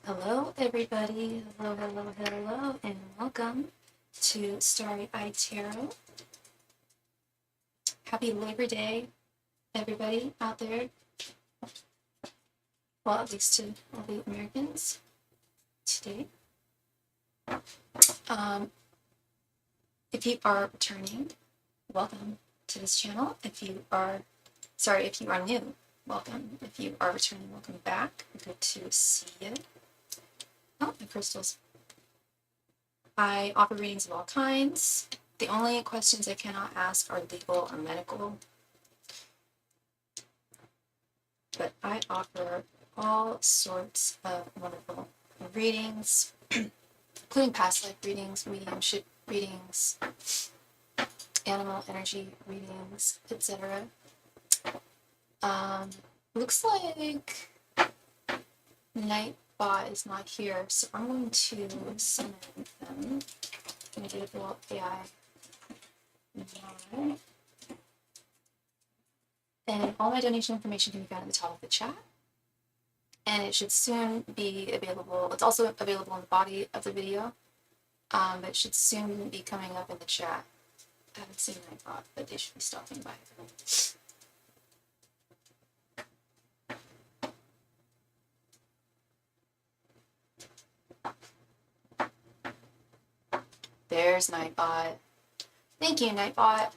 Hello, everybody. Hello, hello, hello, and welcome to Starry Tarot. Happy Labor Day, everybody out there. Well, at least to all the Americans today. If you are returning, welcome to this channel. If you are new, welcome. If you are returning, welcome back. Good to see you. Oh, the crystals. I offer readings of all kinds. The only questions I cannot ask are legal or medical. But I offer all sorts of wonderful readings, including past life readings, mediumship readings, animal energy readings, etc. Looks like Nightbot is not here, so I'm going to summon them. I'm going to do a little AI now. And all my donation information can be found at the top of the chat. And it should soon be available. It's also available in the body of the video, but it should soon be coming up in the chat. I haven't seen Nightbot, but they should be stopping by. There's Nightbot. Thank you, Nightbot,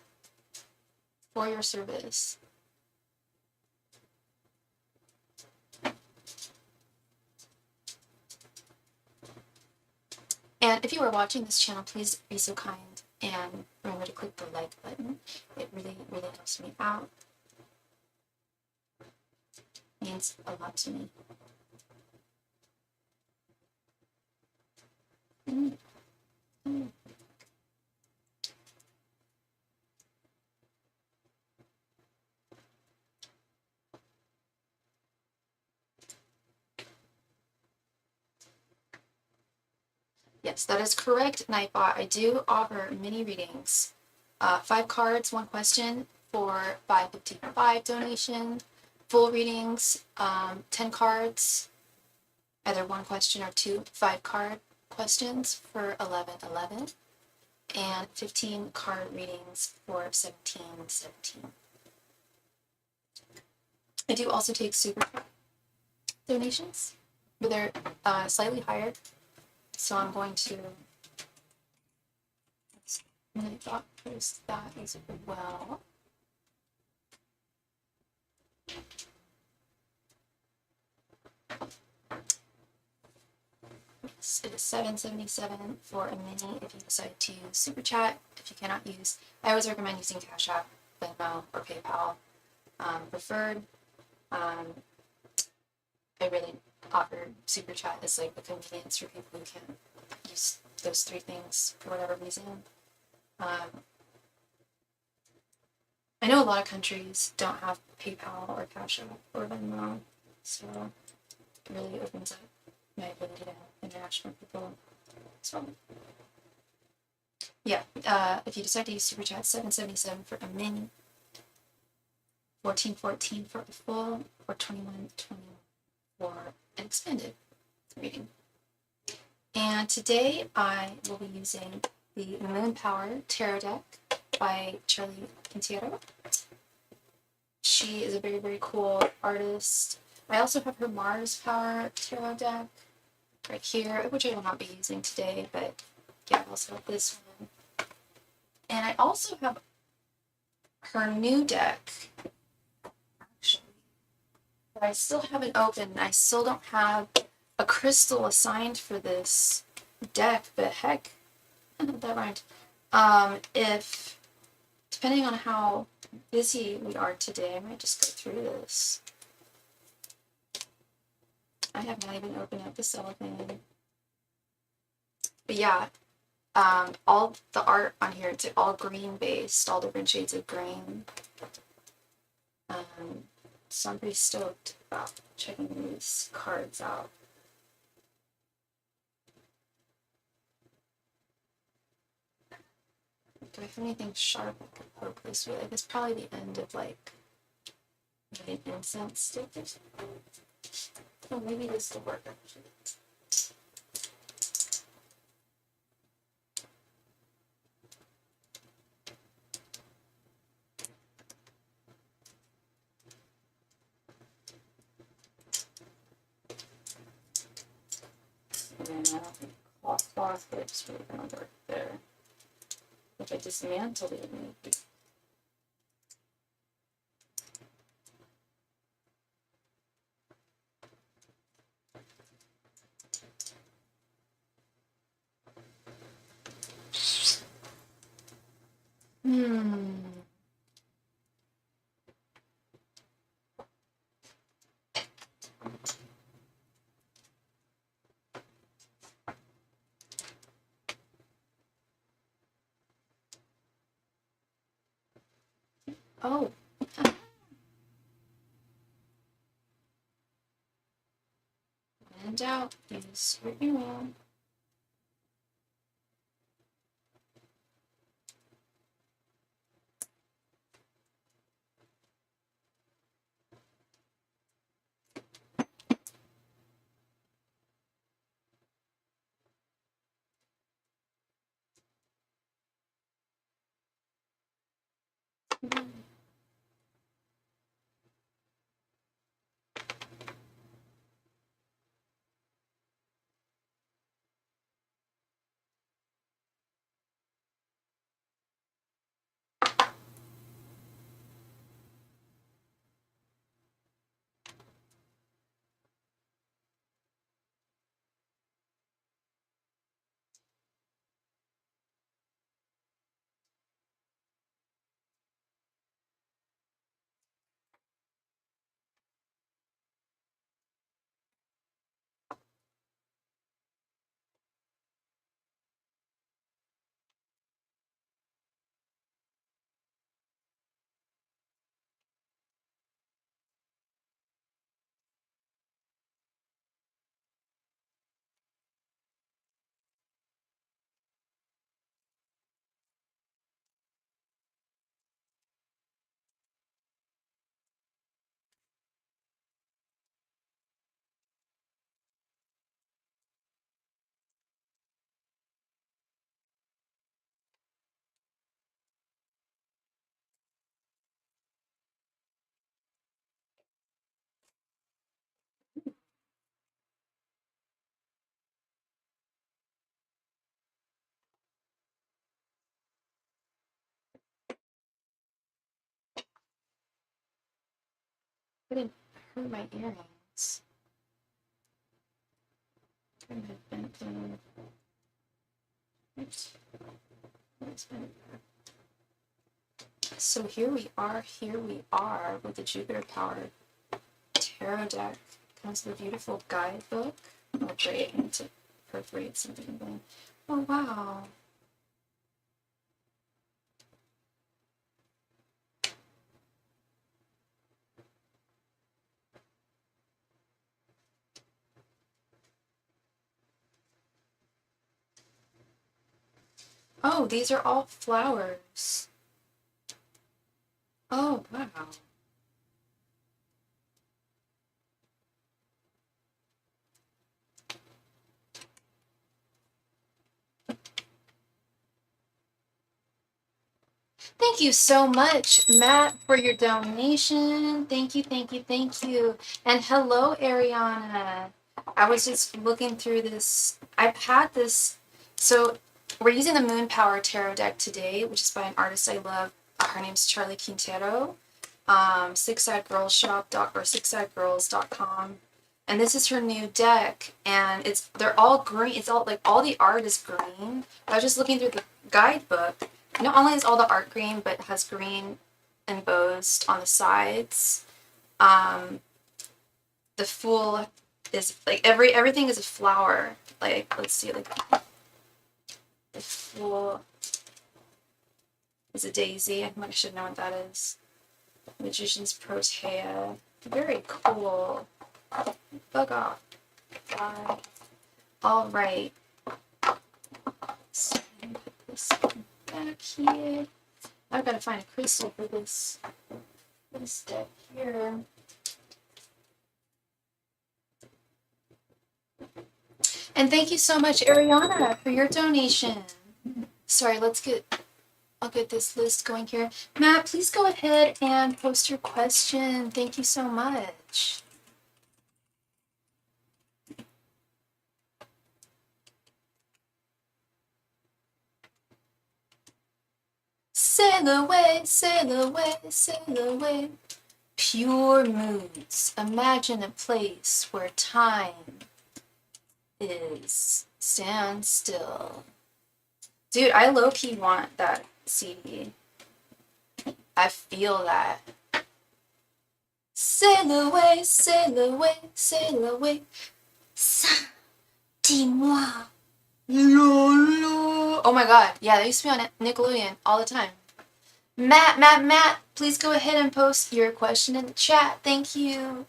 for your service. And if you are watching this channel, please be so kind and remember to click the like button. It really, really helps me out. It means a lot to me. Yes, that is correct, Nightbot. I do offer mini readings. 5 cards, 1 question for $5.55 donation. Full readings, 10 cards, either 1 question or 2 5-card questions for $11.11, and 15 card readings for $17.17. I do also take super donations, but they're slightly higher. So I'm going to post that as well. Yes, it is $7.77 for a mini if you decide to use SuperChat. If you cannot use, I always recommend using CashApp, Venmo, or PayPal. Preferred. I really offer SuperChat as like a convenience for people who can't use those 3 things for whatever reason. I know a lot of countries don't have PayPal or CashApp or Venmo, so it really opens up my ability to help international people as well. Yeah, if you decide to use SuperChat, $7.77 for a mini, $14.14 for a full, or $21.20 for an expanded reading. And today I will be using the Moon Power Tarot deck by Charlie Quintero. She is a very, very cool artist. I also have her Mars Power Tarot deck right here, which I will not be using today, but yeah, I also have this one. And I also have her new deck, actually, but I still haven't opened. I still don't have a crystal assigned for this deck, but heck, that rhymed. If, depending on how busy we are today, I might just go through this. I have not even opened up the cellophane. But yeah, all the art on here, it's all green based, all different shades of green. So I'm pretty stoked about checking these cards out. Do I have anything sharp I could poke this with? It's probably the end of like maybe an incense stick or something. Oh, maybe this will work actually. possibly just really gonna work there. If I dismantle it, maybe. Oh. When in doubt, use what you want. I didn't hurt my earrings. So here we are with the Jupiter powered tarot deck. Comes the beautiful guidebook. Oh great, I need to perforate something. Oh wow. Oh, these are all flowers. Oh wow. Thank you so much, Matt, for your donation. Thank you, thank you, thank you. And hello, Ariana. I was just looking through this. I've had this. So we're using the Moon Power Tarot deck today, which is by an artist I love. Her name's Charlie Quintero. sixsidegirlshop.com. And this is her new deck, and they're all green. It's all like all the art is green. I was just looking through the guidebook. Not only is all the art green, but it has green embossed on the sides. The Fool is like everything is a flower. Like let's see, like the Fool is a daisy. I think I should know what that is. Magician's Protea. Very cool. Bug off. Bye. All right. So put this back here. I've got to find a crystal for this deck here. And thank you so much, Ariana, for your donation. Sorry, I'll get this list going here. Matt, please go ahead and post your question. Thank you so much. Sail away, sail away, sail away. Pure moods. Imagine a place where time is stand still. Dude, I low-key want that CD. I feel that. Sail away, sail away, sail away. Dis-moi. Oh my god, yeah, they used to be on Nickelodeon all the time. Matt, please go ahead and post your question in the chat. Thank you.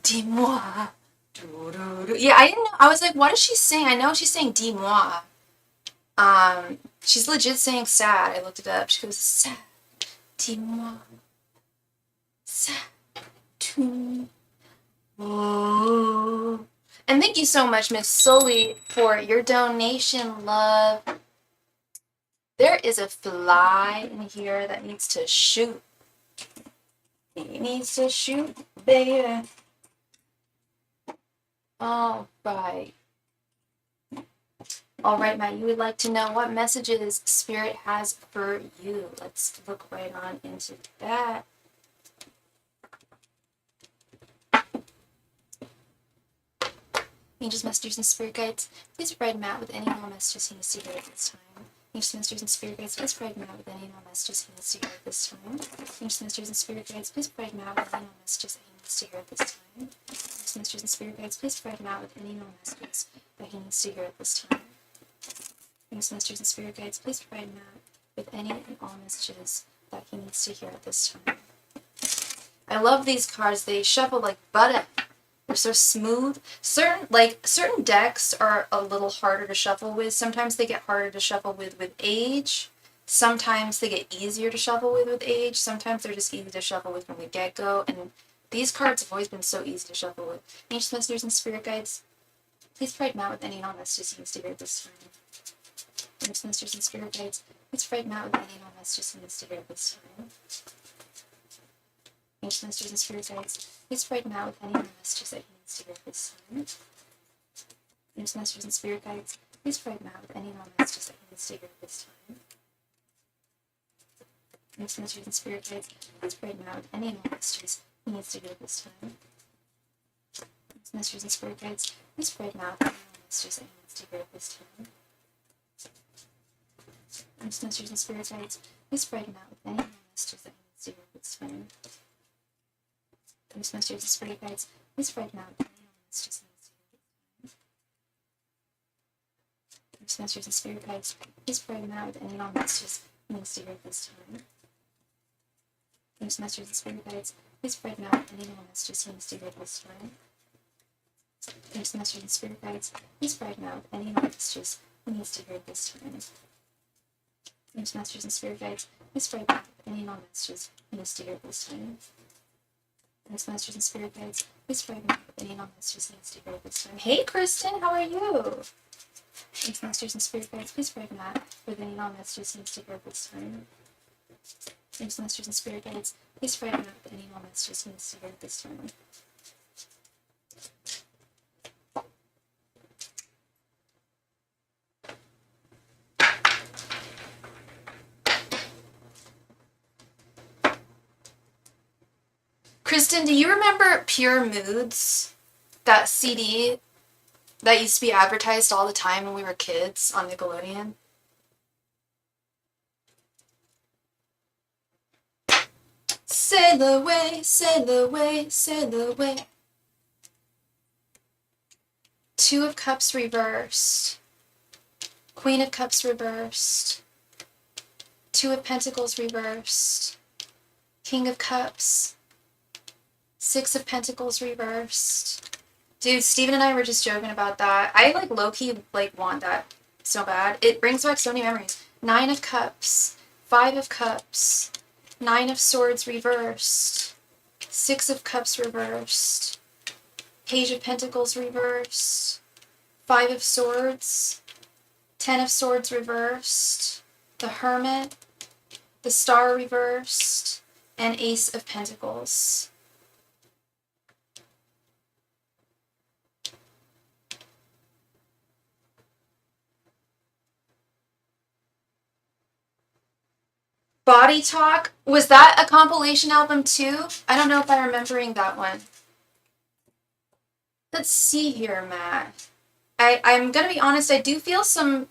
Dis-moi. Yeah, I didn't know. I was like, what is she saying? I know she's saying dis-moi. She's legit saying sad. I looked it up. She goes, sad. Dis-moi. Sad. Tu. Oh. And thank you so much, Miss Sully, for your donation, love. There is a fly in here that needs to shoot. He needs to shoot, baby. All right. All right, Matt, you would like to know what messages Spirit has for you. Let's look right on into that. Angels, messengers, and spirit guides, please provide Matt with any and all messages he needs to hear at this time. Angels, messengers, and spirit guides, please provide Matt with any and all messages he needs to hear at this time. Angels, messengers, and spirit guides, please provide Matt with any and all messages that he needs to hear at this time. Angels, messengers, and spirit guides, please provide Matt with any and all messages that he needs to hear at this time. Angels, messengers, and spirit guides, please provide Matt with any and all messages that he needs to hear at this time. I love these cards. They shuffle like butter. They're so smooth. Certain decks are a little harder to shuffle with. Sometimes they get harder to shuffle with age. Sometimes they get easier to shuffle with age. Sometimes they're just easy to shuffle with from the get-go. And these cards have always been so easy to shuffle with. Angels, messengers, and spirit guides, please provide Matt with any and all messages he needs to hear at this time. Angels, messengers, and spirit guides, please provide Matt with any and all messages he needs to hear at this time. Angels, messengers, and spirit guides, please provide Matt with any and all messages that he needs to hear at this time. Angels, messengers, and spirit guides, please provide Matt with any and all messages that he needs to hear at this time. Angels, messengers, and spirit guides, please provide Matt with any and all messages he needs to hear at this time. Angels, messengers, and spirit guides, please provide Matt with any and all messages that he needs to hear at this time. Angels, messengers, and spirit guides, please provide Matt with any and all messages that he needs to hear at this time. Angels, messengers, and spirit guides, please provide Matt with any and all messages he needs to hear at this time. Angels, messengers, and spirit guides, please provide Matt with any and all messages he needs to hear at this time. Angels, messengers, and spirit guides, please provide Matt with any and all messages he needs to hear at this time. Angels, messengers, and spirit guides, please provide Matt with any and all messages he needs to hear at this time. Angels, messengers, and spirit guides, please provide Matt with any and all messages he needs to hear at this time. Angels, messengers, and spirit guides, please provide Matt with any and all messages he needs to hear at this time. Hey, Kristen, how are you? Angels, messengers, and spirit guides, please provide Matt with any and all messages he needs to hear at this time. Angels, messengers, and spirit guides, please provide Matt with any and all messages he needs to hear at this time. Kristen, do you remember Pure Moods? That CD that used to be advertised all the time when we were kids on Nickelodeon? Sail away, sail away, sail away. Two of Cups reversed. Queen of Cups reversed. Two of Pentacles reversed. King of Cups. Six of Pentacles reversed. Dude, Steven and I were just joking about that. I low-key want that so bad. It brings back so many memories. Nine of Cups, Five of Cups, Nine of Swords reversed, Six of Cups reversed, Page of Pentacles reversed, Five of Swords, Ten of Swords reversed, the Hermit, the Star reversed, and Ace of Pentacles. Body Talk, was that a compilation album too? I don't know if I'm remembering that one. Let's see here, Matt. I'm gonna be honest, I do feel some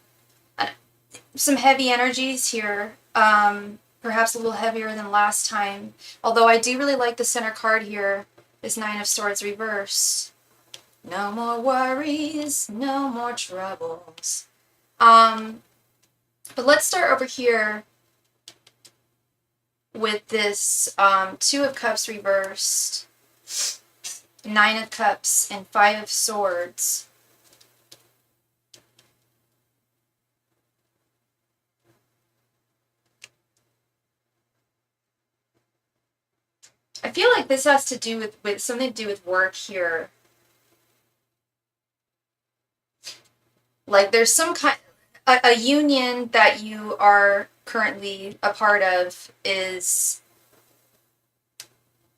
heavy energies here. Perhaps a little heavier than last time. Although I do really like the center card here, this Nine of Swords reversed. No more worries, no more troubles. But let's start over here with this Two of Cups reversed, Nine of Cups, and Five of Swords. I feel like this has to do with something to do with work here. Like there's some kind, a union that you are currently a part of is,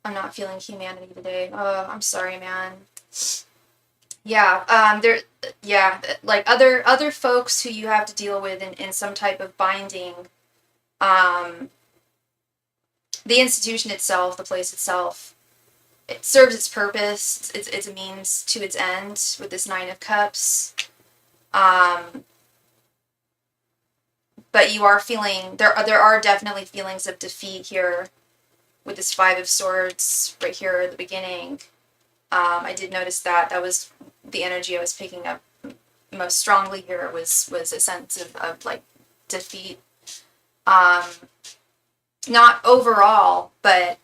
I'm not feeling humanity today. Oh, I'm sorry, man. Yeah, like other folks who you have to deal with in some type of binding. The institution itself, the place itself, it serves its purpose. It's a means to its end with this Nine of Cups. But you are feeling, there are definitely feelings of defeat here with this Five of Swords right here at the beginning. I did notice that was the energy I was picking up most strongly here was a sense of like defeat. Not overall, but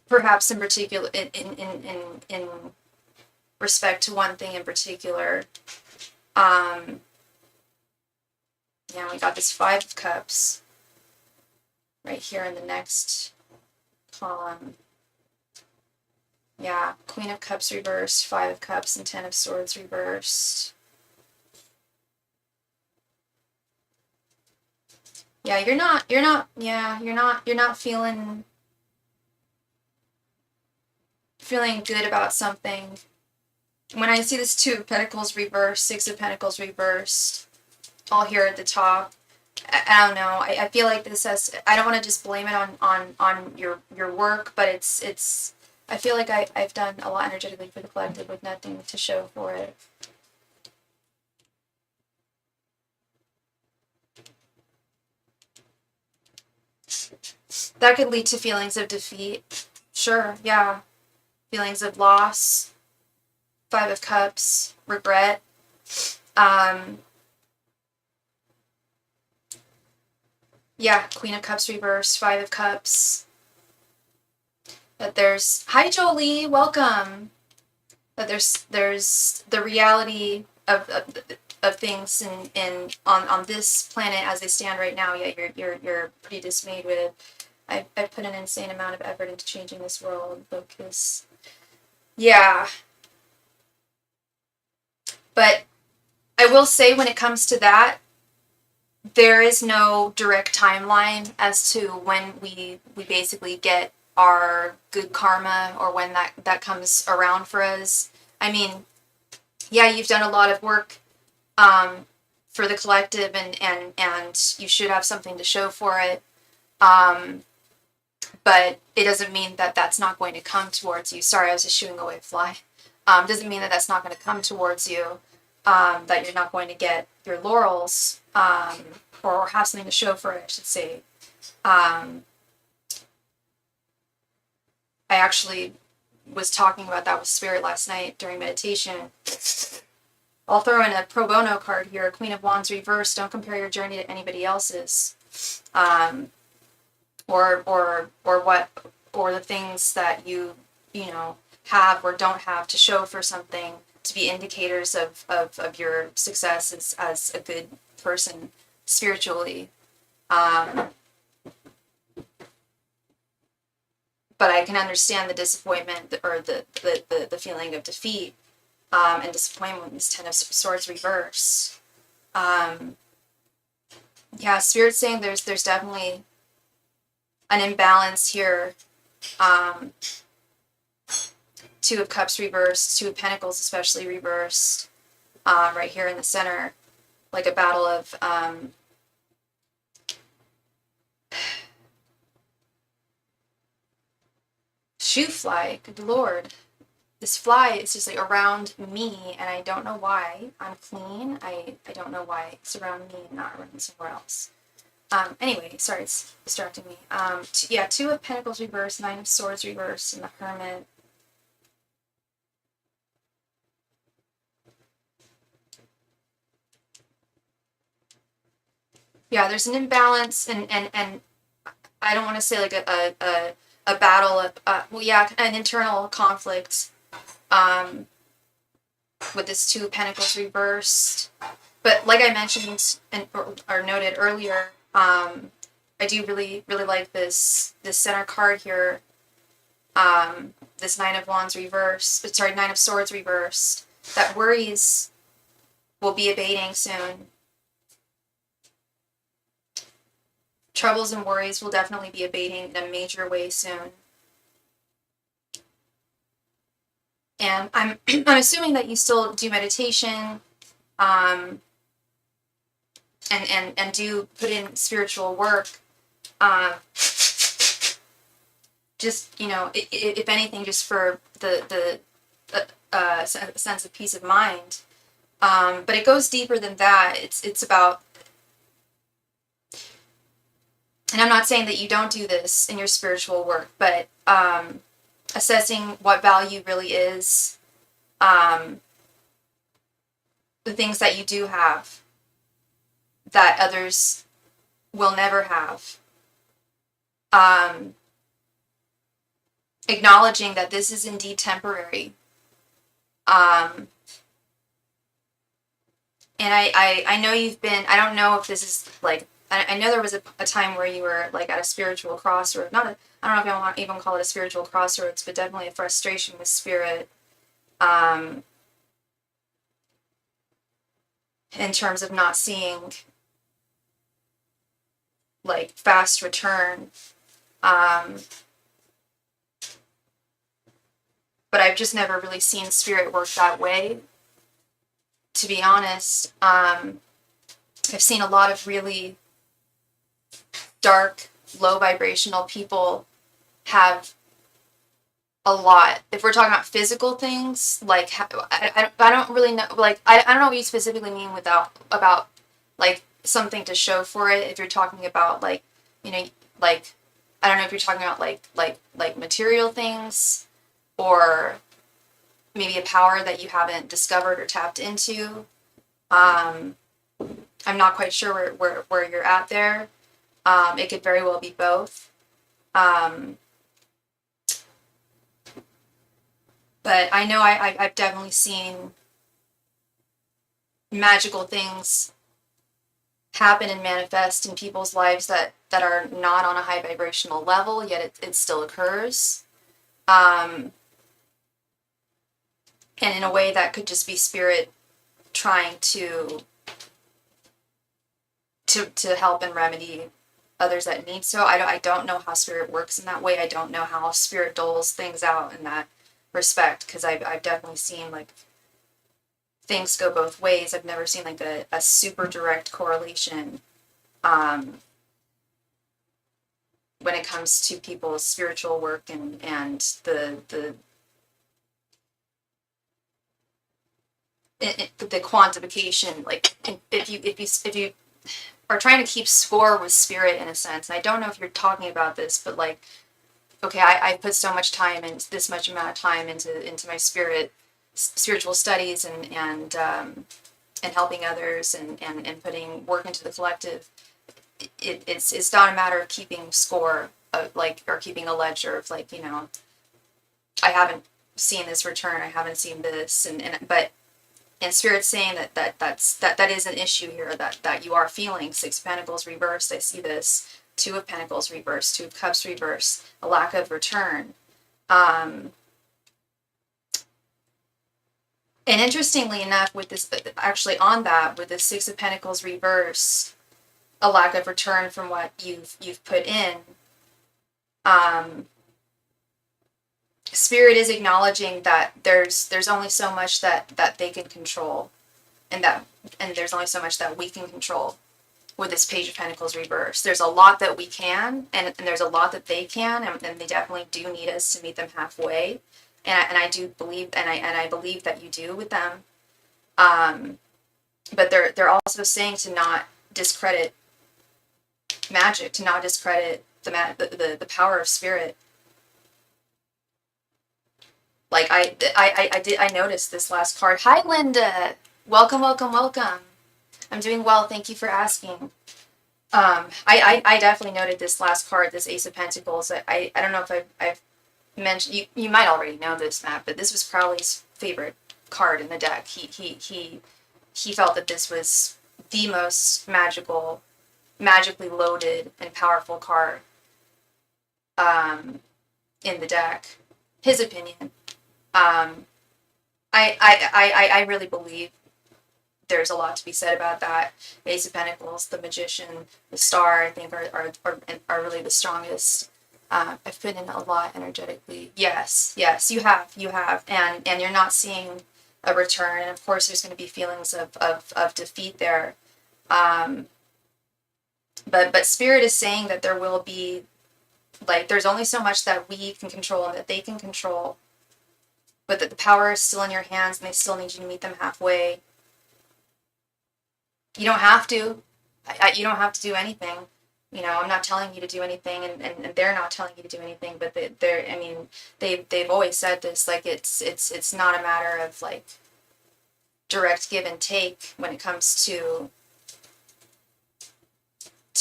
perhaps in particular in respect to one thing in particular. Now we got this Five of Cups right here in the next column. Yeah, Queen of Cups reversed, Five of Cups, and Ten of Swords reversed. Yeah, you're not feeling good about something. When I see this Two of Pentacles reversed, Six of Pentacles reversed, all here at the top, I don't know. I feel like this has, I don't want to just blame it on your work, but it's I feel like I've done a lot energetically for the collective with nothing to show for it. That could lead to feelings of defeat. Sure, yeah. Feelings of loss. Five of Cups, regret. Yeah, Queen of Cups reversed, Five of Cups. That there's, hi Jolie, welcome. That there's the reality of things in on this planet as they stand right now. Yeah, you're pretty dismayed with. I've put an insane amount of effort into changing this world. Focus. Yeah. But I will say when it comes to that, there is no direct timeline as to when we basically get our good karma or when that comes around for us. I mean, yeah, you've done a lot of work for the collective and you should have something to show for it. But it doesn't mean that that's not going to come towards you. Sorry, I was just shooing away a fly. Doesn't mean that that's not going to come towards you, that you're not going to get your laurels, or have something to show for it, I should say. I actually was talking about that with Spirit last night during meditation. I'll throw in a pro bono card here, Queen of Wands reversed. Don't compare your journey to anybody else's. Or the things that you have or don't have to show for something. to be indicators of your success as a good person spiritually. But I can understand the disappointment or the feeling of defeat and disappointment with this Ten of Swords reverse. Yeah, Spirit's saying there's definitely an imbalance here. Two of Cups reversed, Two of Pentacles especially reversed, right here in the center, like a battle of shoe fly. Good Lord. This fly is just like around me, and I don't know why. I'm clean. I don't know why it's around me and not around somewhere else. Anyway, sorry, it's distracting me. Yeah, Two of Pentacles reversed, Nine of Swords reversed, and the Hermit. Yeah, there's an imbalance, and I don't want to say like a battle of, well, yeah, an internal conflict with this Two of Pentacles reversed. But like I mentioned or noted earlier, I do really like this center card here. This Nine of Wands reversed, sorry, Nine of Swords reversed. That worries will be abating soon. Troubles and worries will definitely be abating in a major way soon. And I'm assuming that you still do meditation, and do put in spiritual work. Just, you know, if anything, just for the sense of peace of mind. But it goes deeper than that. It's about, and I'm not saying that you don't do this in your spiritual work, but assessing what value really is, the things that you do have that others will never have. Acknowledging that this is indeed temporary. And I know you've been, I don't know if this is like, I know there was a time where you were like at a spiritual crossroads. I don't know if I want to even call it a spiritual crossroads, but definitely a frustration with spirit. In terms of not seeing like fast return. But I've just never really seen spirit work that way. To be honest, I've seen a lot of really dark, low vibrational people have a lot. If we're talking about physical things, like I don't really know, like I don't know what you specifically mean about like something to show for it. If you're talking about like, you know, like I don't know if you're talking about like material things, or maybe a power that you haven't discovered or tapped into. I'm not quite sure where you're at there. It could very well be both. But I know I've definitely seen magical things happen and manifest in people's lives that are not on a high vibrational level, yet it still occurs. And in a way that could just be spirit trying to help and remedy others that need so. I don't know how spirit works in that way. I don't know how spirit doles things out in that respect, because I've definitely seen like things go both ways. I've never seen like a super direct correlation when it comes to people's spiritual work and the quantification. Like if you are trying to keep score with spirit in a sense, and I don't know if you're talking about this, but like, okay, I put so much time and this much amount of time into my spiritual studies and helping others and putting work into the collective. It's not a matter of keeping score of like, or keeping a ledger of like, you know, I haven't seen this return. I haven't seen this, but Spirit's saying that is an issue here, that you are feeling. Six of Pentacles reversed. I see this. Two of Pentacles reversed. Two of Cups reversed. A lack of return. And interestingly enough, with this, actually on that, with the Six of Pentacles reverse, a lack of return from what you've put in. Spirit is acknowledging that there's only so much that they can control, and there's only so much that we can control with this Page of Pentacles reverse. There's a lot that we can, and there's a lot that they can, and they definitely do need us to meet them halfway. And I do believe, and I believe that you do with them. But they're also saying to not discredit magic, to not discredit the power of spirit. Like I noticed this last card. Hi, Linda. Welcome, welcome, welcome. I'm doing well. Thank you for asking. I definitely noted this last card, this Ace of Pentacles. I don't know if I've mentioned, you might already know this, Matt, but this was Crowley's favorite card in the deck. He felt that this was the most magically loaded and powerful card in the deck. His opinion. I really believe there's a lot to be said about that. Ace of Pentacles, the Magician, the Star, I think are really the strongest. I've put in a lot energetically. Yes, you have, and you're not seeing a return. And of course, there's going to be feelings of defeat there. But Spirit is saying that there will be, like, there's only so much that we can control and that they can control, but that the power is still in your hands and they still need you to meet them halfway. You don't have to. You don't have to do anything. You know, I'm not telling you to do anything, and they're not telling you to do anything. But they've always said this. Like, it's not a matter of like direct give and take when it comes to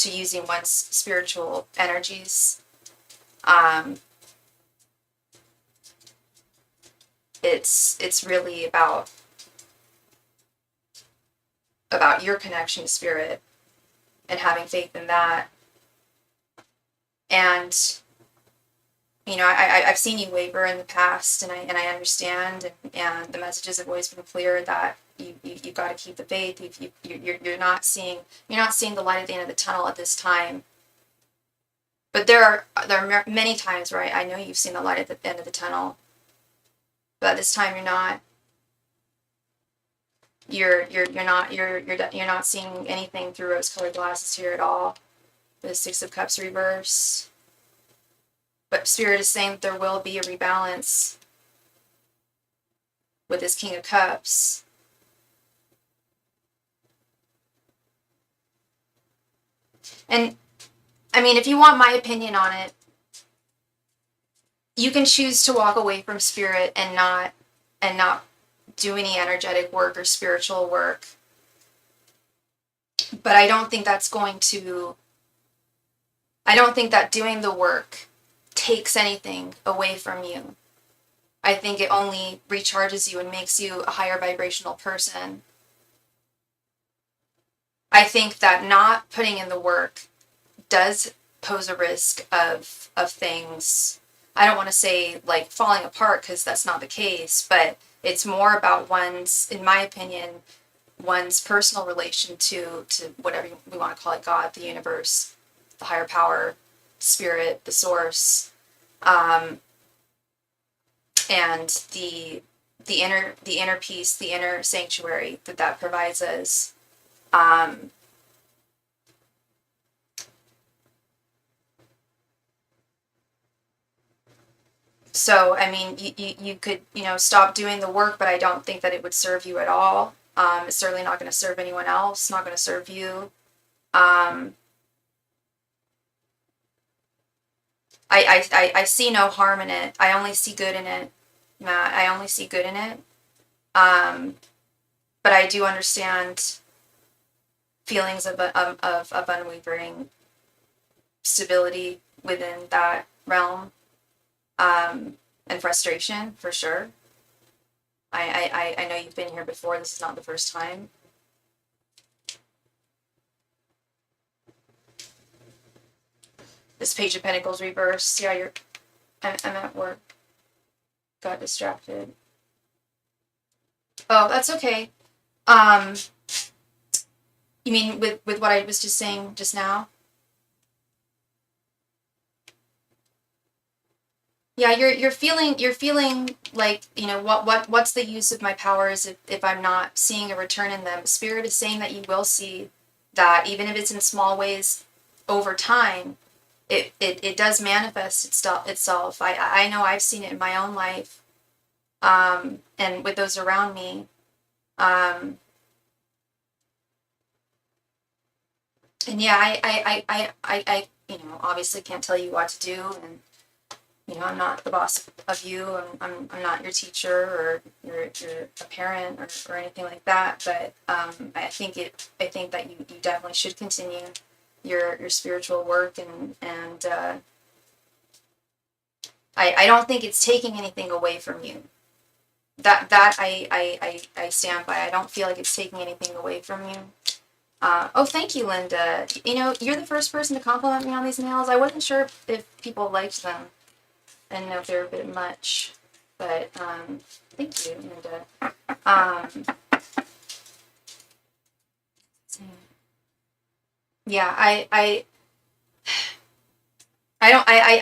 using one's spiritual energies. It's really about your connection to spirit and having faith in that. And you know, I've seen you waver in the past, and I understand, and the messages have always been clear that you got to keep the faith. You're not seeing the light at the end of the tunnel at this time. But there are many times where I know you've seen the light at the end of the tunnel, but this time you're not. You're not seeing anything through rose-colored glasses here at all. The Six of Cups reverse. But Spirit is saying that there will be a rebalance with this King of Cups. And I mean, if you want my opinion on it, you can choose to walk away from Spirit and not do any energetic work or spiritual work. But I don't think that doing the work takes anything away from you. I think it only recharges you and makes you a higher vibrational person. I think that not putting in the work does pose a risk of things. I don't want to say like falling apart, because that's not the case, but it's more about in my opinion, one's personal relation to whatever we want to call it, God, the universe, the higher power, spirit, the source, and the inner peace, the inner sanctuary that provides us. So, I mean, you could, stop doing the work, but I don't think that it would serve you at all. It's certainly not going to serve anyone else, not going to serve you. I see no harm in it. I only see good in it, Matt. I only see good in it. But I do understand feelings of unwavering stability within that realm. And frustration, for sure. I know you've been here before. This is not the first time. This Page of Pentacles reversed. Yeah, I'm at work. Got distracted. Oh, that's okay. You mean with what I was just saying just now? Yeah, you're feeling like, you know, what's the use of my powers if I'm not seeing a return in them? Spirit is saying that you will see that, even if it's in small ways over time, it does manifest itself. I know I've seen it in my own life, and with those around me. And yeah, I you know, obviously can't tell you what to do, and you know, I'm not the boss of you. I'm not your teacher or your a parent or anything like that. But I think that you definitely should continue your spiritual work, and I don't think it's taking anything away from you. That I stand by. I don't feel like it's taking anything away from you. Oh, thank you, Linda. You know, you're the first person to compliment me on these nails. I wasn't sure if people liked them. I didn't know if they were a bit much, but thank you, Linda. Yeah, I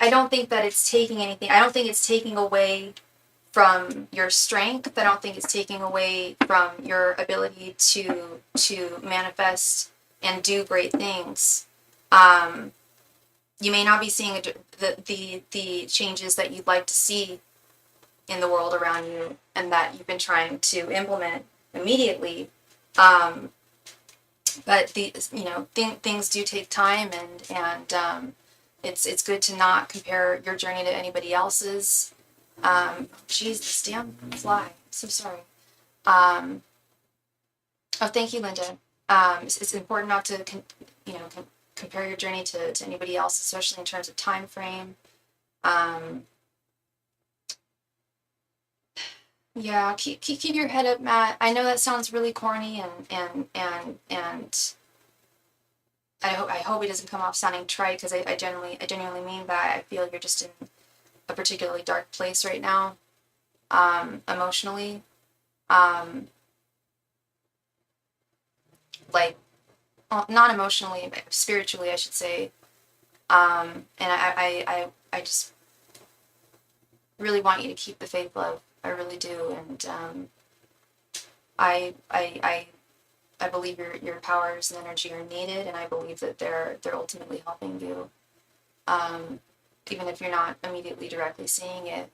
don't think that it's taking anything. I don't think it's taking away from your strength. I don't think it's taking away from your ability to manifest and do great things. You may not be seeing the changes that you'd like to see in the world around you and that you've been trying to implement immediately. But you know, things do take time, and it's good to not compare your journey to anybody else's. Geez, this damn fly. So sorry. Oh, thank you, Linda. It's important not to you know, compare your journey to anybody else, especially in terms of time frame. Yeah, keep your head up, Matt. I know that sounds really corny, and I hope it doesn't come off sounding trite, because I genuinely mean that. I feel you're just in a particularly dark place right now, emotionally, like not emotionally, but spiritually, I should say. And I just really want you to keep the faith, love. I really do, and I I I I believe your powers and energy are needed, and I believe that they're ultimately helping you, even if you're not immediately directly seeing it.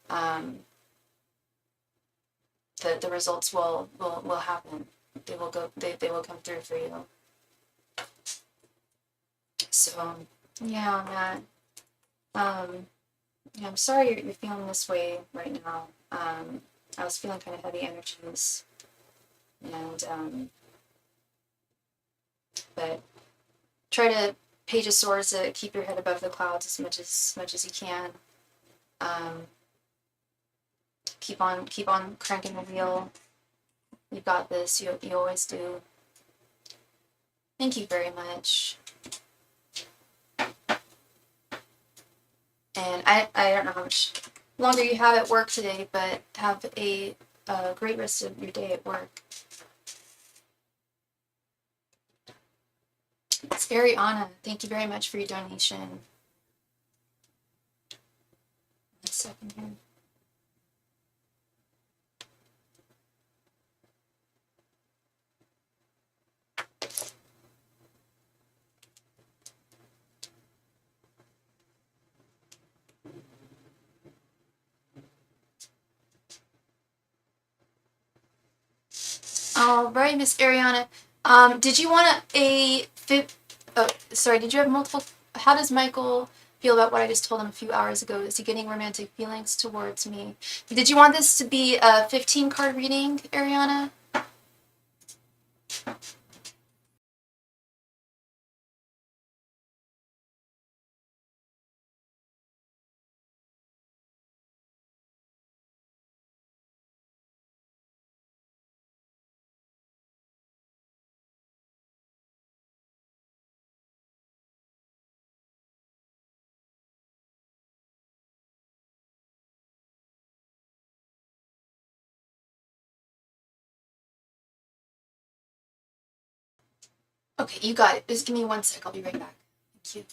Um, the results will happen. They will go. They will come through for you. So yeah, Matt. Yeah, I'm sorry you're feeling this way right now. I was feeling kind of heavy energies, and but try to Page of Swords to keep your head above the clouds as much as you can. Keep on cranking the wheel. You got this. You always do. Thank you very much. And I don't know how much longer you have at work today, but have a great rest of your day at work. It's Ariana. Thank you very much for your donation. A second here. All right, Miss Ariana. Did you want oh, sorry. Did you have multiple? How does Michael feel about what I just told him a few hours ago? Is he getting romantic feelings towards me? Did you want this to be a 15-card reading, Ariana? Okay, you got it. Just give me 1 sec. I'll be right back. Thank you.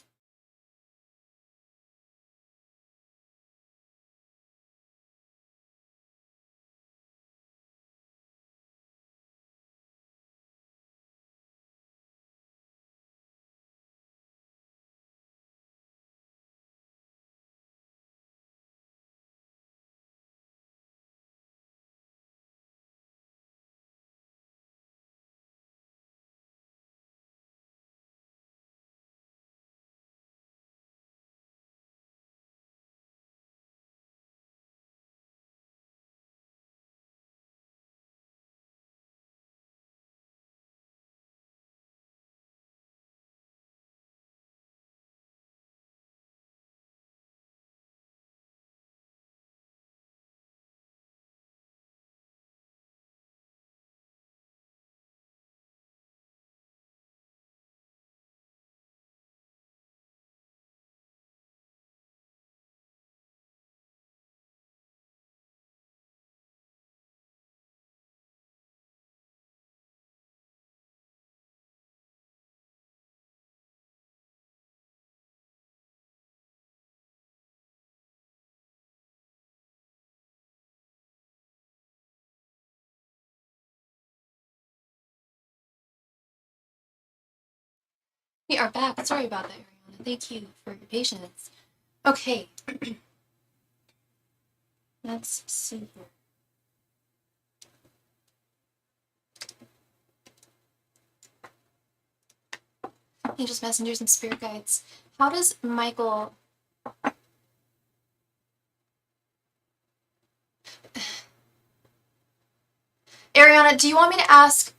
We are back. Sorry about that, Ariana. Thank you for your patience. Okay. Let's see here. Angels, messengers, and spirit guides. How does Michael... Ariana, do you want me to ask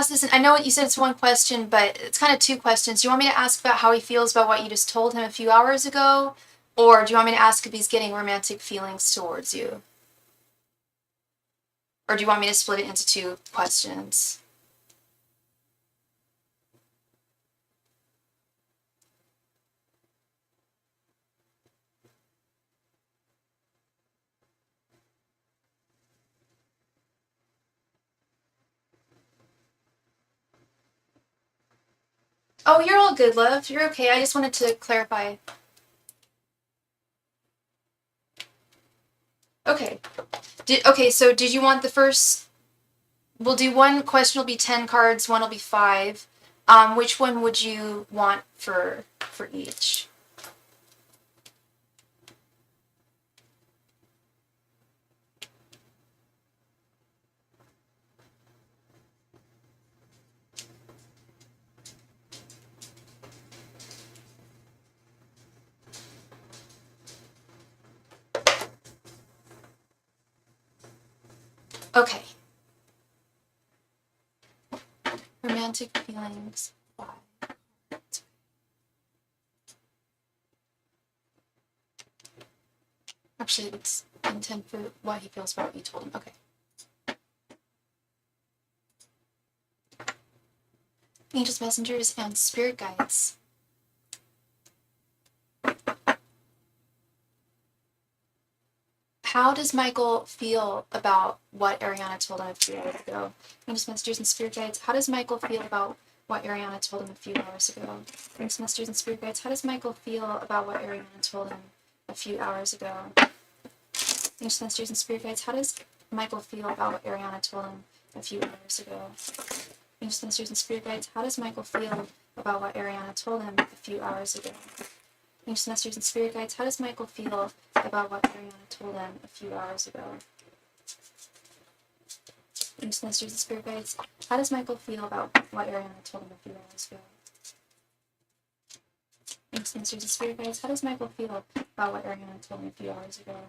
this? I know you said it's one question, but it's kind of two questions. Do you want me to ask about how he feels about what you just told him a few hours ago? Or do you want me to ask if he's getting romantic feelings towards you? Or do you want me to split it into two questions? Oh, you're all good, love. You're okay. I just wanted to clarify. Okay. So did you want the first... We'll do one question will be 10 cards, one will be 5. Which one would you want for each? Okay. Romantic feelings. 5. Actually, it's intent for what he feels about what you told him. Okay. Angels, messengers, and spirit guides. How does Michael feel about what Ariana told him a few hours ago? Angels, messengers, and spirit guides. How does Michael feel about what Ariana told him a few hours ago? Angels, messengers, and spirit guides. How does Michael feel about what Ariana told him a few hours ago? Angels, messengers, and spirit guides. How does Michael feel about what Ariana told him a few hours ago? Angels, messengers, and spirit guides. How does Michael feel about what Ariana told him a few hours ago? Angels, messengers, and spirit guides. How does Michael feel about what Ariana told him a few hours ago? Angels, messengers, and spirit guides. How does Michael feel about what Ariana told him a few hours ago? Angels, messengers, and spirit guides. How does Michael feel about what Ariana told him a few hours ago?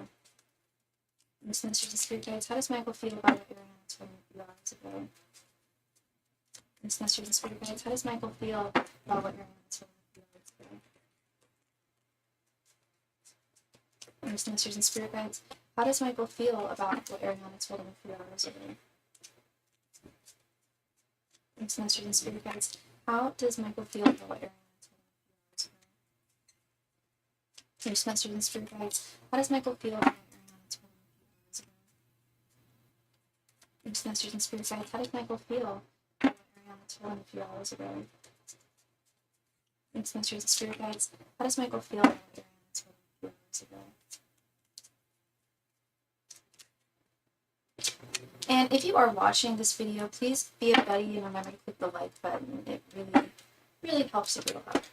Angels, messengers, and spirit guides. How does Michael feel about what Ariana told him a few hours ago? Angels, messengers, and spirit guides. How does Michael feel about what Ariana told him a few hours ago? Angels, messengers, and spirit guides. How does Michael feel about what Ariana told him a few hours ago? Angels, messengers, and spirit guides. How does Michael feel about what Ariana told him a few hours ago? Angels, messengers, and spirit guides. How does Michael feel about what Ariana told him a few hours ago? Angels, messengers, and spirit guides. How does Michael feel about what Ariana told him a few hours ago. Thanks, Masters and Spirit Guides. How does Michael feel about it? I told him a few hours ago. And if you are watching this video, please be a buddy and remember to click the like button. It really, really helps a little out.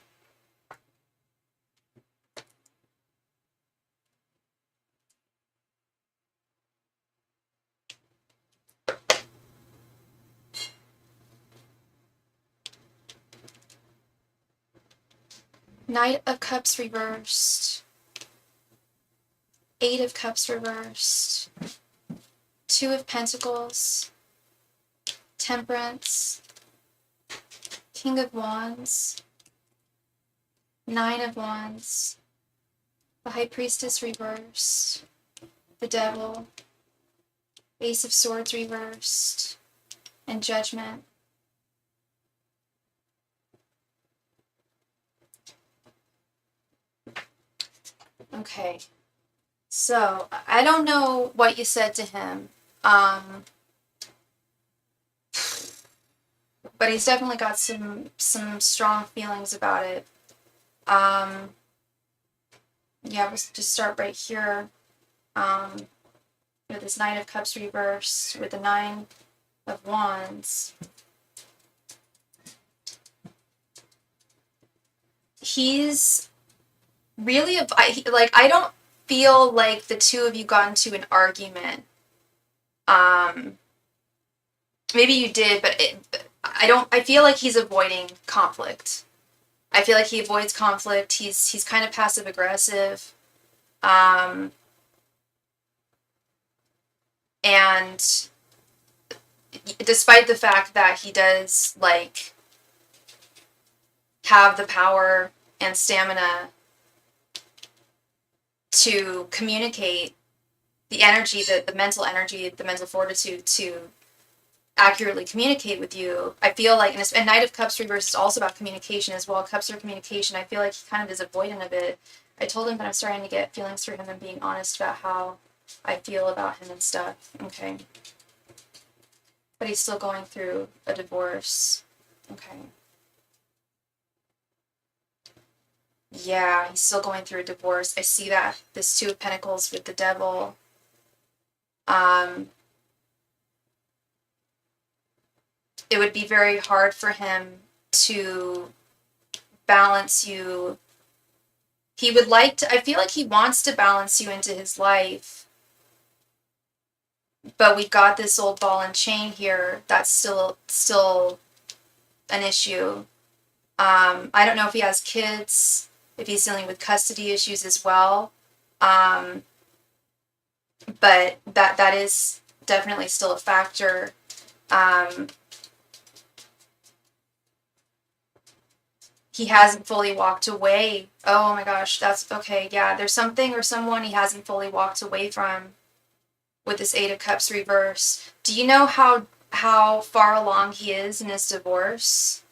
Knight of Cups reversed. 8 of Cups reversed. 2 of Pentacles. Temperance. King of Wands. 9 of Wands. The High Priestess reversed. The Devil. Ace of Swords reversed. And Judgment. Okay, so I don't know what you said to him, but he's definitely got some strong feelings about it. Yeah, let's just start right here with this Knight of Cups reversed with the 9 of Wands. He's really, I don't feel like the two of you got into an argument. Maybe you did, but I feel like he's avoiding conflict. I feel like he avoids conflict. He's kind of passive aggressive. And despite the fact that he does, like, have the power and stamina to communicate the energy, the mental energy, the mental fortitude to accurately communicate with you, I feel like, and Knight of Cups reverse is also about communication as well. Cups are communication. I feel like he kind of is avoidant of it. I told him that I'm starting to get feelings for him and being honest about how I feel about him and stuff. Okay. But he's still going through a divorce. Okay. Yeah, he's still going through a divorce. I see that. This 2 of Pentacles with the Devil. It would be very hard for him to balance you. He would like to, I feel like he wants to balance you into his life. But we've got this old ball and chain here that's still an issue. I don't know if he has kids, if he's dealing with custody issues as well. But that is definitely still a factor. He hasn't fully walked away. Oh my gosh, that's okay. Yeah, there's something or someone he hasn't fully walked away from with this 8 of Cups reverse. Do you know how far along he is in his divorce?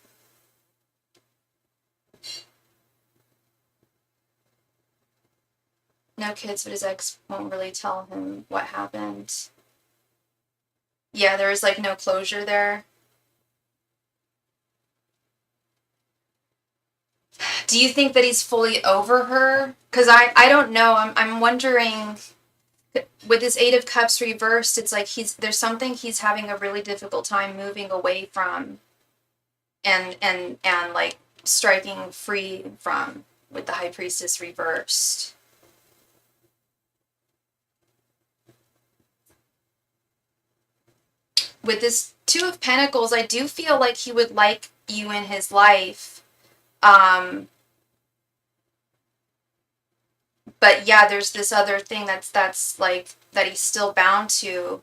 No kids, but his ex won't really tell him what happened. Yeah, there was like no closure there. Do you think that he's fully over her? Because I don't know. I'm wondering, with this 8 of Cups reversed, it's like there's something he's having a really difficult time moving away from and like striking free from with the High Priestess reversed. With this 2 of Pentacles, I do feel like he would like you in his life. But yeah, there's this other thing that's like, that he's still bound to,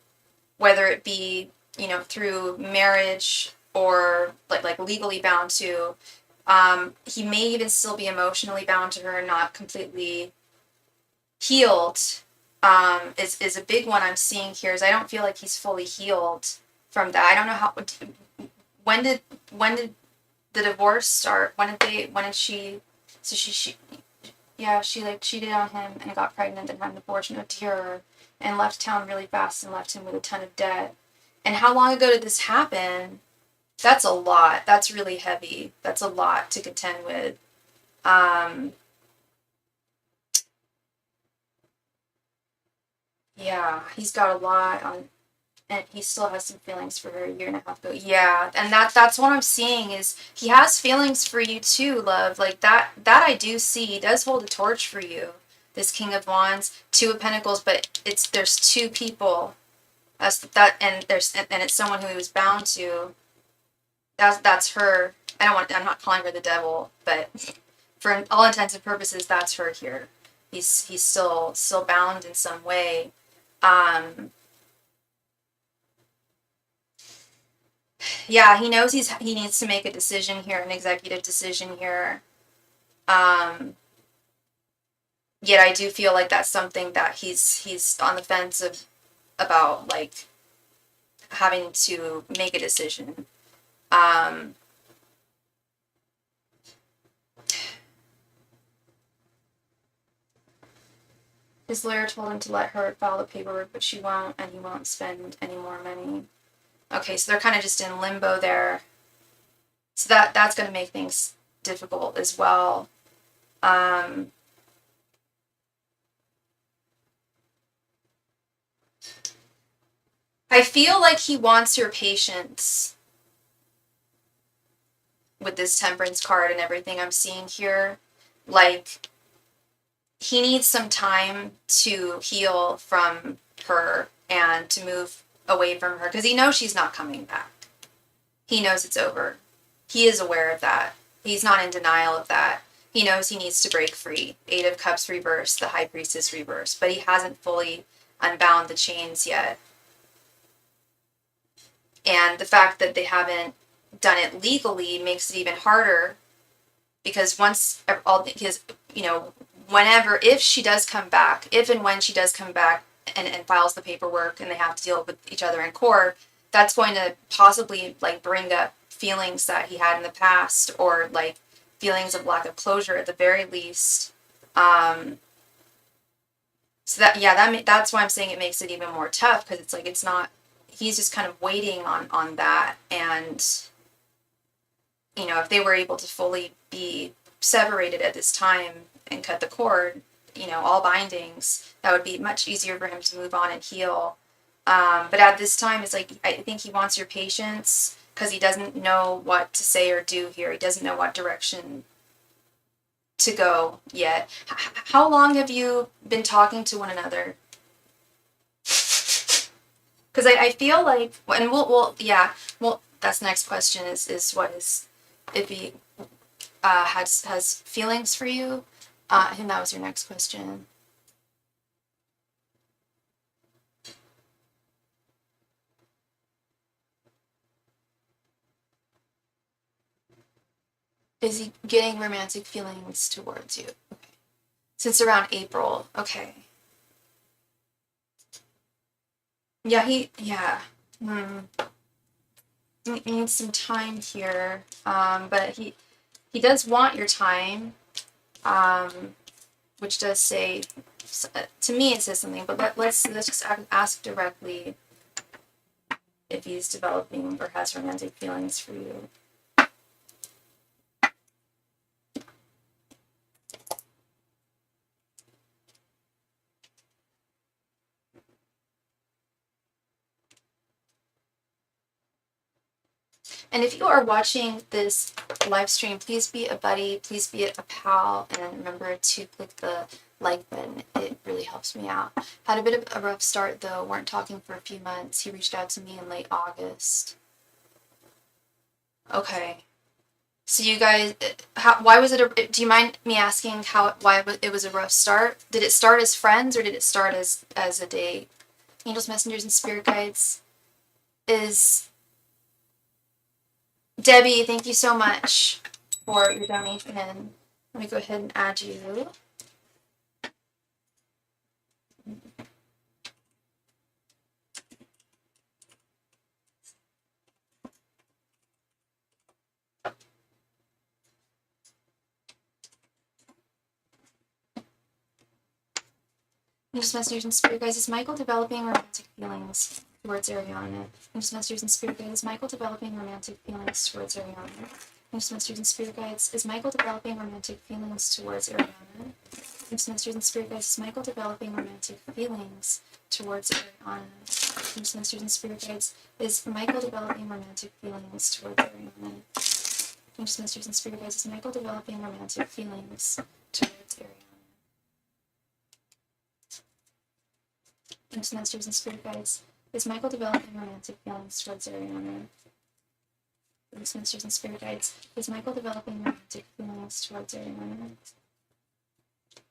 whether it be, you know, through marriage or like legally bound to. He may even still be emotionally bound to her, not completely healed. Is a big one I'm seeing here. Is I don't feel like he's fully healed from that. I don't know when did the divorce start? When did she, so she like cheated on him and got pregnant and had an abortion with her and left town really fast and left him with a ton of debt. And how long ago did this happen? That's a lot. That's really heavy. That's a lot to contend with. Yeah, he's got a lot on, and he still has some feelings for her a year and a half ago. Yeah, and that's what I'm seeing is he has feelings for you too, love. Like that I do see. He does hold a torch for you. This King of Wands, Two of Pentacles, but there's two people. And it's someone who he was bound to. That's her. I'm not calling her the devil, but for all intents and purposes, that's her here. He's still bound in some way. Um, yeah, he knows he needs to make a decision here, an executive decision here. Um, Yet I do feel like that's something that he's on the fence about, like having to make a decision. Um, his lawyer told him to let her file the paperwork, but she won't, and he won't spend any more money. Okay, so they're kind of just in limbo there. So that's going to make things difficult as well. I feel like he wants your patience with this Temperance card and everything I'm seeing here. Like, he needs some time to heal from her and to move away from her because he knows she's not coming back. He knows it's over. He is aware of that. He's not in denial of that. He knows he needs to break free. Eight of Cups reversed, the High Priestess reversed, but he hasn't fully unbound the chains yet. And the fact that they haven't done it legally makes it even harder because whenever, if she does come back, if and when she does come back and files the paperwork and they have to deal with each other in court, that's going to possibly like bring up feelings that he had in the past or like feelings of lack of closure at the very least. So that's why I'm saying it makes it even more tough because it's like it's not, he's just kind of waiting on that. And if they were able to fully be separated at this time and cut the cord, all bindings, that would be much easier for him to move on and heal. But at this time, it's like, I think he wants your patience because he doesn't know what to say or do here. He doesn't know what direction to go yet. How long have you been talking to one another? Because I feel like, and that's the next question is if he has feelings for you. I think that was your next question. Is he getting romantic feelings towards you? Okay. Since around April. Okay. Yeah. He needs some time here. But he does want your time. Which does say, to me it says something, but let's just ask directly if he's developing or has romantic feelings for you. And if you are watching this live stream, please be a buddy, please be a pal, and remember to click the like button. It really helps me out. Had a bit of a rough start though, weren't talking for a few months. He reached out to me in late August. Okay. So you guys, why was it do you mind me asking why it was a rough start? Did it start as friends or did it start as a date? Angels, messengers, and spirit guides is Debbie, thank you so much for your donation. Let me go ahead and add you. Angels, messengers, and spirit guides. Is Michael developing romantic feelings towards Ariana. Angels, masters, and spirit guides, is Michael developing romantic feelings towards Ariana? Angels, masters, and spirit guides, is Michael developing romantic feelings towards Ariana? Angels, masters, and spirit guides, is Michael developing romantic feelings towards Ariana? Angels, masters, and spirit guides, is Michael developing romantic feelings towards Ariana? Angels, masters, and spirit guides, is Michael developing romantic feelings towards Ariana? Angels, masters, and spirit guides, is Michael developing romantic feelings towards Ariana? Angels, masters, and spirit guides, is Michael developing romantic feelings towards Ariana?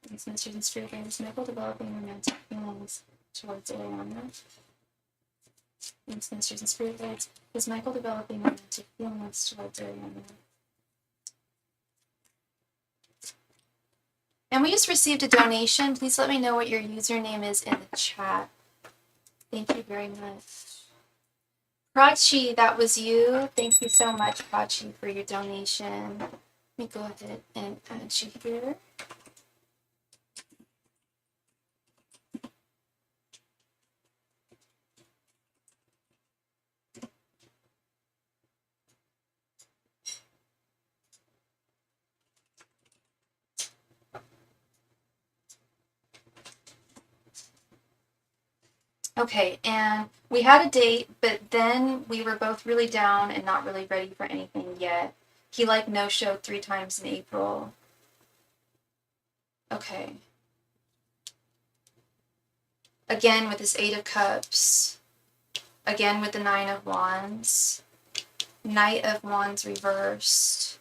Angels, masters, and spirit guides, is Michael developing romantic feelings towards Ariana? Angels, masters, and spirit guides, is Michael developing romantic feelings towards Ariana? And we just received a donation. Please let me know what your username is in the chat. Thank you very much. Prachi, that was you. Thank you so much, Prachi, for your donation. Let me go ahead and add you here. Okay, and we had a date, but then we were both really down and not really ready for anything yet. He like no-showed 3 times in April. Okay. Again with this 8 of Cups. Again with the 9 of Wands. Knight of Wands reversed.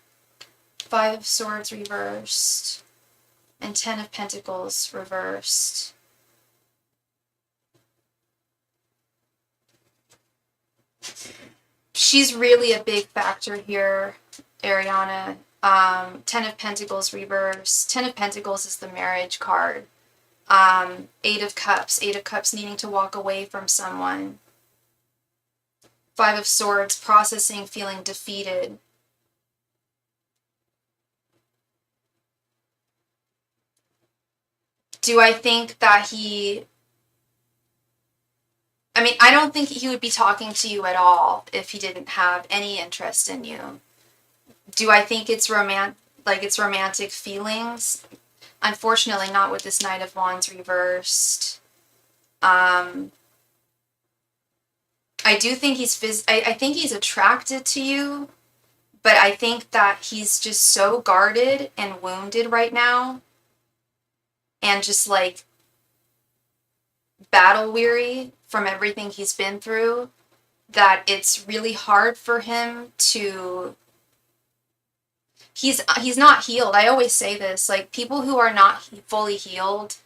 5 of Swords reversed. And 10 of Pentacles reversed. She's really a big factor here, Ariana. 10 of Pentacles reversed. 10 of Pentacles is the marriage card. 8 of Cups. 8 of Cups needing to walk away from someone. 5 of Swords, processing, feeling defeated. Do I think that I don't think he would be talking to you at all if he didn't have any interest in you. Do I think it's romantic feelings? Unfortunately, not with this Knight of Wands reversed. I do think I think he's attracted to you, but I think that he's just so guarded and wounded right now, and just like battle weary from everything he's been through, that it's really hard for him to. He's not healed. I always say this, like, people who are not fully healed,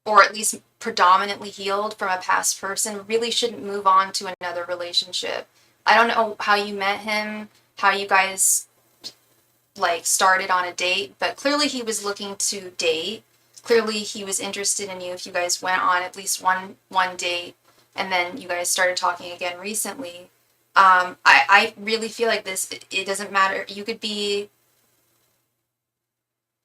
or at least predominantly healed from a past person, really shouldn't move on to another relationship. I don't know how you met him, how you guys like started on a date, but clearly he was looking to date. Clearly he was interested in you if you guys went on at least one date, and then you guys started talking again recently. I really feel like this, it doesn't matter. You could be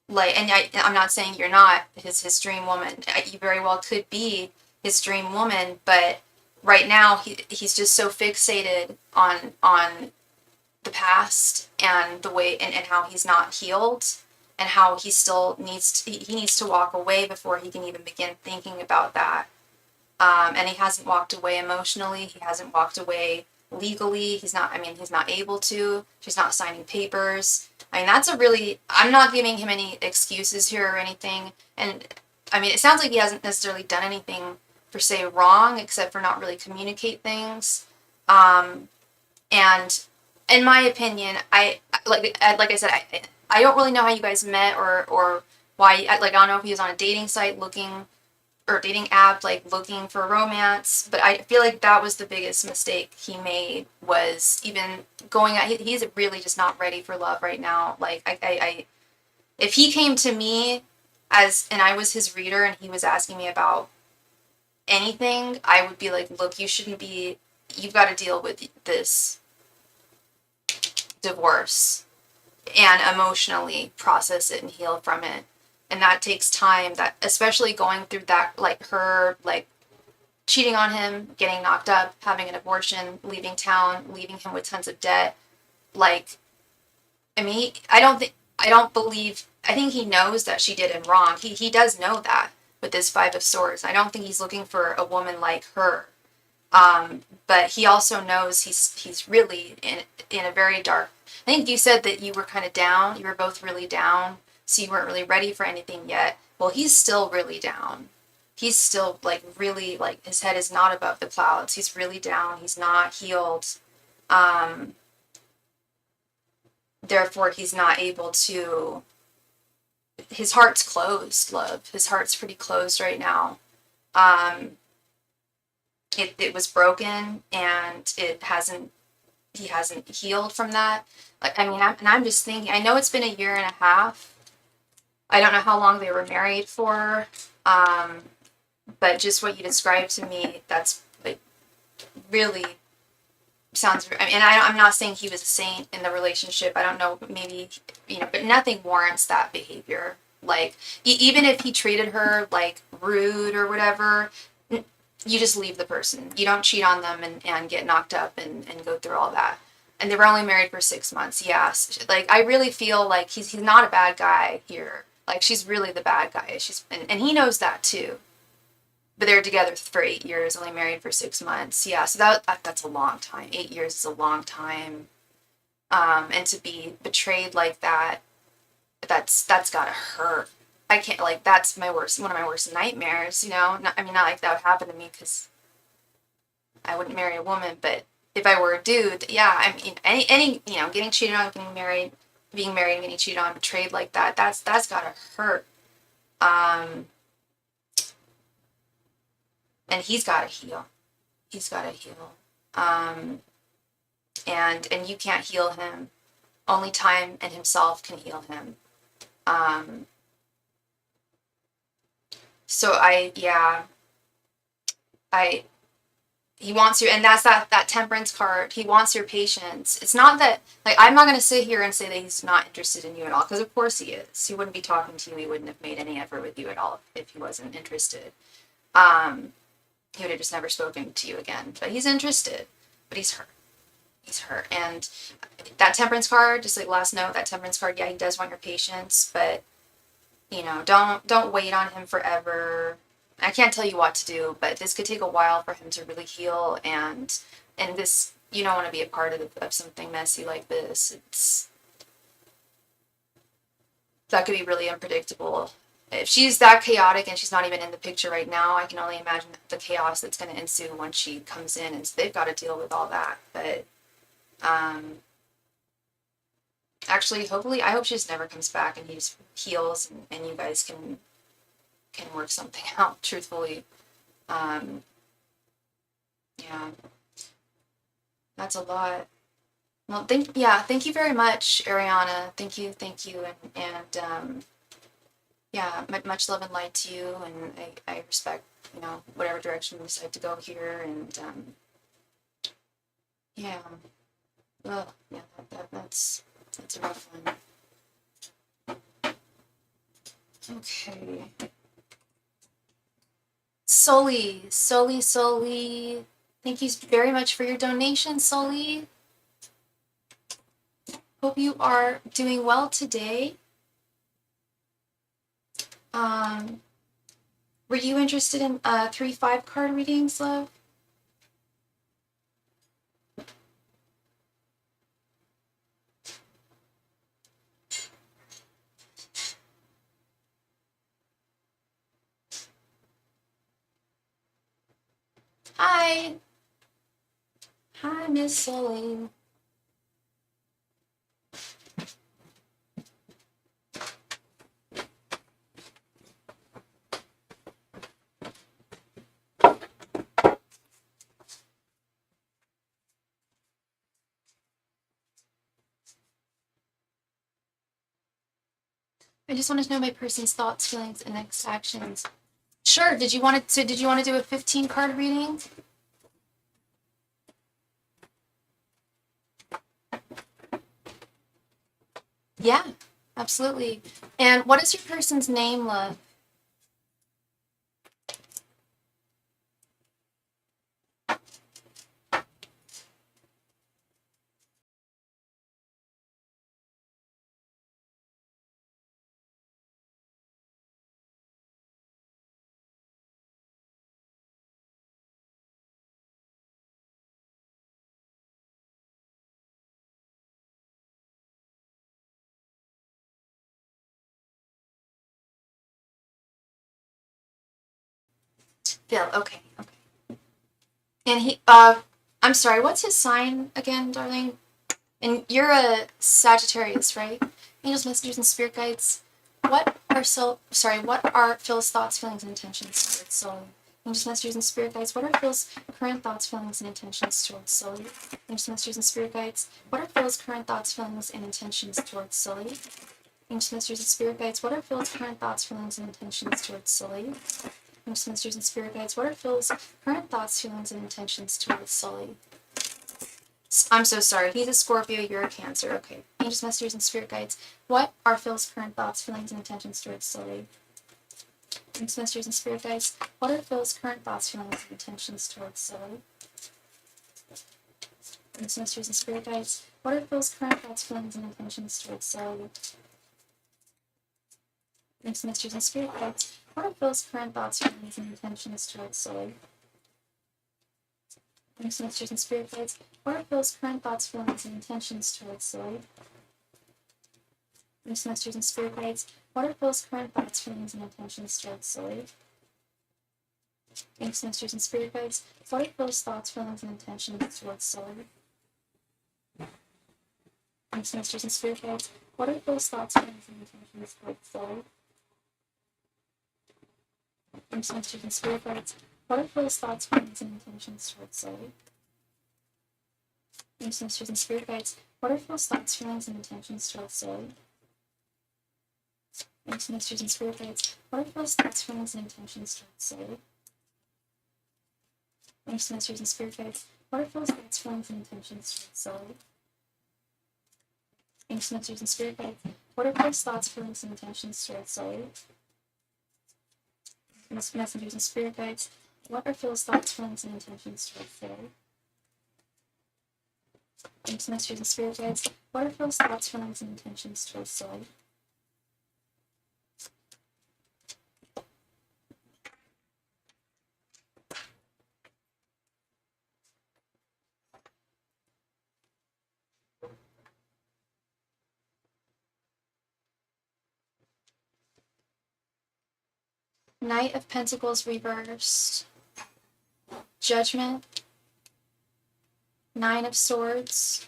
like, and I'm not saying you're not his dream woman. You very well could be his dream woman, but right now he's just so fixated on the past and the way and how he's not healed, and how he still needs to walk away before he can even begin thinking about that. And he hasn't walked away emotionally. He hasn't walked away legally. He's not able to. She's not signing papers. That's I'm not giving him any excuses here or anything. And it sounds like he hasn't necessarily done anything per se wrong, except for not really communicate things. And in my opinion, like I said, I don't really know how you guys met or why. I don't know if he was on a dating site or dating app, like looking for romance, but I feel like that was the biggest mistake he made, was even going out. He's really just not ready for love right now. Like, if he came to me and I was his reader and he was asking me about anything, I would be like, look, you've got to deal with this divorce and emotionally process it and heal from it. And that takes time, that especially going through that, like her, like cheating on him, getting knocked up, having an abortion, leaving town, leaving him with tons of debt. Like, I mean, I think he knows that she did him wrong. He does know that with this Five of Swords. I don't think he's looking for a woman like her. But he also knows he's really in a very dark. I think you said that you were kind of down. You were both really down, so you weren't really ready for anything yet. Well, he's still really down. He's still like really like his head is not above the clouds. He's really down. He's not healed. Um, Therefore, he's not able to. His heart's closed, love. His heart's pretty closed right now. It was broken, and he hasn't healed from that. Like, I mean, I'm just thinking, I know it's been a year and a half. I don't know how long they were married for, but just what you described to me, that's like really sounds, I mean, and I'm not saying he was a saint in the relationship. I don't know, maybe, but nothing warrants that behavior. Like, even if he treated her like rude or whatever, you just leave the person. You don't cheat on them and get knocked up and go through all that. And they were only married for 6 months. Yes. Like, I really feel like he's not a bad guy here. Like, she's really the bad guy. And he knows that too. But they're together for 8 years, only married for 6 months. Yeah, so that's a long time. 8 years is a long time. And to be betrayed like that, that's gotta hurt. I can't, like, that's one of my worst nightmares, Not like that would happen to me because I wouldn't marry a woman, but if I were a dude, yeah, I mean, any getting cheated on, being married and getting cheated on, betrayed like that, that's gotta hurt. And he's gotta heal. He's gotta heal. And you can't heal him. Only time and himself can heal him. So he wants you, and that's that temperance card. He wants your patience. It's not that, like, I'm not going to sit here and say that he's not interested in you at all, because of course he is. He wouldn't be talking to you. He wouldn't have made any effort with you at all if he wasn't interested. He would have just never spoken to you again. But he's interested. But he's hurt. He's hurt. And that temperance card, just like last note, that temperance card, yeah, he does want your patience, but don't wait on him forever. I can't tell you what to do, but this could take a while for him to really heal, and this, you don't want to be a part of something messy like this. That could be really unpredictable. If she's that chaotic and she's not even in the picture right now, I can only imagine the chaos that's going to ensue once she comes in, and so they've got to deal with all that. But actually, hopefully, I hope she just never comes back and he just heals, and you guys can work something out, truthfully. Yeah, that's a lot. Well, thank you very much, Ariana. Thank you, and yeah, much love and light to you, and I respect, whatever direction you decide to go here, and yeah, well, yeah, that's a rough one. Okay. Soli. Thank you very much for your donation, Soli. Hope you are doing well today. Were you interested in 3-5 card readings, love? Hi, Miss Soli. I just wanted to know my person's thoughts, feelings, and next actions. Sure. Did you want to do a 15 card reading? Yeah, absolutely. And what is your person's name, love? Bill, okay. And I'm sorry, what's his sign again, darling? And you're a Sagittarius, right? Angels, messengers, and spirit guides. What are Phil's thoughts, feelings, and intentions towards Sully? Angels, messengers, and spirit guides. What are Phil's current thoughts, feelings, and intentions towards Sully? Angels, messengers, and spirit guides. What are Phil's current thoughts, feelings, and intentions towards Sully? Angels, messengers, and spirit guides. What are Phil's current thoughts, feelings, and intentions towards Sully? Angels, messengers, and spirit guides. What are Phil's current thoughts, feelings, and intentions towards Sully? I'm so sorry. He's a Scorpio, you're a Cancer. Okay. Angels, messengers, and spirit guides. What are Phil's current thoughts, feelings, and intentions towards Sully? Angels, messengers, and spirit guides. What are Phil's current thoughts, feelings, and intentions towards Sully? Angels, messengers, and spirit guides. What are Phil's current thoughts, feelings, and intentions towards Sully? Angels, messengers, and spirit guides. What are Phil's current thoughts, feelings, and intentions towards Sully? Angels, messengers, and spirit guides. What are Phil's current thoughts, feelings, and intentions towards Sully? Angels, messengers, and spirit guides. What are Phil's current thoughts, feelings, and intentions towards Sully? Angels, messengers, and spirit guides. What are Phil's thoughts, feelings, and intentions towards Sully? Angels, messengers, and spirit guides. What are Phil's thoughts, feelings, and intentions towards Sully? Angels, messengers, and spirit guides. What are Phil's thoughts, feelings, and intentions towards Sully? Angels, messengers, and spirit guides. What are Phil's thoughts, feelings, and intentions towards Sully? Angels, messengers, and spirit guides. What are Phil's thoughts, feelings, and intentions towards Sully? Angels, messengers, and spirit guides. What are Phil's thoughts, feelings, and intentions towards Sully? Angels, messengers, and spirit guides. What are Phil's thoughts, feelings, and intentions towards Sully? Messengers, and spirit guides. What are Phil's thoughts, feelings, and intentions towards Sully? Angels, messengers, and spirit guides. What are Phil's thoughts, feelings, and intentions towards Sully? Knight of Pentacles reversed. Judgment. Nine of Swords.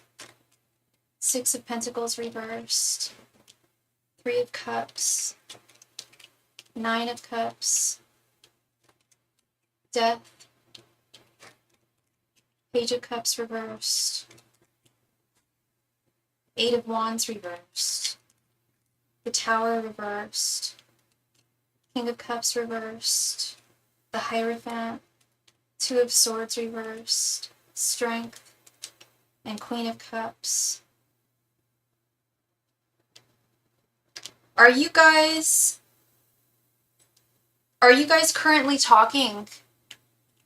Six of Pentacles reversed. Three of Cups. Nine of Cups. Death. Page of Cups reversed. Eight of Wands reversed. The Tower reversed. King of Cups reversed. The Hierophant. Two of Swords reversed. Strength. And Queen of Cups. Are you guys currently talking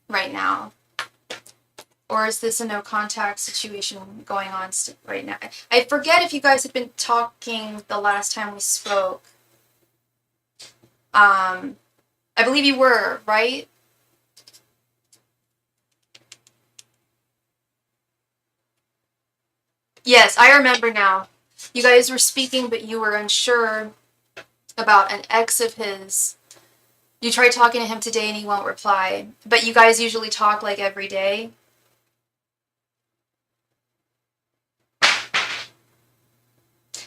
right now? Or is this a no contact situation going on right now? I forget if you guys had been talking the last time we spoke. I believe you were, right? Yes, I remember now. You guys were speaking, but you were unsure about an ex of his. You tried talking to him today and he won't reply. But you guys usually talk like every day.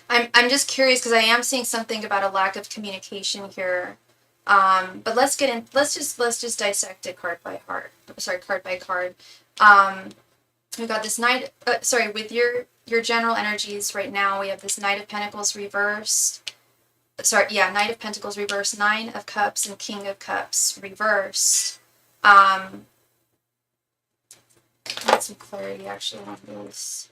I'm just curious because I am seeing something about a lack of communication here. But let's just dissect it card by card. Card by card. We got this Knight. With your general energies right now, we have this Knight of Pentacles reversed. Knight of Pentacles reversed, Nine of Cups, and King of Cups reversed. Need some clarity actually on this.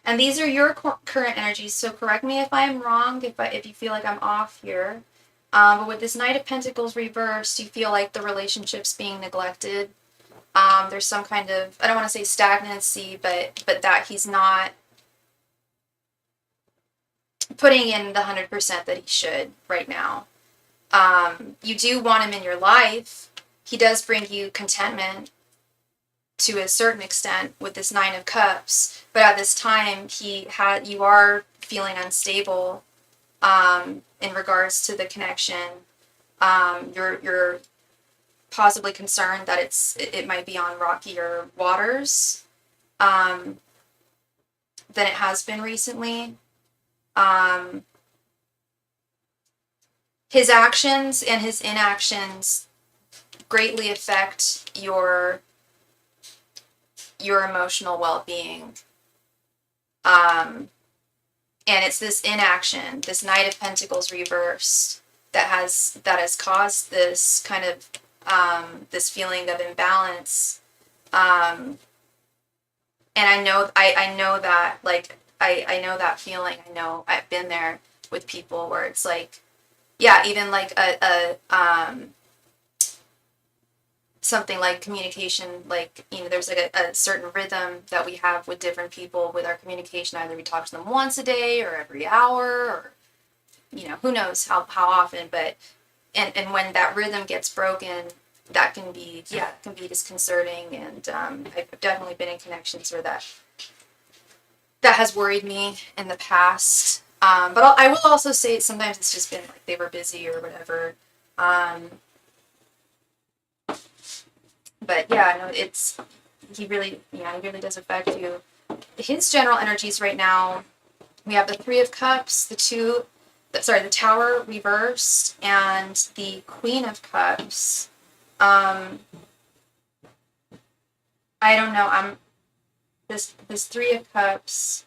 And these are your current energies, so correct me if I'm wrong, if you feel like I'm off here. But with this Knight of Pentacles reversed, you feel like the relationship's being neglected. There's some kind of, I don't want to say stagnancy, but that he's not putting in the 100% that he should right now. You do want him in your life. He does bring you contentment to a certain extent with this Nine of Cups, but at this time you are feeling unstable in regards to the connection. You're possibly concerned that it might be on rockier waters than it has been recently. His actions and his inactions greatly affect your emotional well-being. And it's this inaction, this Knight of Pentacles reversed, that has caused this kind of this feeling of imbalance. And I know that, like, I know that feeling. I know I've been there with people where it's like, yeah, even like a something like communication, like, you know, there's like a certain rhythm that we have with different people with our communication. Either we talk to them once a day or every hour, or, you know, who knows how often, but and when that rhythm gets broken, that can be, yeah, it can be disconcerting. And I've definitely been in connections where that has worried me in the past. But I will also say sometimes it's just been like they were busy or whatever. But yeah, no, he really does affect you. His general energies right now, we have the Three of Cups, the Tower reversed, and the Queen of Cups. I don't know. This Three of Cups.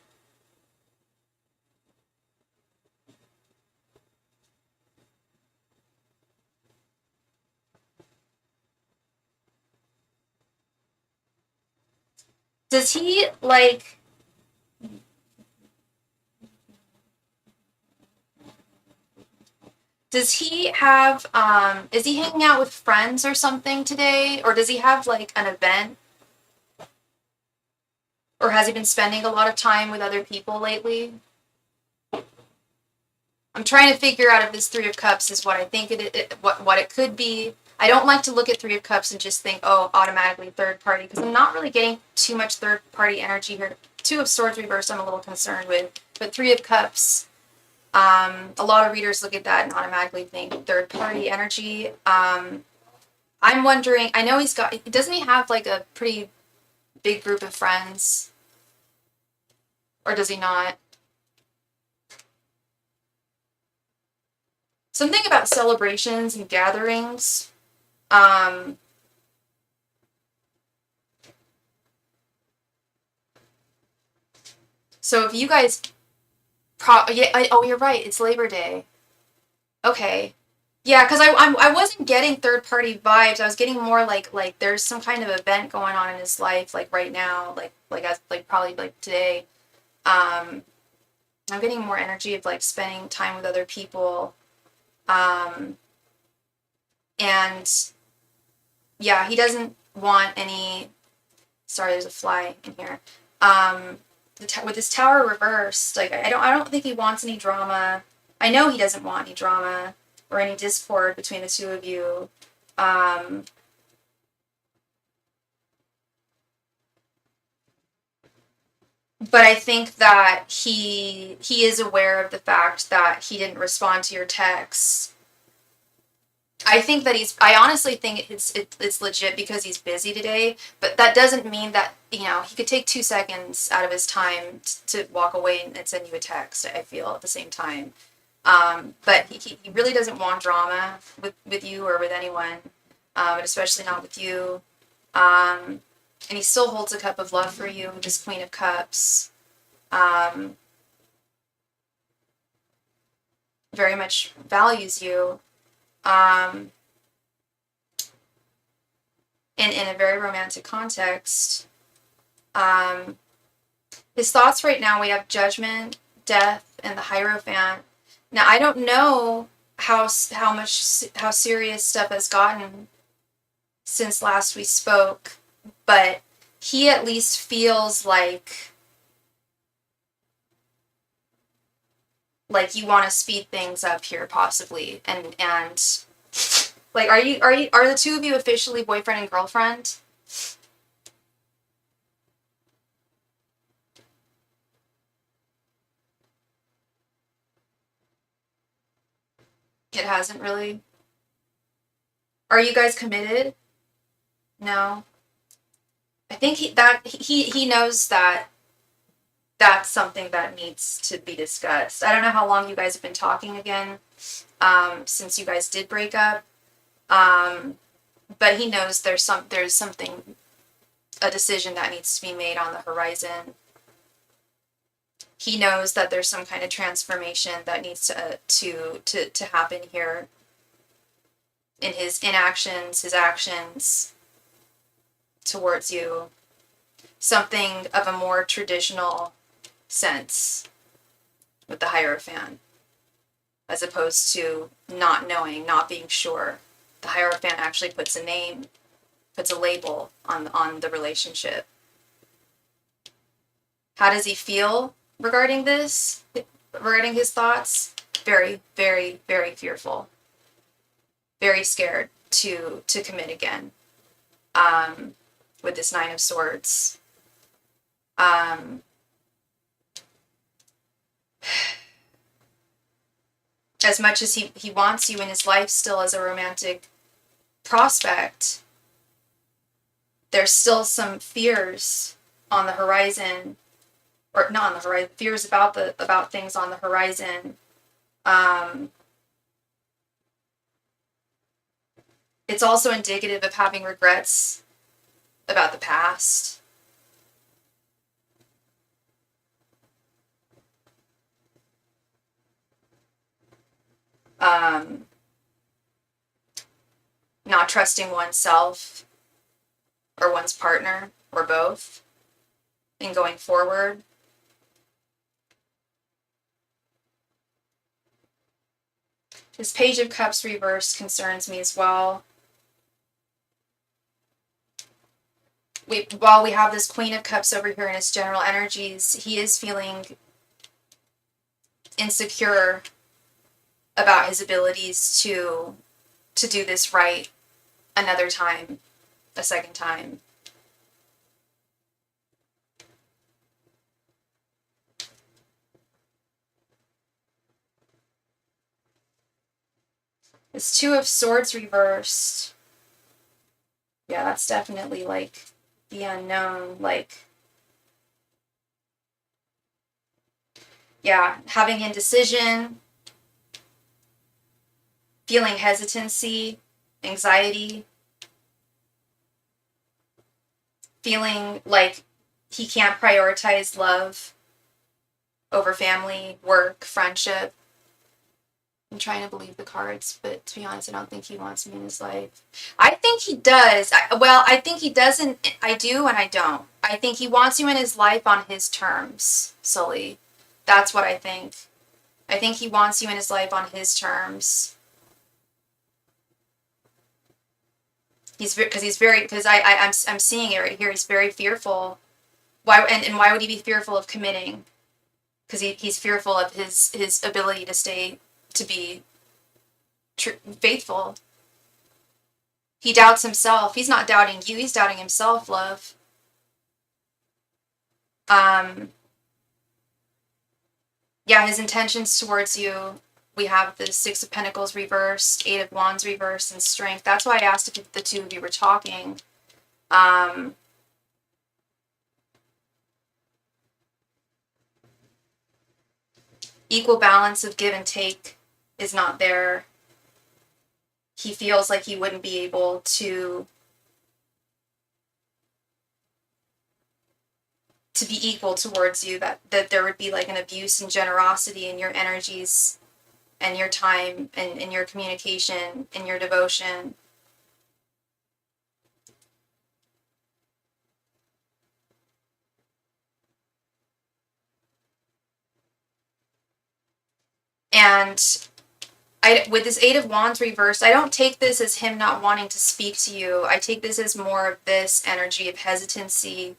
Does he like? Does he have, is he hanging out with friends or something today? Or does he have, like, an event? Or has he been spending a lot of time with other people lately? I'm trying to figure out if this Three of Cups is what I think what it could be. I don't like to look at Three of Cups and just think, oh, automatically third party, because I'm not really getting too much third party energy here. Two of Swords reversed I'm a little concerned with, but Three of Cups, a lot of readers look at that and automatically think third party energy. I'm wondering, I know doesn't he have like a pretty big group of friends? Or does he not? Something about celebrations and gatherings. So if you guys, you're right, it's Labor Day. Okay. Yeah, because I wasn't getting third party vibes. I was getting more like there's some kind of event going on in his life, like right now, like probably like today. I'm getting more energy of like spending time with other people. And yeah, he doesn't want any. Sorry, there's a fly in here. With this Tower reversed, like I don't think he wants any drama. I know he doesn't want any drama or any discord between the two of you. But I think that he is aware of the fact that he didn't respond to your text. I think that I honestly think it's legit because he's busy today, but that doesn't mean that, you know, he could take 2 seconds out of his time to walk away and send you a text, I feel, at the same time. But he really doesn't want drama with you or with anyone, but especially not with you. And he still holds a cup of love for you, this Queen of Cups. Very much values you. In a very romantic context. His thoughts right now, we have Judgment, Death, and the Hierophant. Now, I don't know how serious stuff has gotten since last we spoke, but he at least feels like you want to speed things up here, possibly, and like, are the two of you officially boyfriend and girlfriend? It hasn't really. Are you guys committed? No. I think he knows that that's something that needs to be discussed. I don't know how long you guys have been talking again, since you guys did break up. But he knows there's something, a decision that needs to be made on the horizon. He knows that there's some kind of transformation that needs to happen here in his inactions, his actions towards you. Something of a more traditional sense with the Hierophant, as opposed to not knowing, not being sure. The Hierophant actually puts a name, puts a label on the relationship. How does he feel regarding this? Regarding his thoughts? Very, very, very fearful. Very scared to commit again. With this Nine of Swords. As much as he wants you in his life still as a romantic prospect, there's still some fears on the horizon, or not on the horizon, fears about things on the horizon. It's also indicative of having regrets about the past. Not trusting oneself or one's partner or both in going forward. This Page of Cups reversed concerns me as well. While we have this Queen of Cups over here in his general energies, he is feeling insecure about his abilities to do this right another time, a second time. This Two of Swords reversed. Yeah, that's definitely like the unknown, like, yeah, having indecision, feeling hesitancy, anxiety, feeling like he can't prioritize love over family, work, friendship. I'm trying to believe the cards, but to be honest, I don't think he wants me in his life. I think he does. I think he doesn't. I do and I don't. I think he wants you in his life on his terms, Sully. That's what I think. I think he wants you in his life on his terms. I'm seeing it right here. He's very fearful. Why why would he be fearful of committing? Because he's fearful of his ability to be faithful. He doubts himself. He's not doubting you. He's doubting himself, love. Yeah, his intentions towards you. We have the Six of Pentacles reversed, Eight of Wands reversed, and Strength. That's why I asked if the two of you were talking. Equal balance of give and take is not there. He feels like he wouldn't be able to be equal towards you, that there would be like an abuse and generosity in your energies and your time and in your communication and your devotion. And with this Eight of Wands reversed, I don't take this as him not wanting to speak to you. I take this as more of this energy of hesitancy.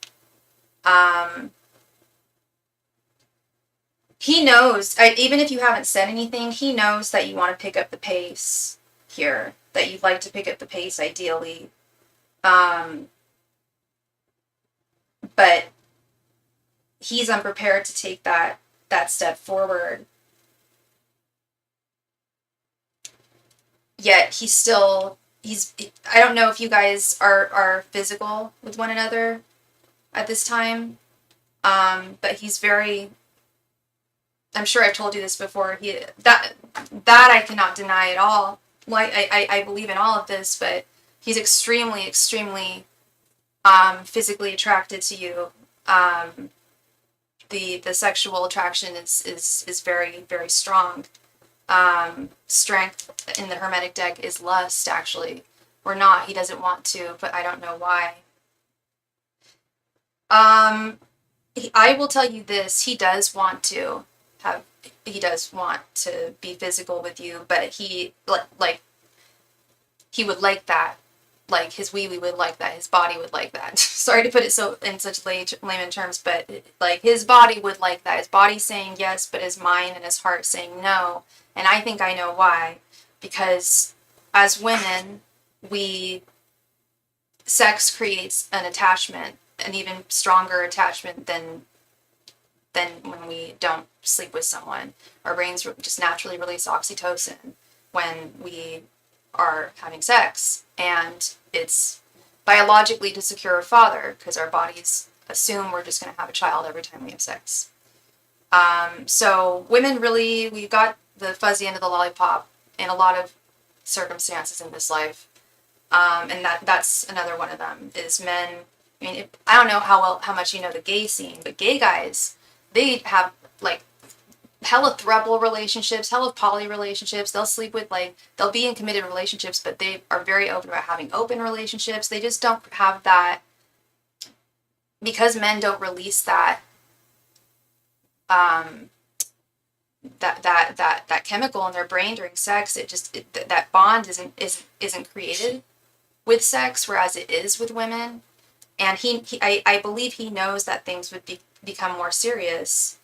He knows, even if you haven't said anything, he knows that you want to pick up the pace here, that you'd like to pick up the pace ideally. But he's unprepared to take that step forward. Yet he still I don't know if you guys are physical with one another at this time, but he's very, I'm sure I've told you this before, that I cannot deny at all. Like, I believe in all of this, but he's extremely, extremely physically attracted to you. The sexual attraction is very, very strong. Strength in the Hermetic deck is lust, actually. Or not, he doesn't want to, but I don't know why. I will tell you this, he does want to be physical with you, but he would like that. Like, his wee would like that. His body would like that. Sorry to put it so in such layman terms, but like, his body would like that. His body's saying yes, but his mind and his heart saying no. And I think I know why. Because as women, sex creates an attachment, an even stronger attachment than when we don't sleep with someone. Our brains just naturally release oxytocin when we are having sex, and it's biologically to secure a father, because our bodies assume we're just going to have a child every time we have sex. So women really, we've got the fuzzy end of the lollipop in a lot of circumstances in this life, and that's another one of them, is men. I mean, I don't know how much you know the gay scene, but gay guys, they have like hella throuple relationships, hella poly relationships. They'll sleep with, like, they'll be in committed relationships, but they are very open about having open relationships. They just don't have that, because men don't release that that chemical in their brain during sex. That bond isn't created with sex, whereas it is with women. And I believe he knows that things would become more serious.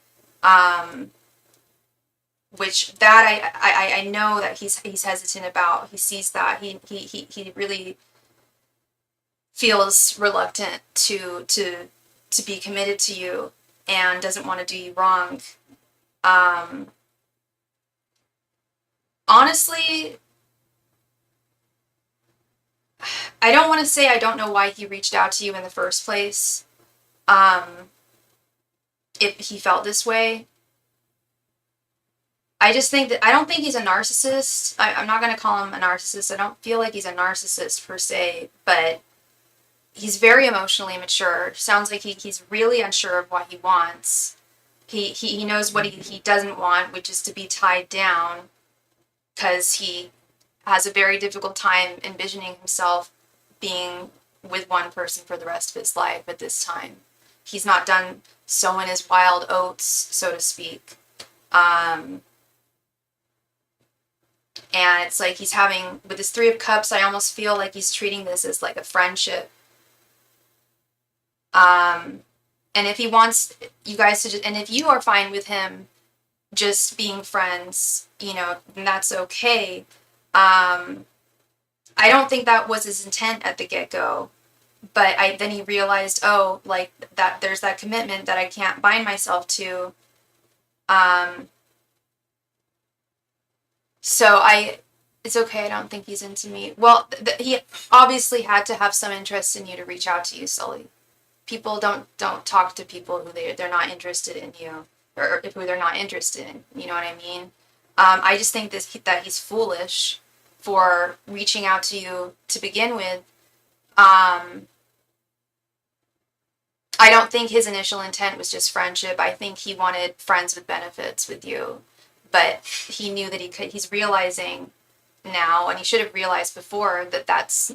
Which that I know that he's hesitant about. He sees that he really feels reluctant to be committed to you, and doesn't want to do you wrong. Honestly, I don't want to say I don't know why he reached out to you in the first place. If he felt this way, I just think that I don't think he's a narcissist. I'm not going to call him a narcissist. I don't feel like he's a narcissist per se, but he's very emotionally mature. Sounds like he's really unsure of what he wants. He knows what he doesn't want, which is to be tied down, because he has a very difficult time envisioning himself being with one person for the rest of his life at this time. He's not done sowing his wild oats, so to speak. And it's like he's having, with his Three of Cups, I almost feel like he's treating this as like a friendship. And if he wants you guys to and if you are fine with him just being friends, then that's okay. I don't think that was his intent at the get-go. But then he realized, oh, like, that there's that commitment that I can't bind myself to. So it's okay, I don't think he's into me. Well, he obviously had to have some interest in you to reach out to you, Sully. People don't talk to people who they're not interested in you, or who they're not interested in. You know what I mean? I just think that he's foolish for reaching out to you to begin with. I don't think his initial intent was just friendship. I think he wanted friends with benefits with you. But he knew that he's realizing now, and he should have realized before, that that's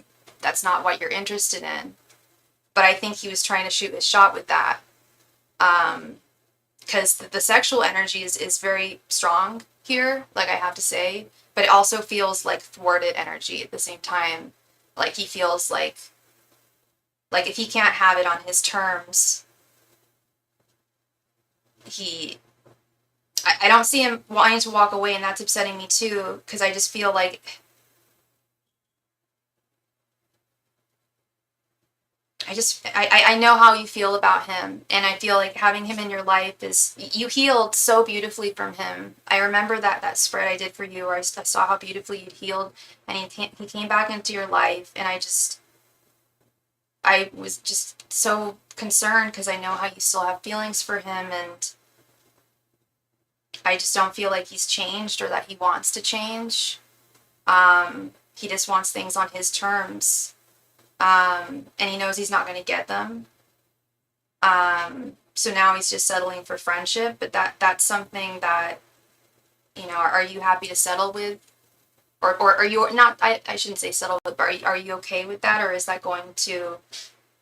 not what you're interested in. But I think he was trying to shoot his shot with that. Because the sexual energy is very strong here, like, I have to say. But it also feels like thwarted energy at the same time. Like, he feels like if he can't have it on his terms, I don't see him wanting to walk away, and that's upsetting me too, because I just feel like I know how you feel about him, and I feel like having him in your life is, you healed so beautifully from him. I remember that spread I did for you, where I saw how beautifully you'd healed, and he came back into your life, and I was just so concerned because I know how you still have feelings for him, and I just don't feel like he's changed or that he wants to change. He just wants things on his terms. And he knows he's not going to get them. So now he's just settling for friendship, but that's something that, are you happy to settle with? Or are you not, I shouldn't say settle with, but are you okay with that? Or is that going to,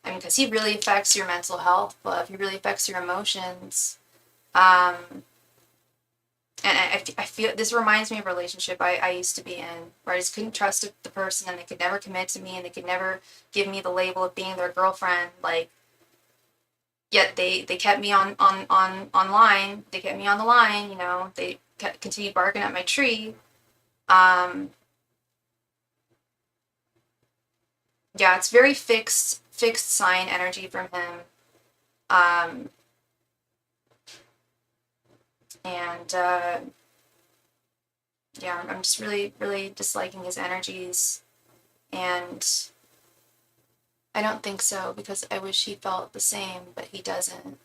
because he really affects your mental health, but he really affects your emotions. And I feel this reminds me of a relationship I used to be in, where I just couldn't trust the person, and they could never commit to me, and they could never give me the label of being their girlfriend. Like, yet they kept me online. They kept me on the line. They continued barking at my tree. Yeah, it's very fixed sign energy from him. And yeah, I'm just really, really disliking his energies. And I don't think so, because I wish he felt the same, but he doesn't.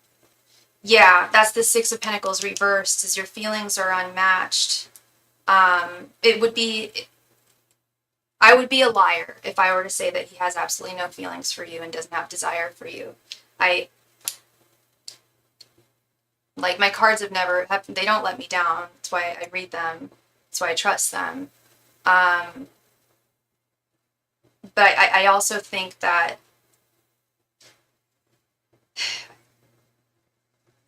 Yeah, that's the Six of Pentacles reversed, is your feelings are unmatched. It would be, I would be a liar if I were to say that he has absolutely no feelings for you and doesn't have desire for you. Like, my cards they don't let me down. That's why I read them. That's why I trust them. But I also think that,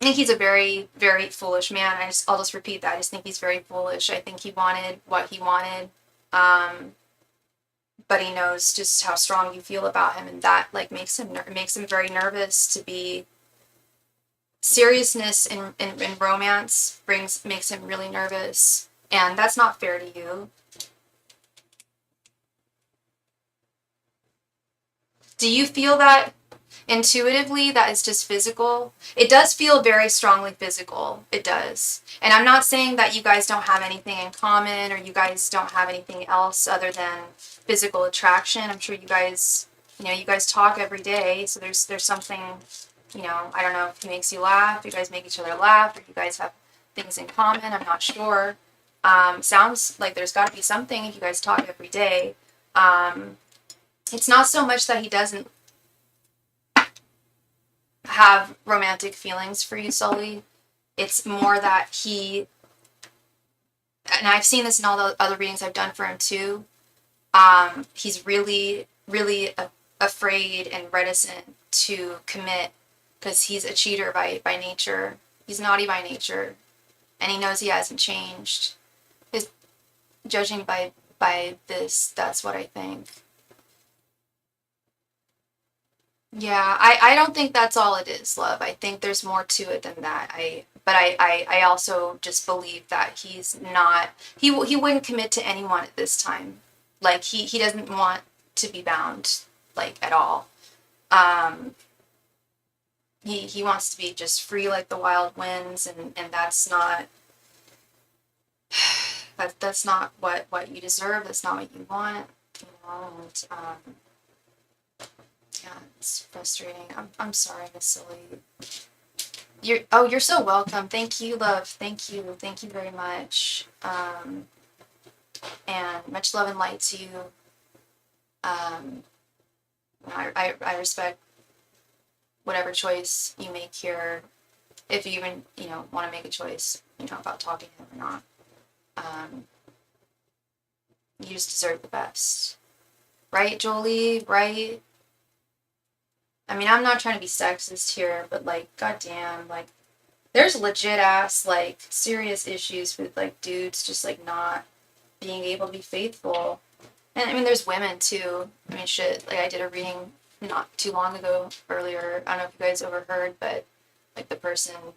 I think he's a very, very foolish man. I'll just repeat that. I just think he's very foolish. I think he wanted what he wanted. But he knows just how strong you feel about him, and that makes him very nervous to be. Seriousness in romance makes him really nervous, and that's not fair to you. Do you feel that intuitively that it's just physical? It does feel very strongly physical. It does. And I'm not saying that you guys don't have anything in common, or you guys don't have anything else other than physical attraction. I'm sure you guys talk every day, so there's something, I don't know if he makes you laugh, you guys make each other laugh, or you guys have things in common. I'm not sure. Sounds like there's got to be something if you guys talk every day. It's not so much that he doesn't have romantic feelings for you, Sully. It's more that he, and I've seen this in all the other readings I've done for him too, he's really, really afraid and reticent to commit, because he's a cheater by nature. He's naughty by nature, and he knows he hasn't changed. Judging by this, that's what I think. Yeah, I don't think that's all it is, love. I think there's more to it than that. I also just believe that he wouldn't commit to anyone at this time. Like, he doesn't want to be bound, like, at all. He wants to be just free like the wild winds, and that's not that's not what you deserve. That's not what you want, and yeah, it's frustrating. I'm sorry, Miss Silly. You're so welcome. Thank you, love. Thank you very much. And much love and light to you. I respect whatever choice you make here, if you even want to make a choice about talking to him or not. You just deserve the best, right, Jolie? Right? I mean, I'm not trying to be sexist here, but goddamn, there's legit ass serious issues with dudes just not being able to be faithful. And I mean, there's women too. I mean, shit, I did a reading not too long ago, earlier. I don't know if you guys overheard, but the person's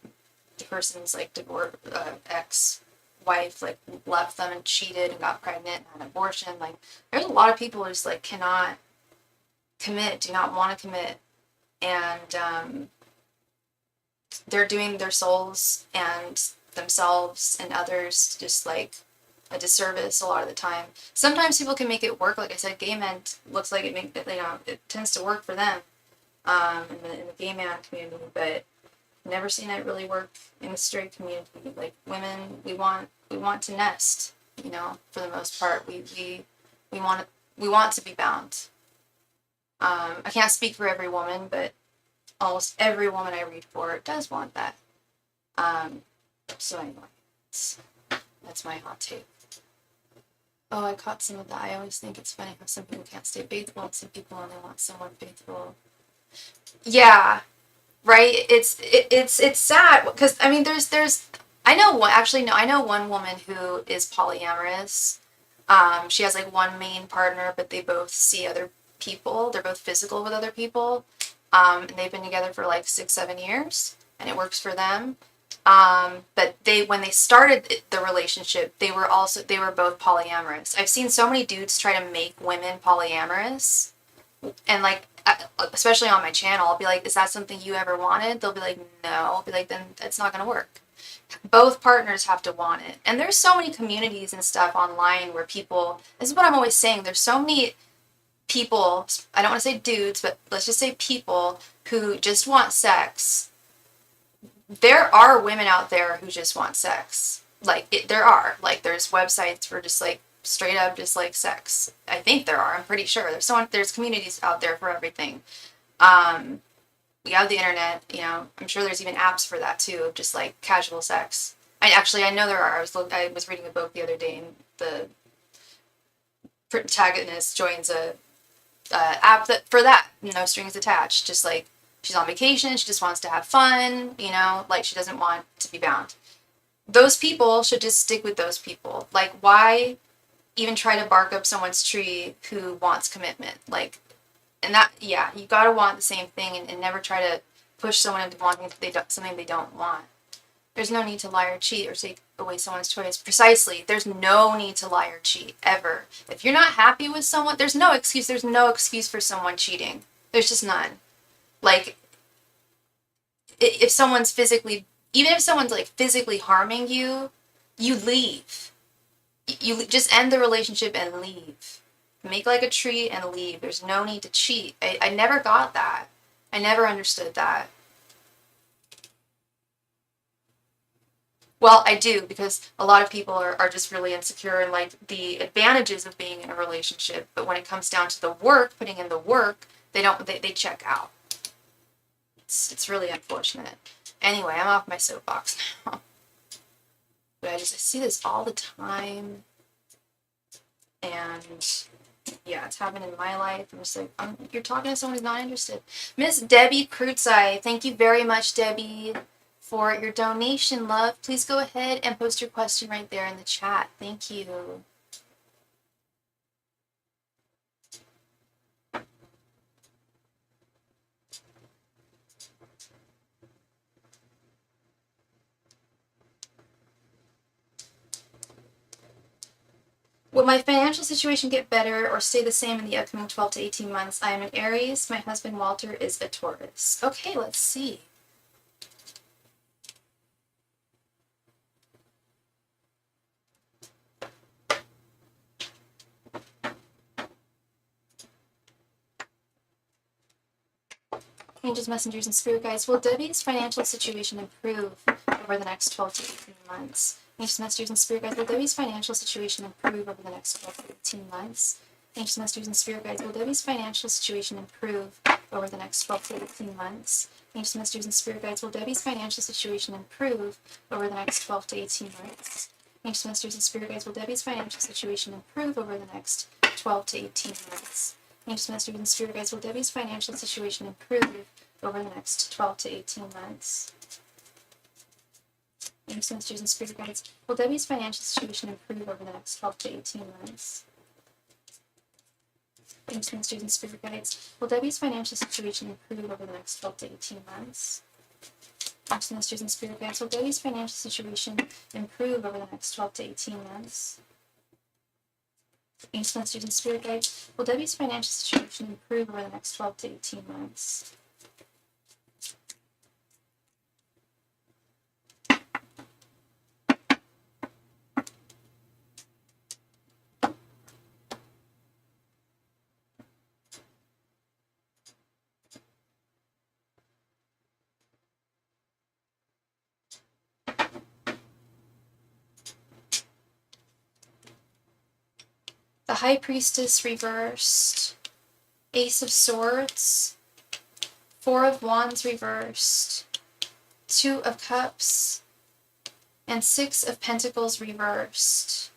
divorce, ex-wife left them and cheated and got pregnant and had an abortion. There's a lot of people who just cannot commit, do not want to commit. and they're doing their souls and themselves and others just like a disservice a lot of the time. Sometimes people can make it work. Like I said, gay men looks like it tends to work for them in the gay man community, but never seen it really work in the straight community. Like women, we want to nest, for the most part. We want to be bound. I can't speak for every woman, but almost every woman I read for does want that. So anyway, that's my hot take. Oh, I caught some of that. I always think it's funny how some people can't stay faithful and some people only want someone faithful. Yeah, right. It's sad because I mean I know one woman who is polyamorous. She has like one main partner, but they both see other people. They're both physical with other people. And they've been together for like 6-7 years, and it works for them. But when they started the relationship, they were both polyamorous. I've seen so many dudes try to make women polyamorous, and like, especially on my channel, I'll be like, is that something you ever wanted? They'll be like, no. I'll be like, then it's not going to work. Both partners have to want it. And there's so many communities and stuff online where people, this is what I'm always saying, there's so many people, I don't want to say dudes, but let's just say people who just want sex. There are women out there who just want sex. There are. Like, there's websites for just, like, straight up just, like, sex. I think there are. I'm pretty sure. There's communities out there for everything. We have the internet, I'm sure there's even apps for that, too, of just, like, casual sex. I know there are. I was reading a book the other day, and the protagonist joins a app for that, no strings attached, just like she's on vacation, she just wants to have fun, like she doesn't want to be bound. Those people should just stick with those people. Like, why even try to bark up someone's tree who wants commitment? Like, and that, yeah, you gotta want the same thing, and never try to push someone into wanting something they don't want. There's no need to lie or cheat or take away someone's choice. Precisely. There's no need to lie or cheat, ever. If you're not happy with someone, there's no excuse. There's no excuse for someone cheating. There's just none. Like, if someone's even if someone's, like, physically harming you, you leave. You just end the relationship and leave. Make like a tree and leave. There's no need to cheat. I never got that. I never understood that. Well, I do, because a lot of people are just really insecure in, like, the advantages of being in a relationship, but when it comes down to the work, putting in the work, they check out. It's really unfortunate. Anyway, I'm off my soapbox now. But I see this all the time, and yeah, it's happened in my life. I'm just like, you're talking to someone who's not interested. Miss Debbie Kreutzai, thank you very much, Debbie, for your donation, love. Please go ahead and post your question right there in the chat. Thank you. Will my financial situation get better or stay the same in the upcoming 12 to 18 months? I am an Aries. My husband, Walter, is a Taurus. Okay, let's see. Angels, messengers, and spirit guides, will Debbie's financial situation improve over the next 12 to 18 months? Angels, messengers, and spirit guides, will Debbie's financial situation improve over the next 12 to 18 months? Angels, messengers, and spirit guides, will Debbie's financial situation improve over the next 12 to 18 months? Angels, messengers, and spirit guides, will Debbie's financial situation improve over the next 12 to 18 months? Angels, messengers, and spirit guides, will Debbie's financial situation improve over the next 12 to 18 months? Angels, messengers, and spirit guides, will Debbie's financial situation improve over the next 12 to 18 months? Angels, messengers, and spirit guides, will Debbie's financial situation improve over the next 12 to 18 months? Angels, messengers, and spirit guides, will Debbie's financial situation improve over the next 12 to 18 months? Angels, messengers, and spirit guides, will Debbie's financial situation improve over the next 12 to 18 months? Angels, messengers, and spirit guides, will Debbie's financial situation improve over the next 12 to 18 months? the High Priestess reversed, Ace of Swords, Four of Wands reversed, Two of Cups, and Six of Pentacles reversed.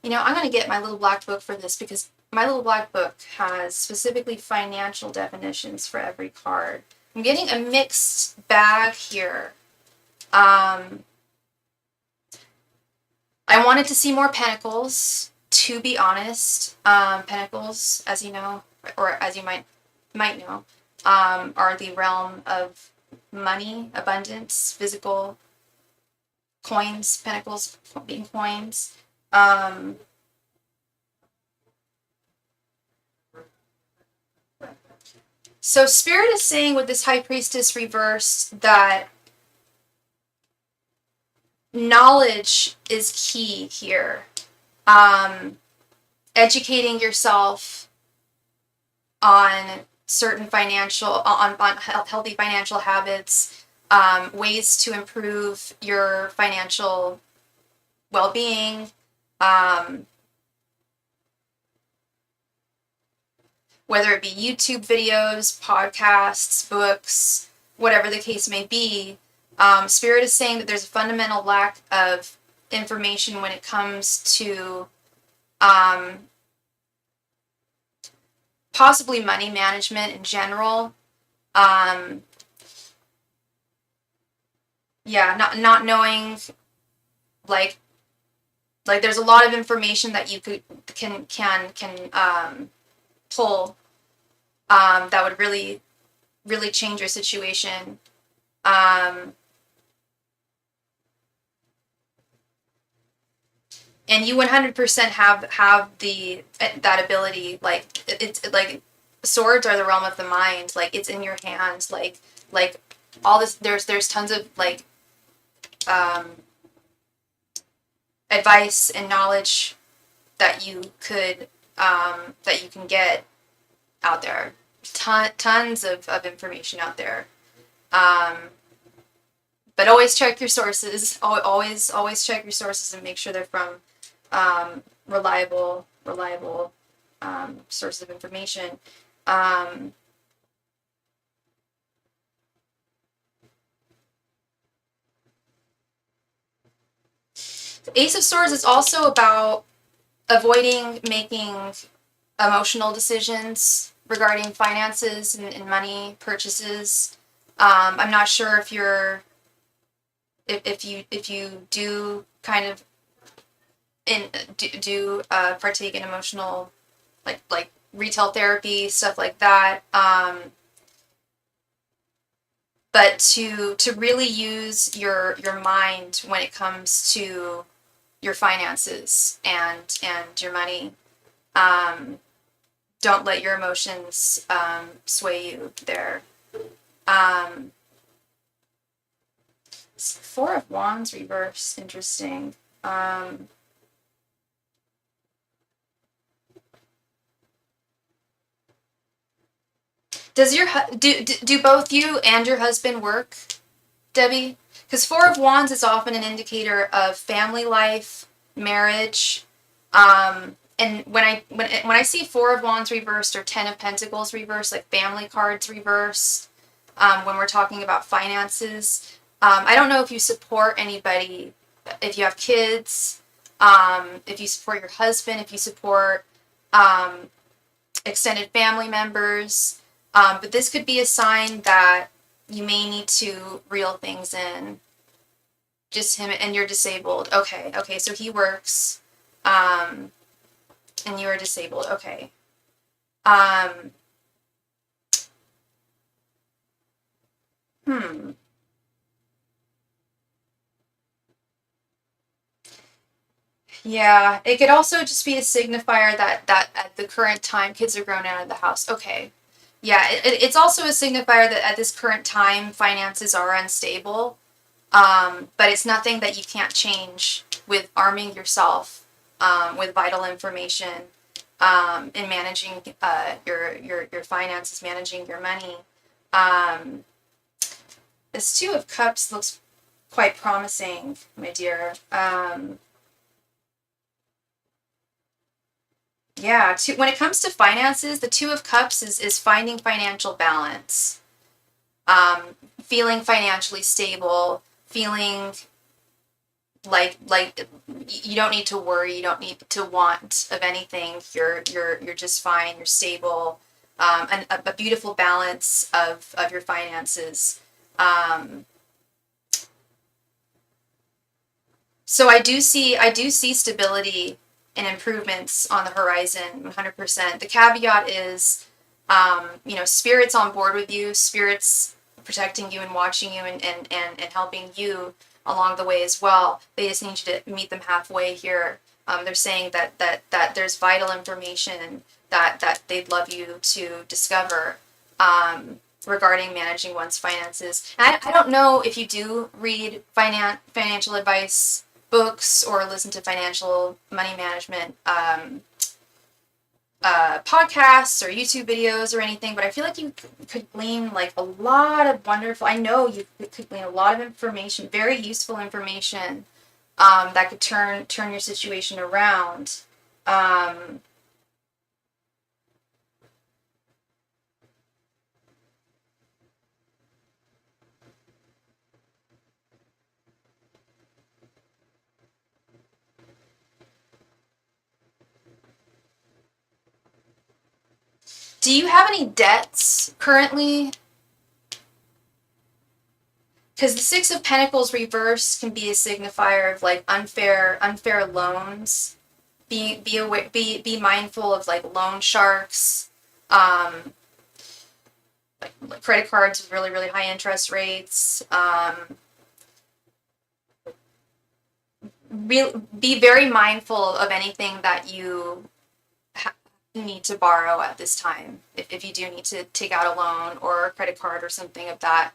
You know, I'm going to get my little black book for this because my little black book has specifically financial definitions for every card. I'm getting a mixed bag here. I wanted to see more pentacles, to be honest. Pentacles, as you know, or as you might know, are the realm of money, abundance, physical coins, pentacles being coins. So Spirit is saying with this High Priestess reversed that knowledge is key here. Educating yourself on certain on healthy financial habits, ways to improve your financial well-being, whether it be YouTube videos, podcasts, books, whatever the case may be. Spirit is saying that there's a fundamental lack of information when it comes to possibly money management in general. Yeah, not knowing, like there's a lot of information that you can pull that would really change your situation. And you 100% have that ability. Like it's like swords are the realm of the mind. Like it's in your hands. Like all this. There's tons of like advice and knowledge that you can get out there. Tons of information out there. But always check your sources. Always check your sources and make sure they're from reliable sources of information. The Ace of Swords is also about avoiding making emotional decisions regarding finances and money purchases. I'm not sure if you do kind of partake in emotional like retail therapy, stuff like that. But to really use your mind when it comes to your finances and your money. Don't let your emotions sway you there. Four of Wands reverse, interesting. Does do both you and your husband work, Debbie? Because Four of Wands is often an indicator of family life, marriage. And when I see Four of Wands reversed or Ten of Pentacles reversed, like family cards reversed, when we're talking about finances, I don't know if you support anybody, if you have kids, if you support your husband, if you support extended family members. But this could be a sign that you may need to reel things in. Just him, and you're disabled. Okay, so he works, and you are disabled. Okay. Yeah, it could also just be a signifier that at the current time kids are grown out of the house. Okay. Yeah, it's also a signifier that at this current time finances are unstable, but it's nothing that you can't change with arming yourself with vital information in managing your finances, managing your money. This Two of Cups looks quite promising, my dear. Yeah, when it comes to finances, the Two of Cups is finding financial balance, feeling financially stable, feeling like you don't need to worry, you don't need to want of anything. You're just fine. You're stable, and a beautiful balance of your finances. Um, so I do see stability and improvements on the horizon, 100%. The caveat is, spirits on board with you, spirits protecting you and watching you and helping you along the way as well. They just need you to meet them halfway here. They're saying that there's vital information that they'd love you to discover, regarding managing one's finances. And I don't know if you do read financial advice books or listen to financial money management podcasts or YouTube videos or anything, but I feel like you could glean like a lot of wonderful, I know you could glean a lot of information, very useful information, that could turn your situation around. Um, do you have any debts currently? Because the Six of Pentacles reversed can be a signifier of like unfair loans. Be mindful of like loan sharks, um, like credit cards with really high interest rates. Be very mindful of anything that you need to borrow at this time. If you do need to take out a loan or a credit card or something of that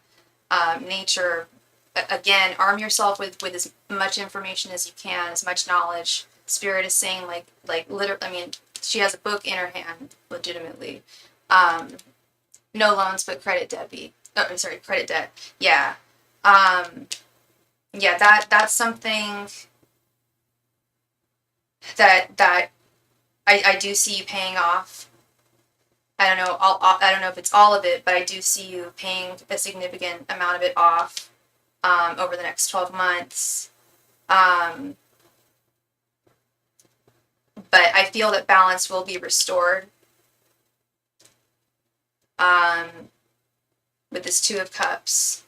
nature, again, arm yourself with as much information as you can, as much knowledge. Spirit is saying like literally. I mean, she has a book in her hand, legitimately. Um, no loans, but credit debt. I'm sorry, credit debt. Yeah. Um, yeah. That's something that I do see you paying off. I don't know. I don't know if it's all of it, but I do see you paying a significant amount of it off, over the next 12 months. Um, but I feel that balance will be restored, um, with this Two of Cups.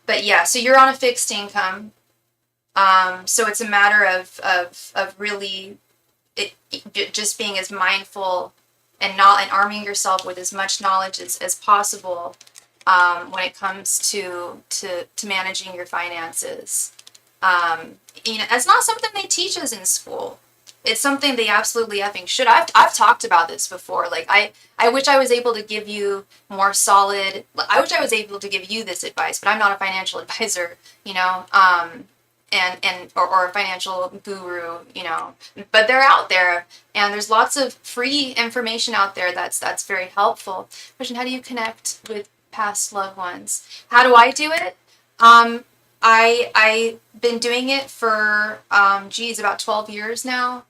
But yeah, so you're on a fixed income. So it's a matter of really just being as mindful and arming yourself with as much knowledge as possible, when it comes to managing your finances. It's not something they teach us in school. It's something they absolutely effing should. I've talked about this before. Like I wish I was able to give you more solid. I wish I was able to give you this advice, but I'm not a financial advisor. You know, or a financial guru. You know, but they're out there, and there's lots of free information out there that's very helpful. Question: how do you connect with past loved ones? How do I do it? Um, I've been doing it for about 12 years now.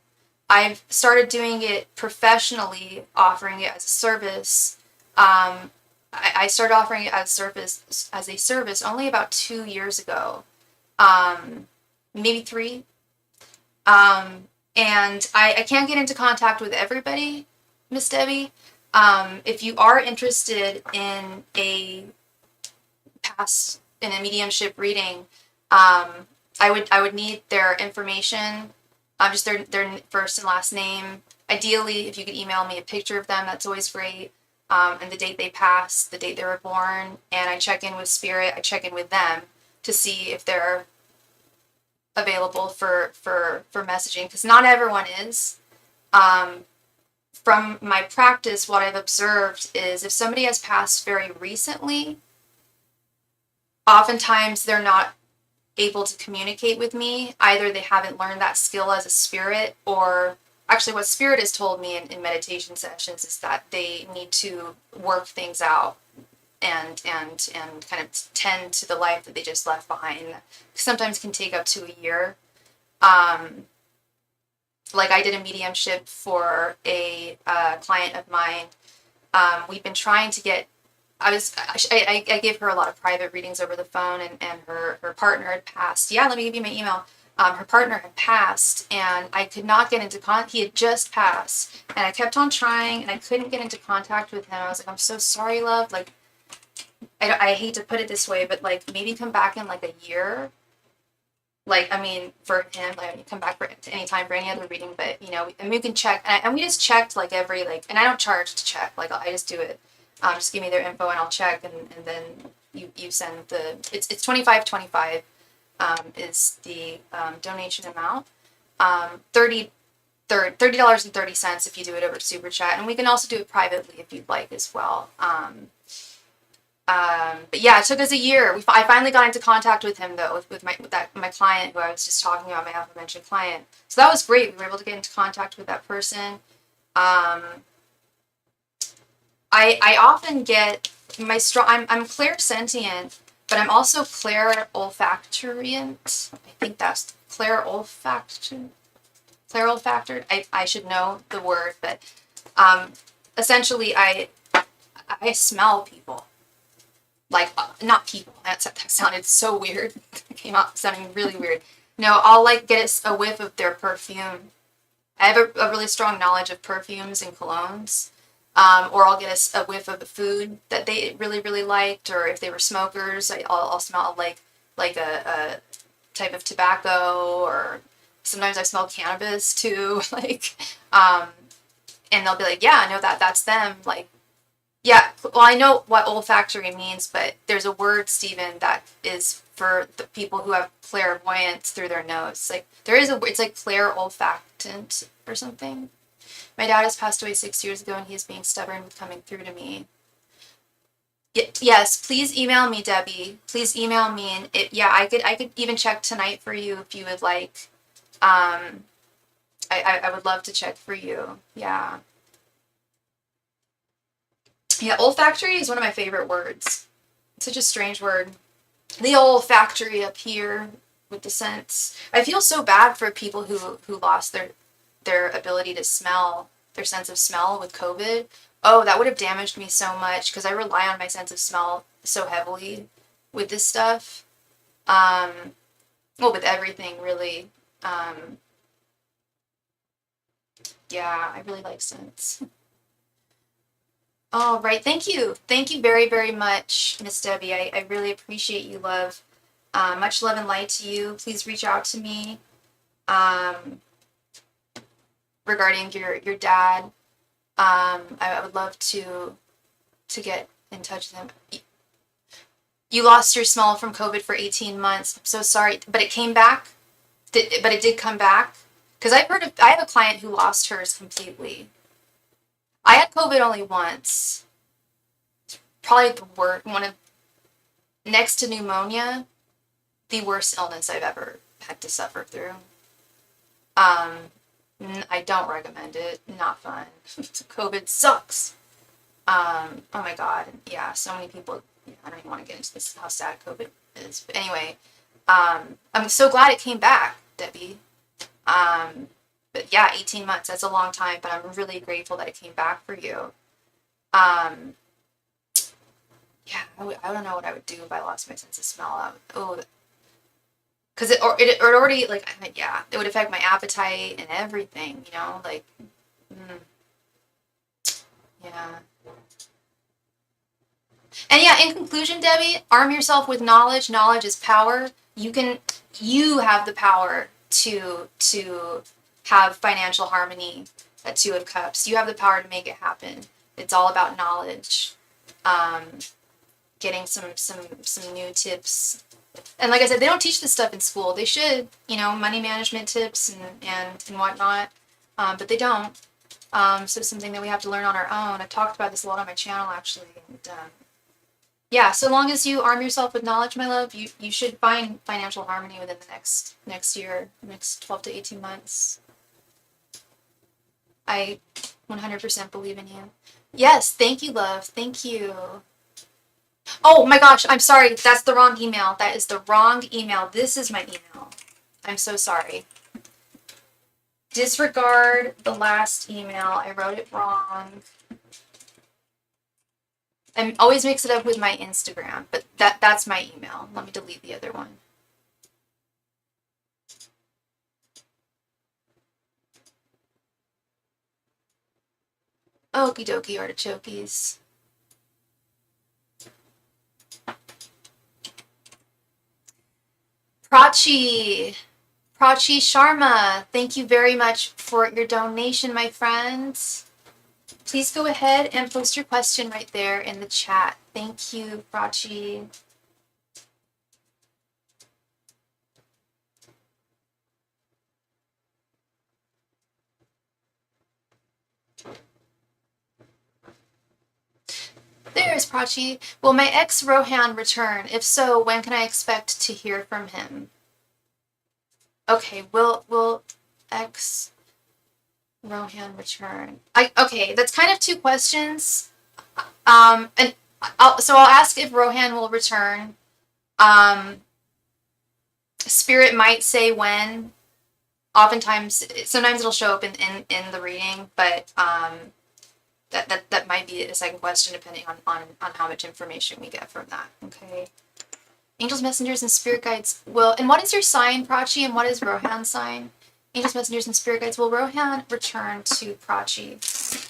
I've started doing it professionally, offering it as a service. I started offering it as a service only about 2 years ago, um, maybe three. And I can't get into contact with everybody, Miss Debbie. If you are interested in a mediumship reading, I would need their information, just their first and last name. Ideally, if you could email me a picture of them, that's always great. And the date they passed, the date they were born, and I check in with Spirit. I check in with them to see if they're available for messaging, because not everyone is. Um, from my practice, what I've observed is if somebody has passed very recently, oftentimes they're not able to communicate with me. Either they haven't learned that skill as a spirit, or actually what Spirit has told me in meditation sessions is that they need to work things out and kind of tend to the life that they just left behind. Sometimes can take up to a year. Um, like I did a mediumship for a client of mine. We've been trying to get, I gave her a lot of private readings over the phone, and her partner had passed. Yeah, let me give you my email. Her partner had passed, and I could not get into he had just passed, and I kept on trying, and I couldn't get into contact with him. I was like, I'm so sorry, love. Like, I hate to put it this way, but like maybe come back in like a year. Like, I mean, for him, like, come back for any time for any other reading, but you know, and we can check, and we just checked like every, like, and I don't charge to check, like I just do it. Just give me their info and I'll check, and then you send the, it's $25.25 is the donation amount. $30.30 if you do it over SuperChat, and we can also do it privately if you'd like as well. But yeah, it took us a year. I finally got into contact with him though, with my client who I was just talking about, my aforementioned client. So that was great. We were able to get into contact with that person. I often get I'm clairsentient, but I'm also clairolfactorient. I think that's clairolfactored. I should know the word, but essentially I smell people. Like, not people. That sounded so weird. It came out sounding really weird. No, I'll like get a whiff of their perfume. I have a really strong knowledge of perfumes and colognes. Or I'll get a whiff of the food that they really, really liked, or if they were smokers, I'll smell like a type of tobacco, or sometimes I smell cannabis too. Like, and they'll be like, yeah, I know that's them. Like, yeah, well, I know what olfactory means, but there's a word, Stephen, that is for the people who have clairvoyance through their nose. Like, there is it's like clairolfactant or something. My dad has passed away 6 years ago, and he is being stubborn with coming through to me. Yes, please email me, Debbie. Please email me, and I could even check tonight for you if you would like. I would love to check for you. Yeah. Yeah, olfactory is one of my favorite words. It's such a strange word. The olfactory up here with the scents. I feel so bad for people who lost their ability to smell, their sense of smell with COVID. Oh, that would have damaged me so much because I rely on my sense of smell so heavily with this stuff. Well, with everything really. Yeah, I really like scents. All right, thank you. Thank you very, very much, Miss Debbie. I really appreciate you, love. Much love and light to you. Please reach out to me regarding your dad. I would love to get in touch with him. You lost your smell from COVID for 18 months. I'm so sorry, but it came back. But it did come back? Because I have a client who lost hers completely. I had COVID only once. Probably the worst, next to pneumonia, the worst illness I've ever had to suffer through. I don't recommend it. Not fun. COVID sucks. Oh my God. Yeah, so many people, I don't even want to get into this, how sad COVID is. But anyway, I'm so glad it came back, Debbie. But yeah, 18 months, that's a long time, but I'm really grateful that it came back for you. Yeah, I don't know what I would do if I lost my sense of smell. Because it already, like, yeah, it would affect my appetite and everything, you know, like, yeah. And yeah, in conclusion, Debbie, arm yourself with knowledge. Knowledge is power. You have the power to have financial harmony at Two of Cups. You have the power to make it happen. It's all about knowledge. Getting some new tips. And like I said, they don't teach this stuff in school. They should, you know, money management tips and whatnot. But they don't. So it's something that we have to learn on our own. I've talked about this a lot on my channel, actually. And, yeah, so long as you arm yourself with knowledge, my love, you should find financial harmony within the next year, next 12 to 18 months. I 100% believe in you. Yes, thank you, love. Thank you. Oh my gosh, I'm sorry. That's the wrong email. That is the wrong email. This is my email. I'm so sorry. Disregard the last email. I wrote it wrong. I always mix it up with my Instagram, but that's my email. Let me delete the other one. Okie dokie artichokes. Prachi Sharma, thank you very much for your donation, my friends. Please go ahead and post your question right there in the chat. Thank you, Prachi. There's Prachi. Will my ex Rohan return? If so, when can I expect to hear from him? Okay, will ex Rohan return? Okay, that's kind of two questions. And I'll ask if Rohan will return. Spirit might say when. Oftentimes, sometimes it'll show up in the reading, but that might be a second question depending on how much information we get from that. Okay. Angels, messengers, and spirit guides will. And what is your sign, Prachi? And what is Rohan's sign? Angels, messengers, and spirit guides. Will Rohan return to Prachi?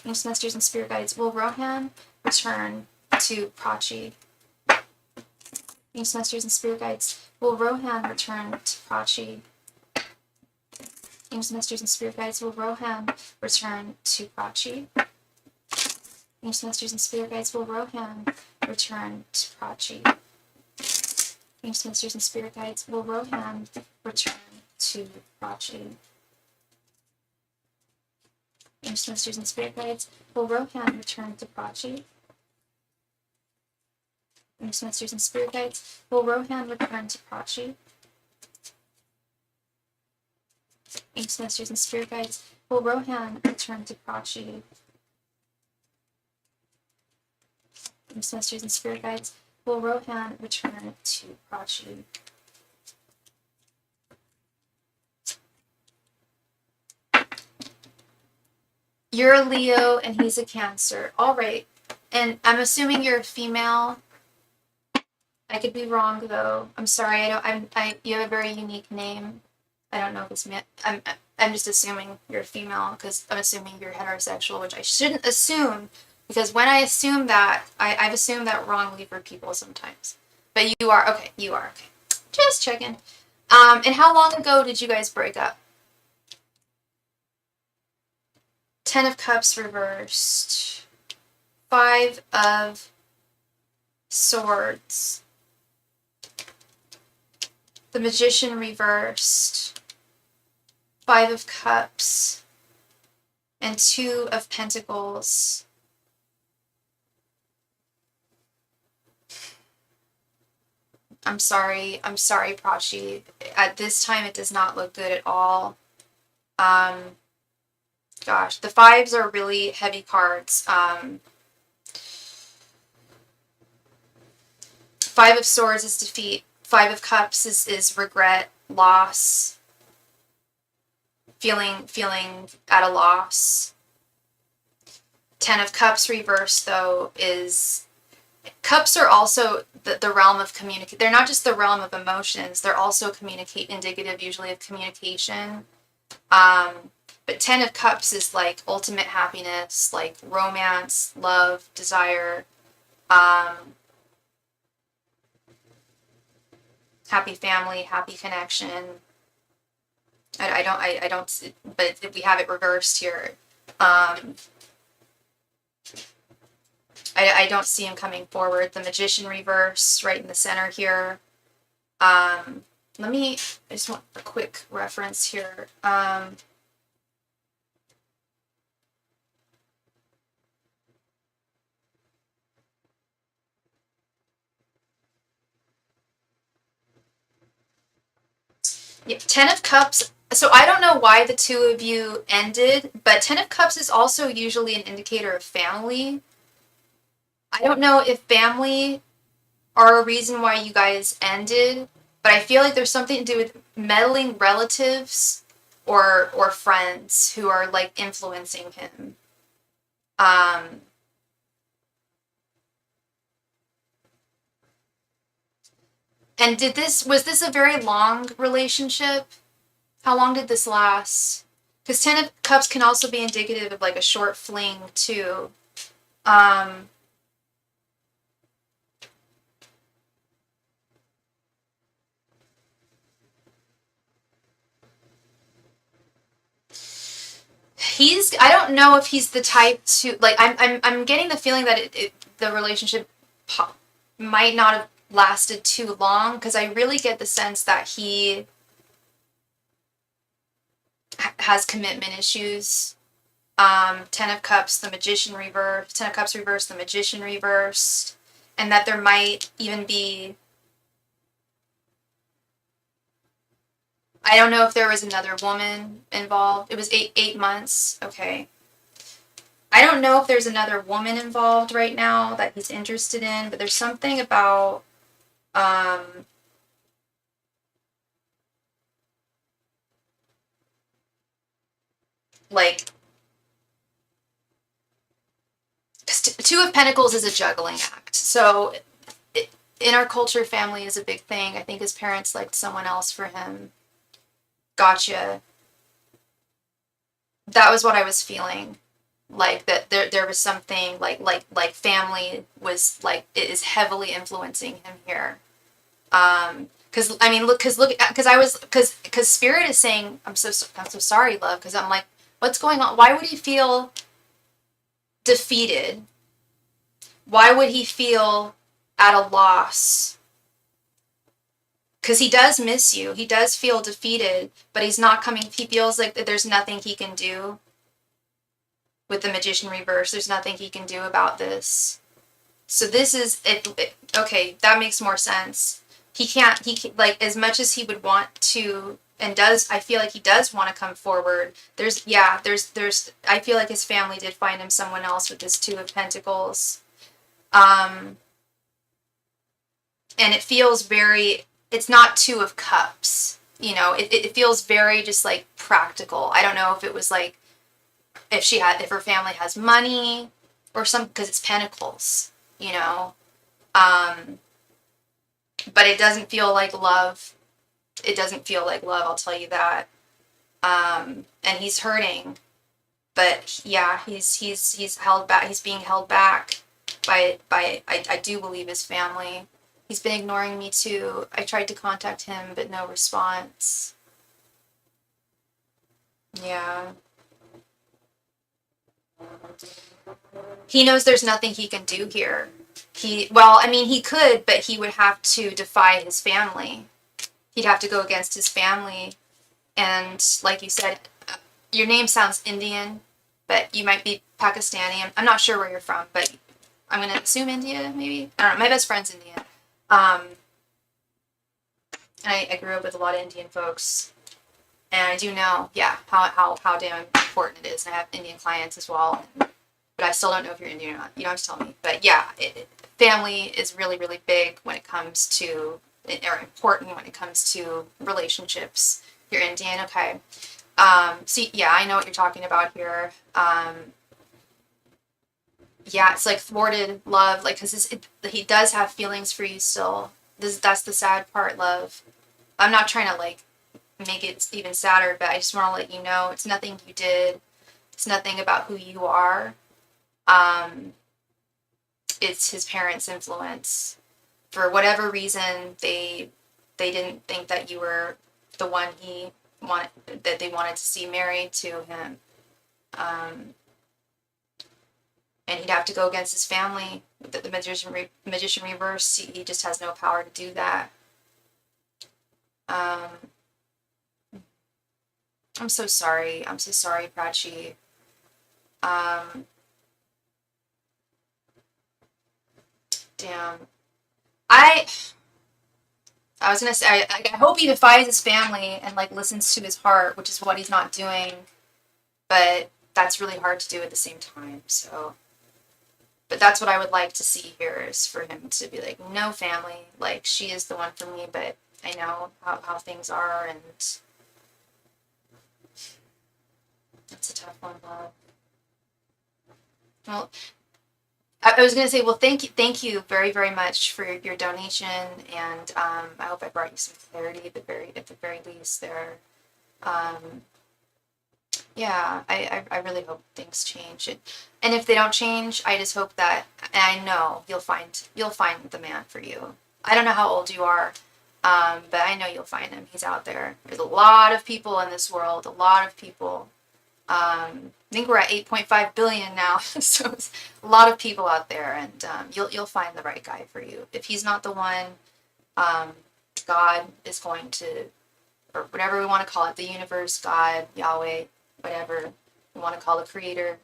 Angels, messengers, and spirit guides. Will Rohan return to Prachi? Angels, messengers, and spirit guides. Will Rohan return to Prachi? Angels, messengers, and spirit guides. Will Rohan return to Prachi? Angels, messengers, and spirit guides. Will Rohan return to Prachi? Angels, messengers, and spirit guides. Will Rohan return to Prachi? Angels, messengers, and spirit guides. Will Rohan return to Prachi? Angels, messengers, and spirit guides. Will Rohan return to Prachi? Angels, messengers, and spirit guides. Will Rohan return to Prachi? Angels, messengers, and spirit guides. Will Rohan return to Prachi? You're a Leo and he's a Cancer. All right. And I'm assuming you're a female. I could be wrong though. I'm sorry. You have a very unique name. I don't know if it's I'm just assuming you're a female because I'm assuming you're heterosexual, which I shouldn't assume because when I assume that, I've assumed that wrongly for people sometimes. But you are okay. You are okay. Just checking. And how long ago did you guys break up? 10 of Cups reversed. 5 of Swords. The Magician reversed. 5 of Cups. And 2 of Pentacles. I'm sorry, Prachi. At this time, it does not look good at all. Gosh, the 5s are really heavy cards. 5 of Swords is defeat. 5 of Cups is regret, loss, feeling at a loss. 10 of Cups reversed, though, is... Cups are also the realm of communicate. They're not just the realm of emotions. They're also indicative usually of communication. But 10 of Cups is like ultimate happiness, like romance, love, desire, happy family, happy connection. I don't, but we have it reversed here. I don't see him coming forward. The Magician reverse right in the center here. I just want a quick reference here. Yeah, 10 of Cups. So I don't know why the two of you ended, but 10 of Cups is also usually an indicator of family. I don't know if family are a reason why you guys ended, but I feel like there's something to do with meddling relatives or friends who are like influencing him. Um, and was this a very long relationship? How long did this last? Because Ten of Cups can also be indicative of like a short fling too. Um, I don't know if he's the type to, like, I'm getting the feeling that the relationship might not have lasted too long, because I really get the sense that he has commitment issues. Ten of Cups, the Magician reversed, Ten of Cups reversed, the Magician reversed, and that there might even be, I don't know if there was another woman involved. It was 8 months. Okay. I don't know if there's another woman involved right now that he's interested in, but there's something about like, Two of Pentacles is a juggling act. So in our culture, family is a big thing. I think his parents liked someone else for him. Gotcha. That was what I was feeling. Like that there was something like family was like, it is heavily influencing him here. Because I mean, because Spirit is saying, I'm so sorry, love. Because I'm like, what's going on? Why would he feel defeated? Why would he feel at a loss? Because he does miss you. He does feel defeated, but he's not coming. He feels like there's nothing he can do with the Magician reverse. There's nothing he can do about this. So this is it. Okay, that makes more sense. He can't, like, as much as he would want to, and does, I feel like he does want to come forward. I feel like his family did find him someone else with this Two of Pentacles. And it feels very, it's not Two of Cups, it feels very just like practical. I don't know if it was like, if her family has money or something, because it's Pentacles, but it doesn't feel like love. It doesn't feel like love, I'll tell you that. And he's hurting, but yeah, he's held back. He's being held back by I do believe his family. He's been ignoring me too. I tried to contact him, but no response. Yeah. He knows there's nothing he can do here. He could, but he would have to defy his family. He'd have to go against his family. And like you said, your name sounds Indian, but you might be Pakistani. I'm not sure where you're from, but I'm going to assume India, maybe. I don't know. My best friend's Indian. I grew up with a lot of Indian folks. And I do know, yeah, how damn important it is. And I have Indian clients as well. But I still don't know if you're Indian or not. You don't have to tell me. But yeah, family is really, really big when it comes to, or important when it comes to relationships. You're Indian, okay. See, yeah, I know what you're talking about here. Yeah, it's like thwarted love, like, because he does have feelings for you still. That's the sad part, love. I'm not trying to, like, make it even sadder, but I just want to let you know it's nothing you did. It's nothing about who you are. It's his parents' influence. For whatever reason, they didn't think that you were the one that they wanted to see married to him. And he'd have to go against his family. The magician reverse, he just has no power to do that. I'm so sorry. I'm so sorry, Prachi. Damn. I was gonna say, I hope he defies his family and, like, listens to his heart, which is what he's not doing. But that's really hard to do at the same time, so. But that's what I would like to see here, is for him to be like, no, family, like, she is the one for me, but I know how things are, and That's a tough one, love. Well, I was going to say, well, thank you very, very much for your donation, and I hope I brought you some clarity at the very least there. Yeah, I really hope things change, and if they don't change, I just hope that, and I know you'll find the man for you. I don't know how old you are, but I know you'll find him. He's out there. There's a lot of people in this world, a lot of people. I think we're at 8.5 billion now, so it's a lot of people out there, and you'll find the right guy for you. If he's not the one, God is going to, or whatever we want to call it, the universe, God, Yahweh, whatever we want to call the creator,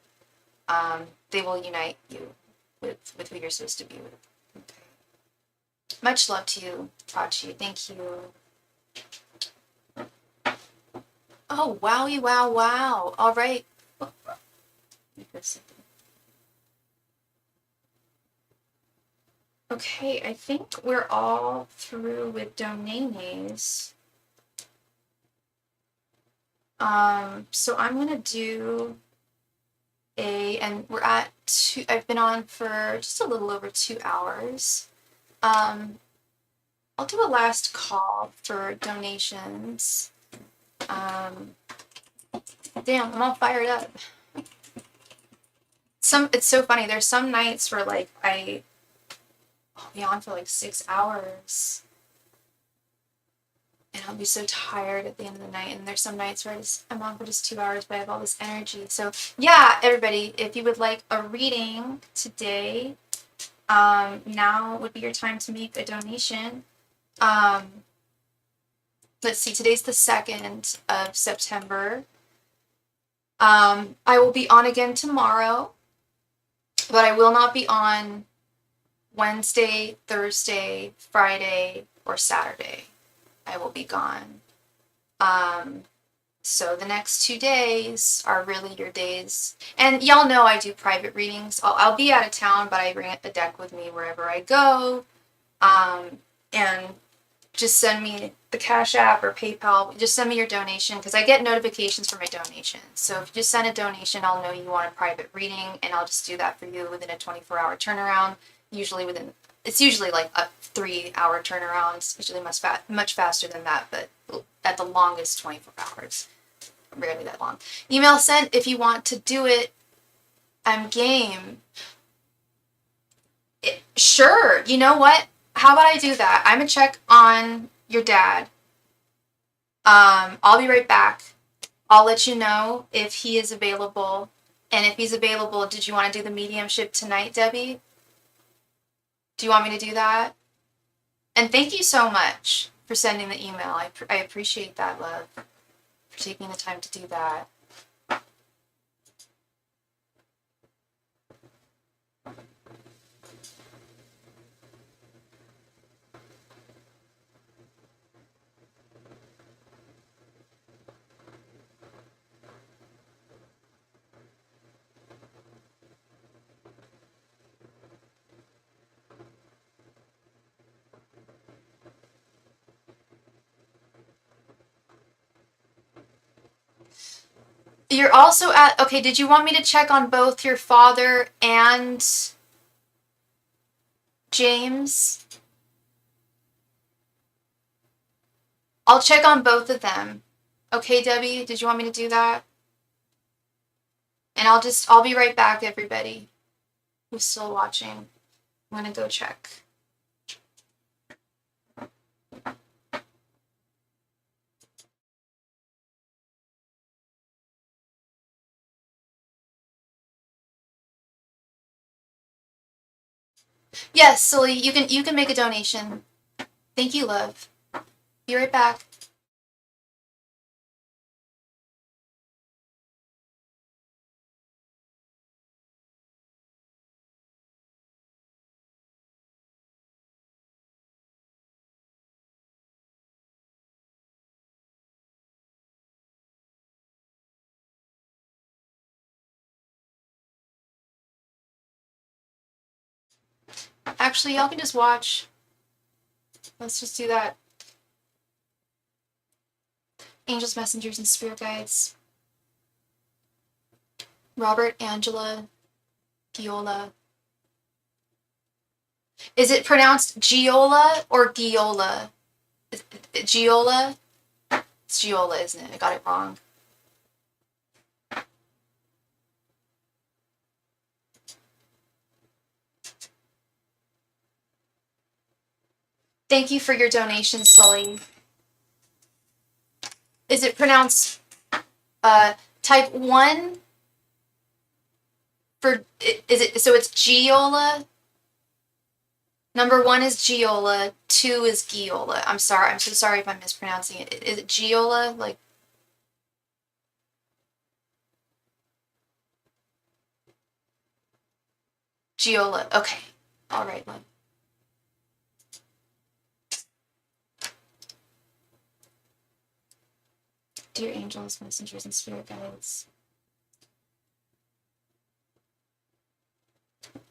they will unite you with who you're supposed to be with. Okay. Much love to you, Tachi. Thank you. Oh, wowie, wow, wow. All right. Okay, I think we're all through with donations. So I'm gonna do and we're at I've been on for just a little over 2 hours. I'll do a last call for donations. Damn, I'm all fired up. It's so funny. There's some nights where like I'll be on for like 6 hours, and I'll be so tired at the end of the night. And there's some nights where I'm on for just 2 hours, but I have all this energy. So yeah, everybody, if you would like a reading today, now would be your time to make a donation. Let's see, today's the 2nd of September. I will be on again tomorrow, but I will not be on Wednesday, Thursday, Friday, or Saturday. I will be gone. So the next 2 days are really your days. And y'all know I do private readings. I'll be out of town, but I bring a deck with me wherever I go. And just send me the CashApp or PayPal. Just send me your donation, because I get notifications for my donations. So if you just send a donation, I'll know you want a private reading, and I'll just do that for you within a 24-hour turnaround. It's usually like a 3-hour turnaround. It's usually much faster than that, but at the longest 24 hours. Rarely that long. Email sent if you want to do it. I'm game. Sure. You know what? How about I do that? I'm gonna check on your dad. I'll be right back. I'll let you know if he is available. And if he's available, did you want to do the mediumship tonight, Debbie? Do you want me to do that? And thank you so much for sending the email. I appreciate that, love, for taking the time to do that. You're also at, okay, did you want me to check on both your father and James? I'll check on both of them. Okay, Debbie, did you want me to do that? And I'll be right back, everybody who's still watching. I'm gonna go check. Yes, Sully, you can make a donation. Thank you, love. Be right back. Actually, y'all can just watch. Let's just do that. Angels, messengers, and spirit guides. Robert, Angela, Giola. Is it pronounced Giola or Giola? Giola? It's Giola, isn't it? I got it wrong. Thank you for your donation, Sully. Is it pronounced type 1 for, is it, so it's Giola? Number 1 is Giola, 2 is Giola. I'm sorry, I'm so sorry if I'm mispronouncing it. Is it Giola? Like, Giola, okay. All right, love. Dear angels, messengers, and spirit guides.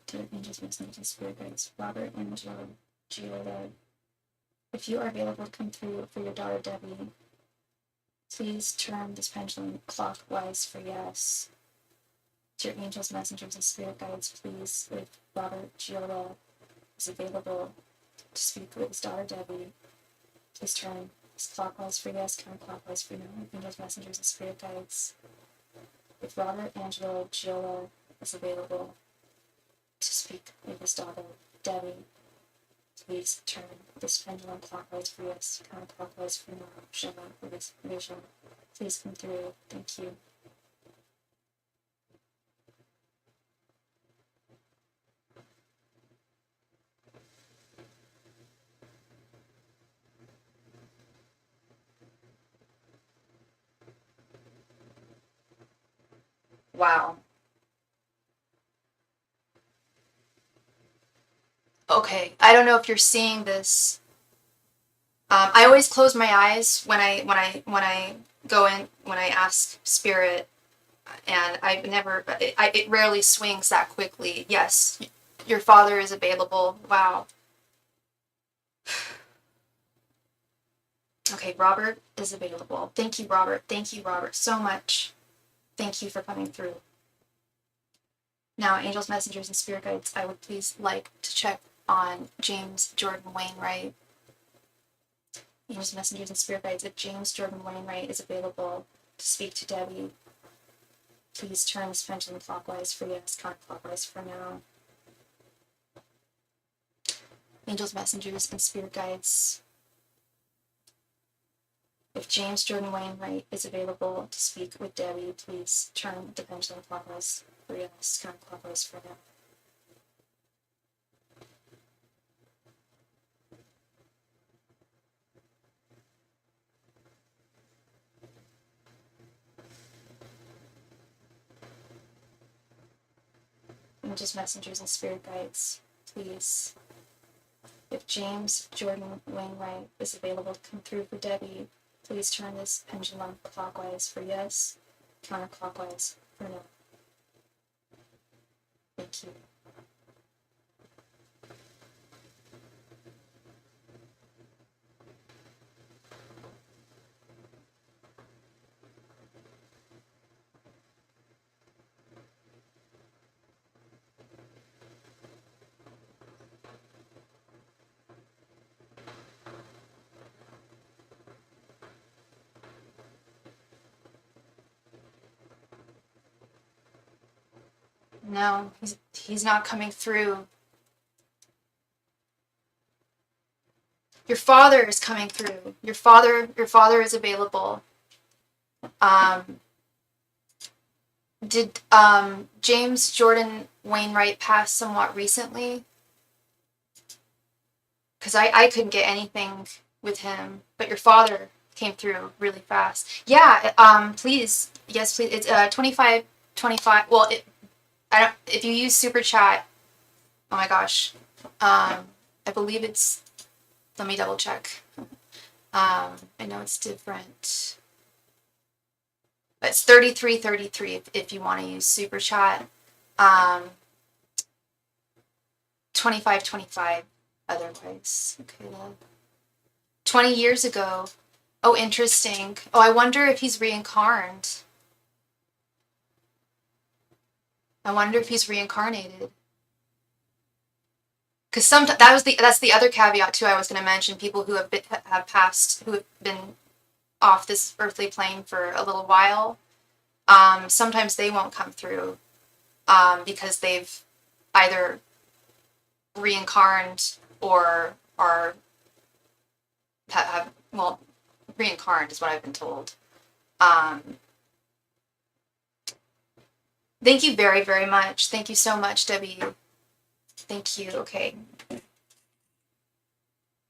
Dear angels, messengers, and spirit guides. Robert, Angela, Giola. If you are available to come through for your daughter Debbie, please turn this pendulum clockwise for yes. Dear angels, messengers, and spirit guides, please, if Robert Giola is available to speak with his daughter Debbie, please turn this clockwise for yes, counterclockwise for no. Angels, messengers, and spirit guides, if Robert Angelo Giola is available to speak with his daughter Debbie, please turn this pendulum clockwise for yes, counterclockwise for no. Shema for this vision. Please come through. Thank you. Wow. Okay, I don't know if you're seeing this. I always close my eyes when I go in, when I ask spirit, and it rarely swings that quickly. Yes, your father is available. Wow. Okay, Robert is available. Thank you, Robert. Thank you, Robert, so much. Thank you for coming through. Now, angels, messengers, and spirit guides, I would please like to check on James Jordan Wainwright. Angels, messengers, and spirit guides, if James Jordan Wainwright is available to speak to Debbie, please turn this pendulum clockwise for yes, counterclockwise for no. Angels, messengers, and spirit guides, if James Jordan Wainwright is available to speak with Debbie, please turn the pendulum clockwise for yes, counterclockwise for no. Angels, messengers, and spirit guides, please, if James Jordan Wainwright is available to come through for Debbie, please turn this pendulum clockwise for yes, counterclockwise for no. Thank you. No, he's not coming through. Your father is coming through. Your father is available. Did James Jordan Wainwright pass somewhat recently? Because I couldn't get anything with him, but your father came through really fast. Yeah, please. Yes, please. It's 25. Well, I don't, if you use SuperChat, oh my gosh. I believe it's, let me double check. I know it's different. But it's 3333 if you want to use SuperChat. 2525 otherwise. Okay, well, 20 years ago. Oh, interesting. Oh, I wonder if he's reincarnated. I wonder if he's reincarnated. Because that's the other caveat too. I was going to mention people who have passed, who have been off this earthly plane for a little while. Sometimes they won't come through because they've either reincarnated or have reincarnated is what I've been told. Thank you very, very much. Thank you so much, Debbie. Thank you. Okay.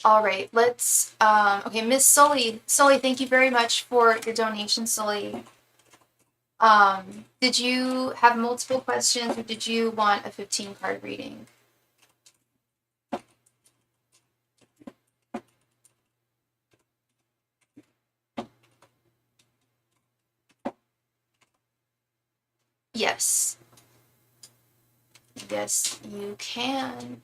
All right, let's, okay, Miss Sully, thank you very much for your donation, Sully. Did you have multiple questions or did you want a 15 card reading? Yes. Yes, you can.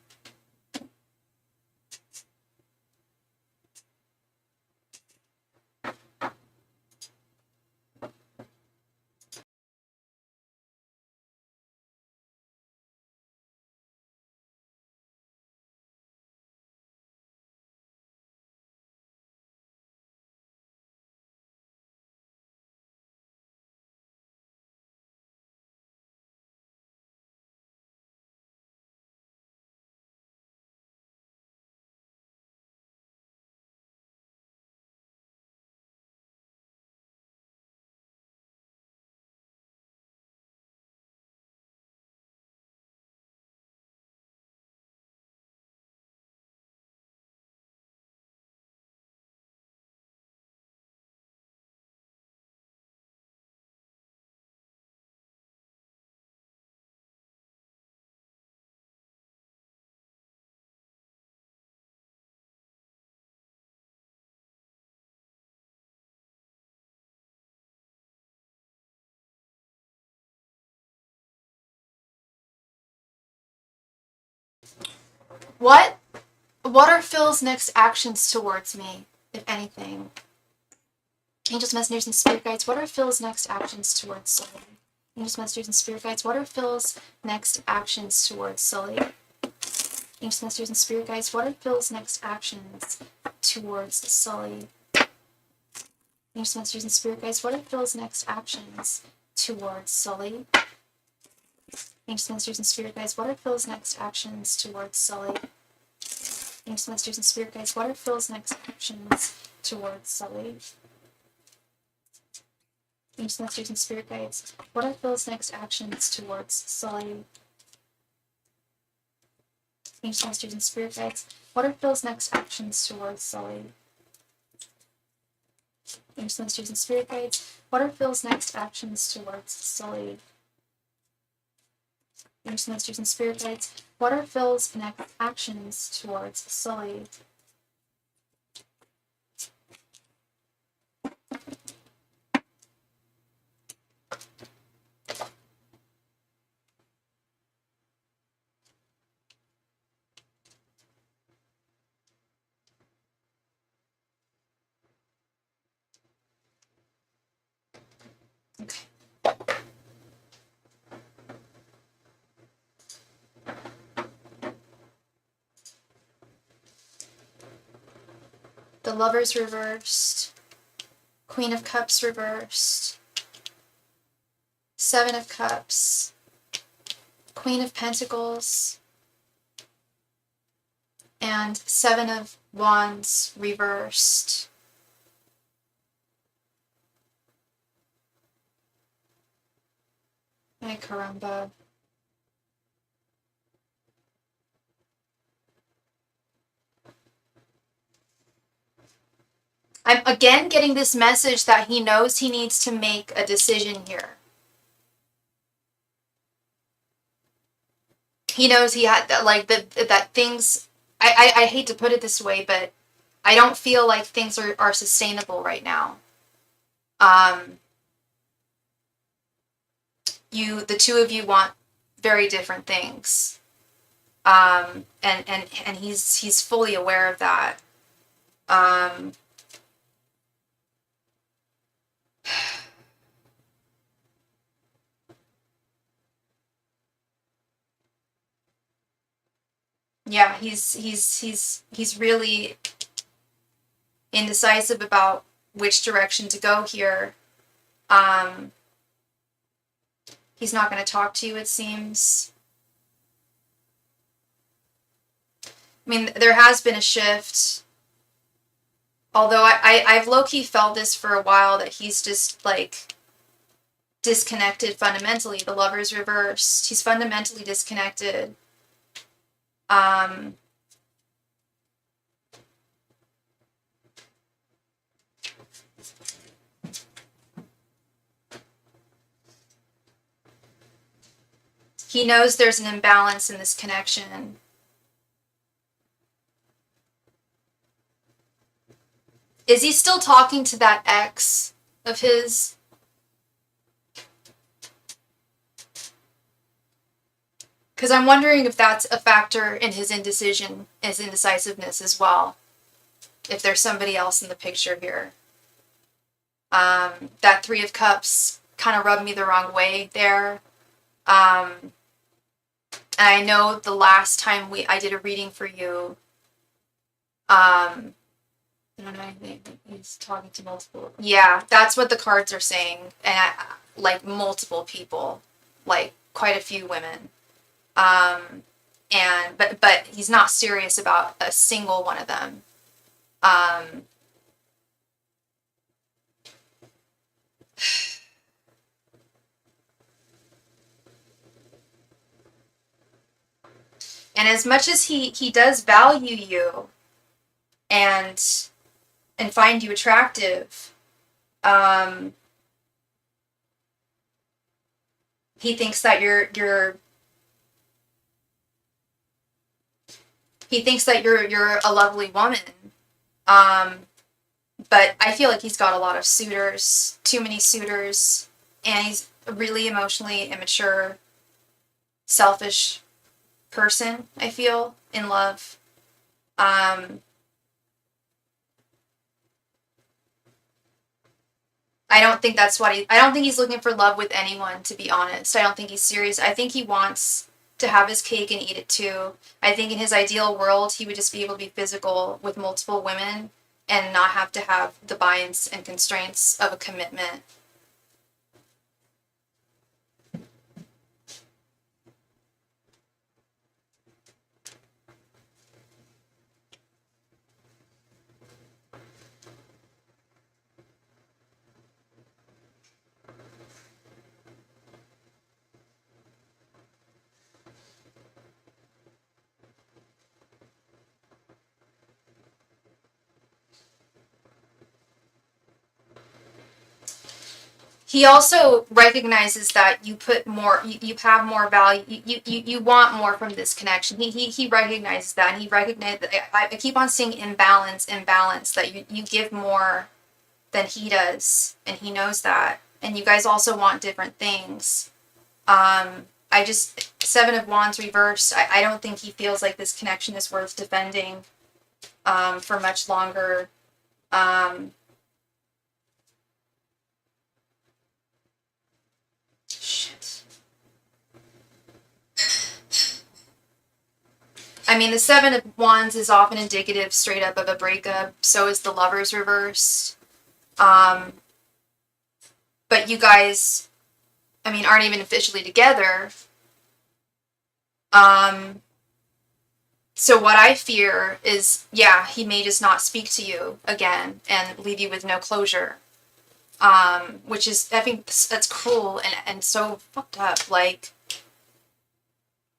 What are Phil's next actions towards me, if anything? Angels, messengers, and spirit guides, what are Phil's next actions towards Sully? Angels, messengers, and spirit guides, what are Phil's next actions towards Sully? Angels, messengers, and spirit guides, what are Phil's next actions towards Sully? Angels, messengers, and spirit guides, what are Phil's next actions towards Sully? Angels, messengers, and spirit guides, what are Phil's next actions towards Sully? Angels, messengers, and spirit guides, what are Phil's next actions towards Sully? Angels, messengers, and spirit guides, what are Phil's next actions towards Sully? Angels, messengers, and spirit guides, what are Phil's next actions towards Sully? Angels, messengers, and spirit guides, what are Phil's next actions towards Sully? Angels, messengers, and spirit guides, what are Phil's next actions towards Sully? Okay. The Lovers reversed, Queen of Cups reversed, Seven of Cups, Queen of Pentacles, and Seven of Wands reversed. Ay, caramba. I'm again getting this message that he knows he needs to make a decision here. He knows he had that things. I hate to put it this way, but I don't feel like things are sustainable right now. The two of you want very different things. And he's fully aware of that. Yeah, he's really indecisive about which direction to go here. He's not going to talk to you, it seems. I mean, there has been a shift. Although I've low-key felt this for a while, that he's just, like, disconnected fundamentally. The Lover's reversed. He's fundamentally disconnected. He knows there's an imbalance in this connection. Is he still talking to that ex of his? Because I'm wondering if that's a factor in his indecision, his indecisiveness as well. If there's somebody else in the picture here. That Three of Cups kind of rubbed me the wrong way there. And I know the last time I did a reading for you, I don't know, I think he's talking to multiple. Yeah, that's what the cards are saying. And like multiple people, like quite a few women. But he's not serious about a single one of them. And as much as he does value you and find you attractive, he thinks that you're a lovely woman. But I feel like he's got a lot of suitors, too many suitors, and he's a really emotionally immature, selfish person, I feel, in love. I don't think he's looking for love with anyone, to be honest. I don't think he's serious. I think he wants to have his cake and eat it too. I think in his ideal world, he would just be able to be physical with multiple women and not have to have the binds and constraints of a commitment. He also recognizes that you put more, you have more value, you want more from this connection. He recognizes that, and he recognizes that. I keep on seeing imbalance, that you give more than he does, and he knows that. And you guys also want different things. Seven of Wands reversed. I don't think he feels like this connection is worth defending for much longer. Shit. I mean, the Seven of Wands is often indicative straight up of a breakup. So is the Lover's reverse. But you guys, I mean, aren't even officially together. So what I fear is, yeah, he may just not speak to you again and leave you with no closure. Which is, I think that's cruel and so fucked up, like,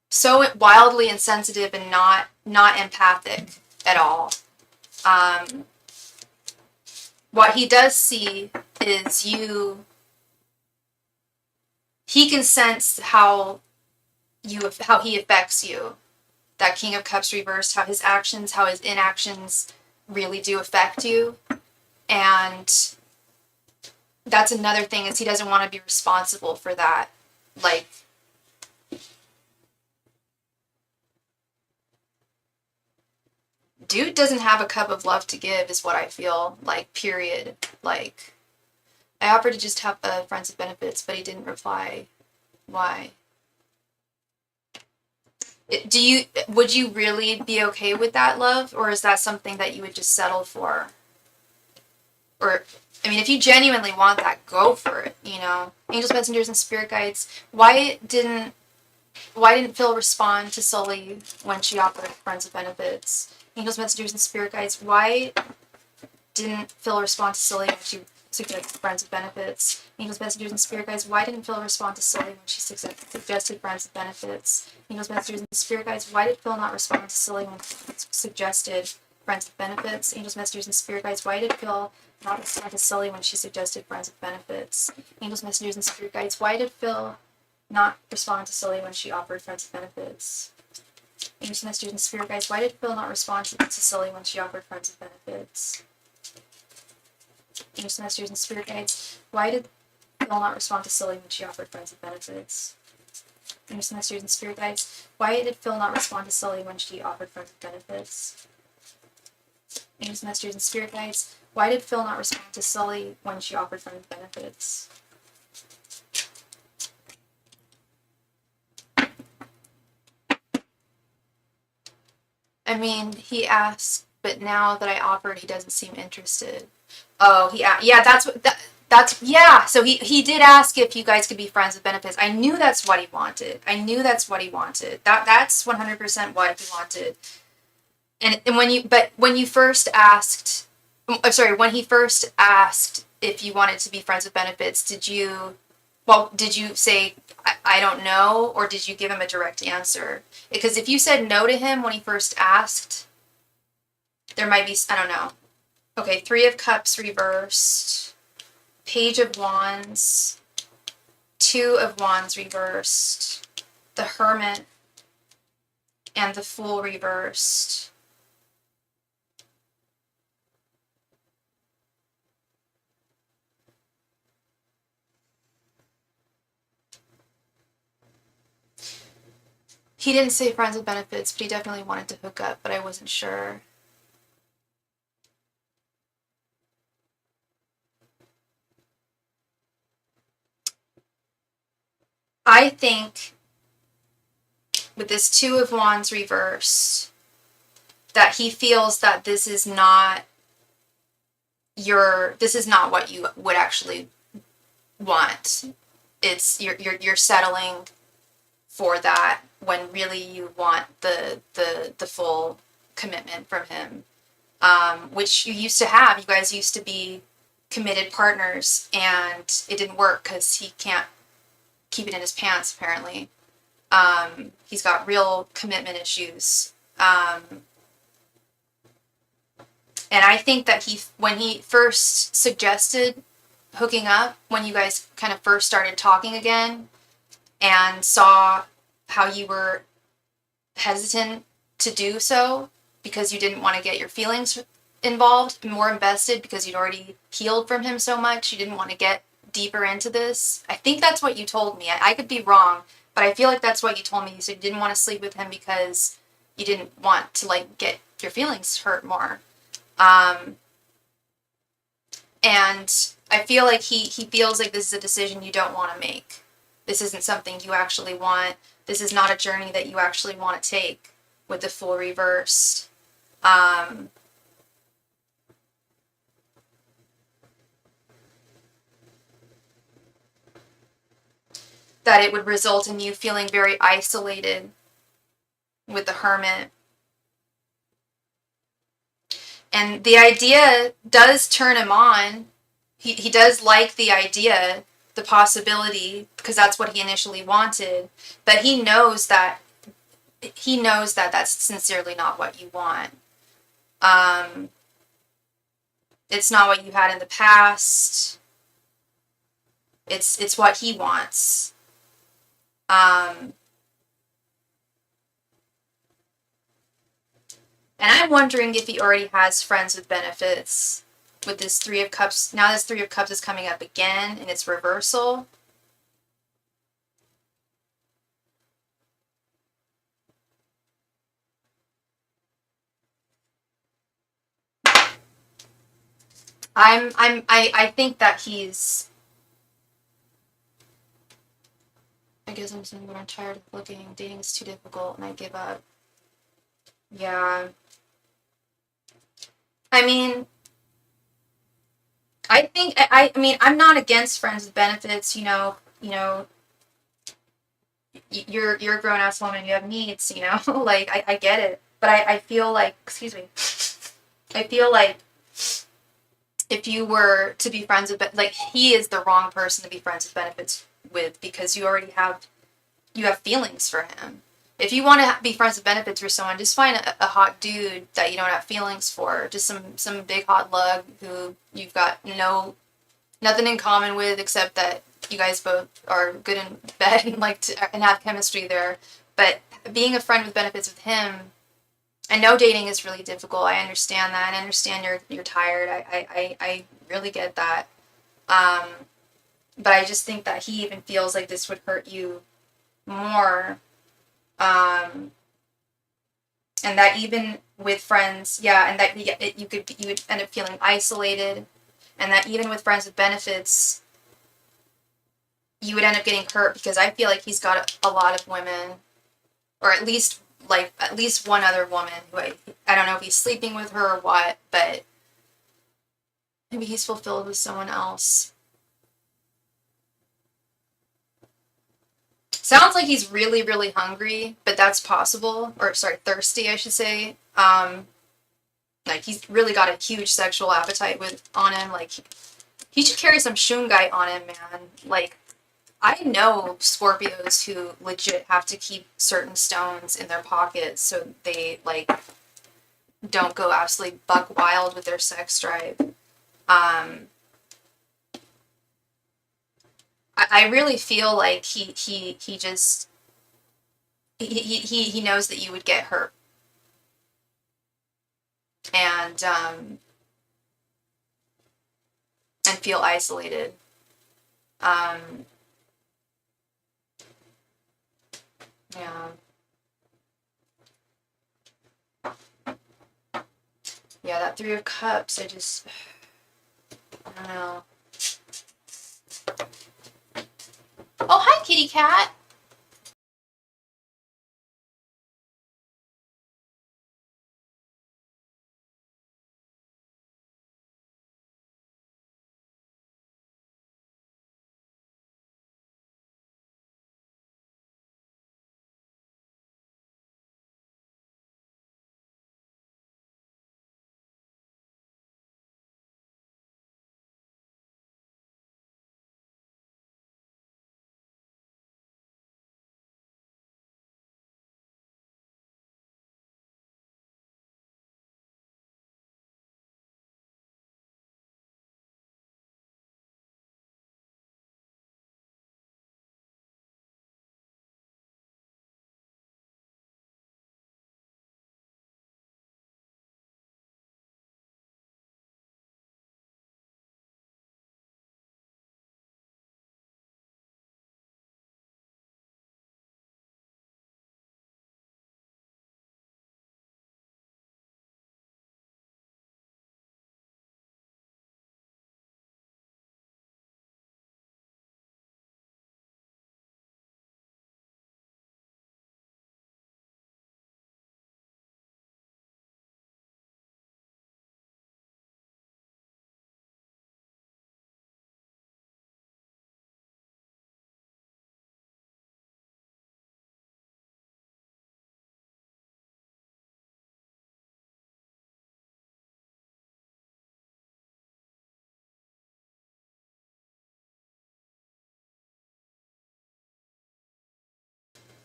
so wildly insensitive and not empathic at all. What he does see is you. He can sense how he affects you. That King of Cups reversed, how his actions, how his inactions really do affect you. And that's another thing, is he doesn't want to be responsible for that. Like, dude doesn't have a cup of love to give, is what I feel, like, period. Like, I offered to just have friends with benefits, but he didn't reply. Why? Would you really be okay with that, love? Or is that something that you would just settle for? Or, I mean, if you genuinely want that, go for it, you know? Angels, messengers, and spirit guides. Why didn't Phil respond to Sully when she offered friends with benefits? Angels, messengers, and spirit guides. Why didn't Phil respond to Sully when she suggested friends with benefits? Angels, messengers, and spirit guides. Why didn't Phil respond to Sully when she suggested friends with benefits? Angels, messengers, and spirit guides. Why did Phil not respond to Sully when she suggested friends with benefits? Angels, messengers, and spirit guides. Why did Phil not respond to Sully when she suggested friends with benefits? Angels, messengers, and spirit guides. Why did Phil not respond to Sully when she offered friends with benefits? Angels, messengers, and spirit guides. Why did Phil not respond to Sully when she offered friends with benefits? Angels, messengers, and spirit guides. Why did Phil not respond to Sully when she offered friends with benefits? Angels, messengers, and spirit guides. Why did Phil not respond to Sully when she offered friends with benefits? Angels, messengers, and spirit guides. Why did Phil not respond to Sully when she offered friends with benefits? I mean, he asked, but now that I offered, he doesn't seem interested. Oh, yeah, yeah. So he did ask if you guys could be friends with benefits. I knew that's what he wanted. That's 100% what he wanted. And when you first asked, I'm sorry, when he first asked if you wanted to be friends with benefits, did you say, I don't know, or did you give him a direct answer? Because if you said no to him when he first asked, there might be, I don't know. Okay, Three of Cups reversed, Page of Wands, Two of Wands reversed, the Hermit, and the Fool reversed. He didn't say friends with benefits, but he definitely wanted to hook up, but I wasn't sure. I think with this Two of Wands reversed, that he feels that this is not what you would actually want. It's you're settling for that when really you want the full commitment from him, which you used to have. You guys used to be committed partners, and it didn't work because he can't keep it in his pants, apparently. He's got real commitment issues. And I think that when he first suggested hooking up, when you guys kind of first started talking again, and saw how you were hesitant to do so because you didn't want to get your feelings involved, more invested, because you'd already healed from him so much, you didn't want to get deeper into this. I think that's what you told me. I could be wrong, but I feel like that's what you told me. You said you didn't want to sleep with him because you didn't want to, like, get your feelings hurt more. And I feel like he feels like this is a decision you don't want to make. This isn't something you actually want. This is not a journey that you actually want to take with the Fool reversed. That it would result in you feeling very isolated with the Hermit. And the idea does turn him on. He does like the idea, the possibility, because that's what he initially wanted. But he knows that that's sincerely not what you want. It's not what you had in the past. It's what he wants. And I'm wondering if he already has friends with benefits with this Three of Cups. Now this Three of Cups is coming up again in its reversal. I think that he's, I guess I'm single, I'm tired of looking. Dating is too difficult, and I give up. Yeah. I mean, I mean, I'm not against friends with benefits. You're a grown ass woman. You have needs. Like I get it, but I feel like, excuse me, I feel like if you were to be friends with, like, he is the wrong person to be friends with benefits with, because you have feelings for him. If you want to be friends with benefits for someone, just find a hot dude that you don't have feelings for. Just some big hot lug who you've got nothing in common with, except that you guys both are good in bed and and have chemistry there. But being a friend with benefits with him, I know dating is really difficult. I understand that. I understand you're tired. I really get that. Um, but I just think that he even feels like this would hurt you more. And that even with friends, yeah, and that you would end up feeling isolated, and that even with friends with benefits, you would end up getting hurt, because I feel like he's got a lot of women, or at least one other woman who I don't know if he's sleeping with her or what, but maybe he's fulfilled with someone else. Sounds like he's really, really hungry, but that's possible. Or, sorry, thirsty, I should say. Like, he's really got a huge sexual appetite on him. Like, he should carry some shungite on him, man. Like, I know Scorpios who legit have to keep certain stones in their pockets so they, like, don't go absolutely buck wild with their sex drive. I really feel like he just he knows that you would get hurt, and feel isolated. Yeah. Yeah, that Three of Cups, I don't know. Oh, hi, kitty cat.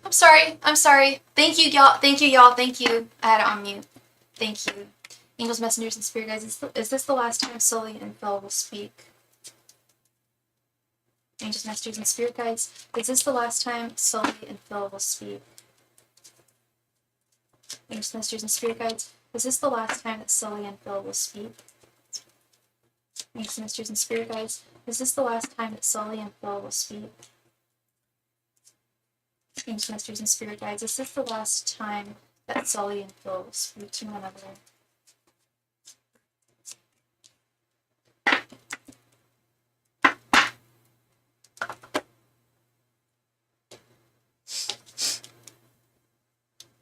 I'm sorry. I'm sorry. Thank you, y'all. Thank you, y'all. Thank you. I had it on mute. Thank you. Angels, messengers, and spirit guides. Is this the last time Sully and Phil will speak? Angels, messengers, and spirit guides. Is this the last time Sully and Phil will speak? Angels, messengers, and spirit guides. Is this the last time that Sully and Phil will speak? Angels, messengers, and spirit guides. Is this the last time that Sully and Phil will speak? Angels, messengers, and spirit guides. Is this the last time that Sully and Phil will speak to one another?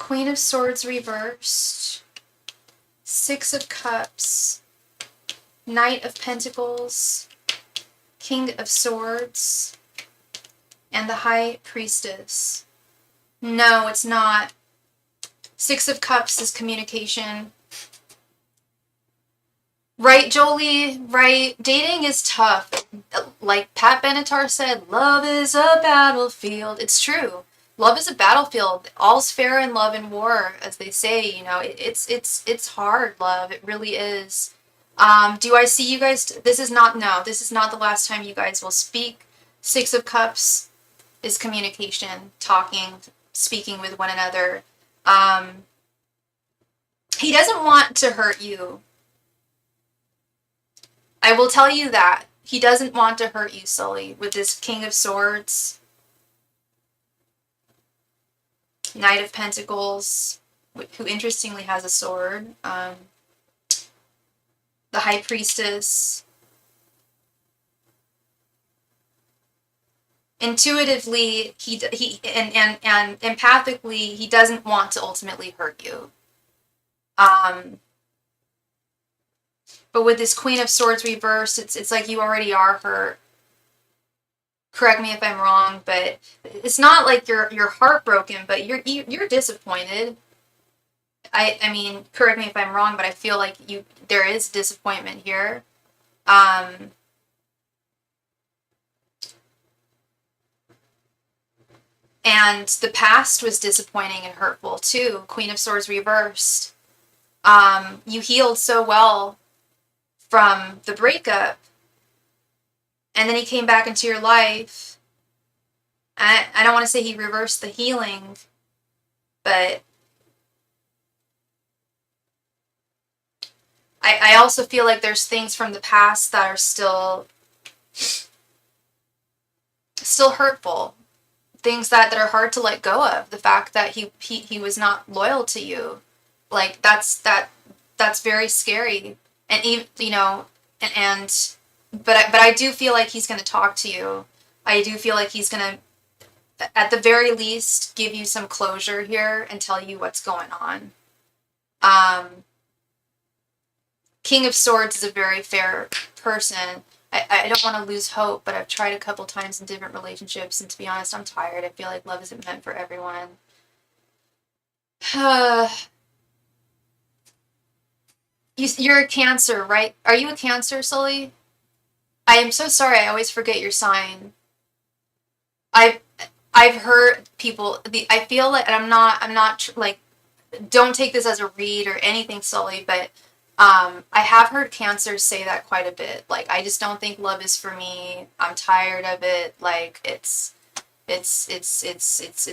Queen of Swords reversed, Six of Cups, Knight of Pentacles, King of Swords, and the High Priestess. No, it's not. Six of Cups is communication. Right, Jolie? Right. Dating is tough. Like Pat Benatar said, love is a battlefield. It's true. Love is a battlefield. All's fair in love and war, as they say. You know, it's hard, love. It really is. Do I see you guys? This is not the last time you guys will speak. Six of Cups is communication, talking, speaking with one another. He doesn't want to hurt you. I will tell you that. He doesn't want to hurt you, Sully, with this King of Swords, Knight of Pentacles, who interestingly has a sword, the High Priestess. Intuitively, and empathically, he doesn't want to ultimately hurt you. But with this Queen of Swords reversed, it's like you already are hurt. Correct me if I'm wrong, but it's not like you're heartbroken, but you're disappointed. I mean, correct me if I'm wrong, but I feel like there is disappointment here. And the past was disappointing and hurtful too. Queen of Swords reversed. You healed so well from the breakup, and then he came back into your life. I don't want to say he reversed the healing, but I also feel like there's things from the past that are still hurtful. Things that are hard to let go of. The fact that he was not loyal to you, like that's very scary. And even, you know, but I do feel like he's going to talk to you. I do feel like he's going to, at the very least, give you some closure here and tell you what's going on. King of Swords is a very fair person. I don't want to lose hope, but I've tried a couple times in different relationships, and to be honest, I'm tired. I feel like love isn't meant for everyone. You're a Cancer, right? Are you a Cancer, Sully? I am so sorry. I always forget your sign. I've heard people. I feel like, and I'm not like, don't take this as a read or anything, Sully, but I have heard Cancers say that quite a bit. Like, I just don't think love is for me. I'm tired of it. Like, it's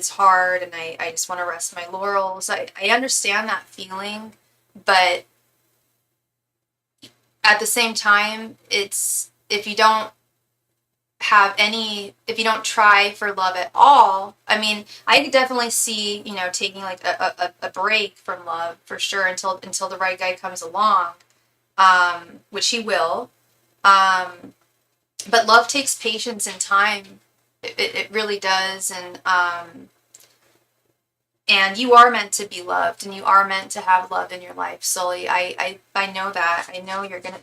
hard, and I just want to rest my laurels. I understand that feeling, but at the same time, it's, if you don't try for love at all, I mean, I could definitely see, you know, taking like a break from love for sure until the right guy comes along, which he will. But love takes patience and time. It really does. And you are meant to be loved, and you are meant to have love in your life, Sully. I know that. I know you're gonna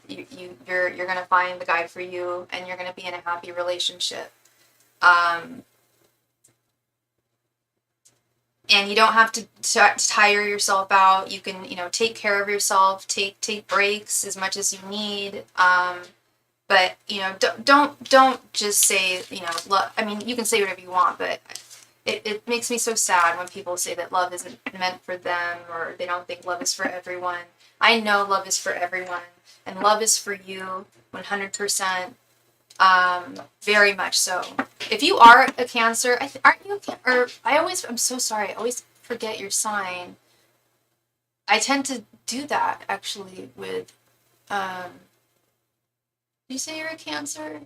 find the guy for you, and you're gonna be in a happy relationship. And you don't have to tire yourself out. You can, you know, take care of yourself, take breaks as much as you need. But you know, don't just say, you know, love. I mean, you can say whatever you want, but it makes me so sad when people say that love isn't meant for them, or they don't think love is for everyone. I know love is for everyone, and love is for you 100%. Very much so. If you are a Cancer, aren't you a Cancer? I'm so sorry, I always forget your sign. I tend to do that, actually, with, do you say you're a Cancer?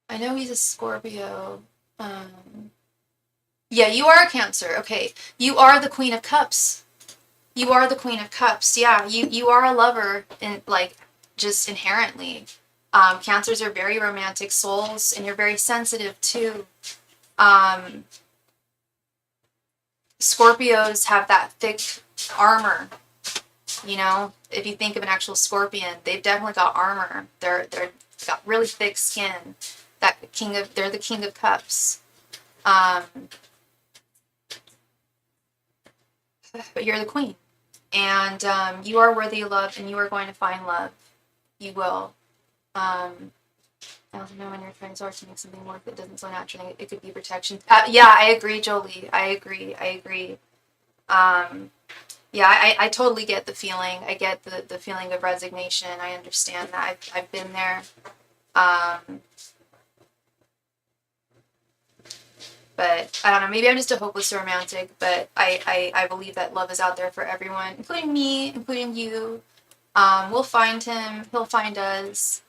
I know he's a Scorpio. Yeah, you are a Cancer. Okay. You are the Queen of Cups. You are the Queen of Cups. Yeah, you are a lover, in like, just inherently. Cancers are very romantic souls, and you're very sensitive too. Scorpios have that thick armor. You know, if you think of an actual scorpion, they've definitely got armor. They're got really thick skin. They're the king of cups. But you're the queen, and you are worthy of love, and you are going to find love. You will. I also know when you're trying so hard to make something work that doesn't so naturally. It could be protection. Yeah, I agree, Jolie. I agree. Yeah, I totally get the feeling. I get the feeling of resignation. I understand that. I've been there. But I don't know, maybe I'm just a hopeless romantic, but I believe that love is out there for everyone, including me, including you. We'll find him. He'll find us.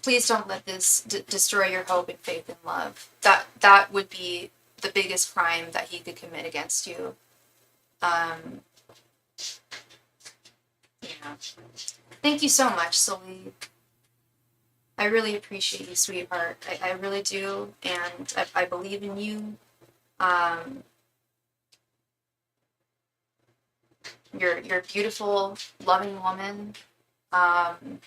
Please don't let this destroy your hope and faith in love. That would be the biggest crime that he could commit against you. Yeah. Thank you so much, Sully. I really appreciate you, sweetheart. I really do, and I believe in you. You're a beautiful, loving woman. You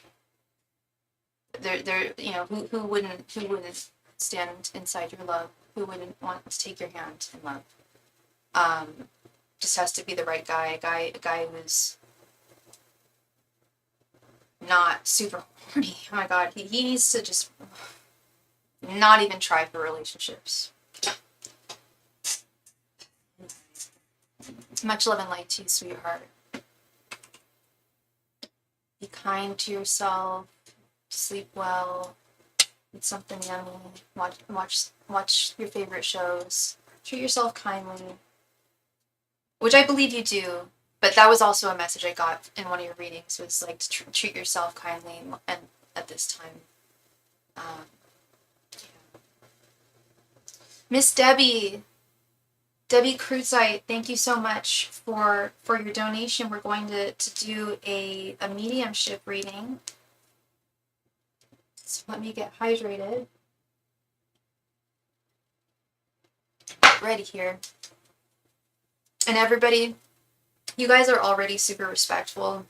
know, who wouldn't stand inside your love? Who wouldn't want to take your hand in love? Just has to be the right guy. A guy who's not super horny. Oh my god, he needs to just not even try for relationships. Much love and light to you, sweetheart. Be kind to yourself. Sleep well. Eat something yummy. Watch your favorite shows. Treat yourself kindly. Which I believe you do. But that was also a message I got in one of your readings, was like to treat yourself kindly and at this time. Yeah. Miss Debbie Kruzite, thank you so much for your donation. We're going to do a mediumship reading. So let me get hydrated. Get ready here. And everybody, you guys are already super respectful,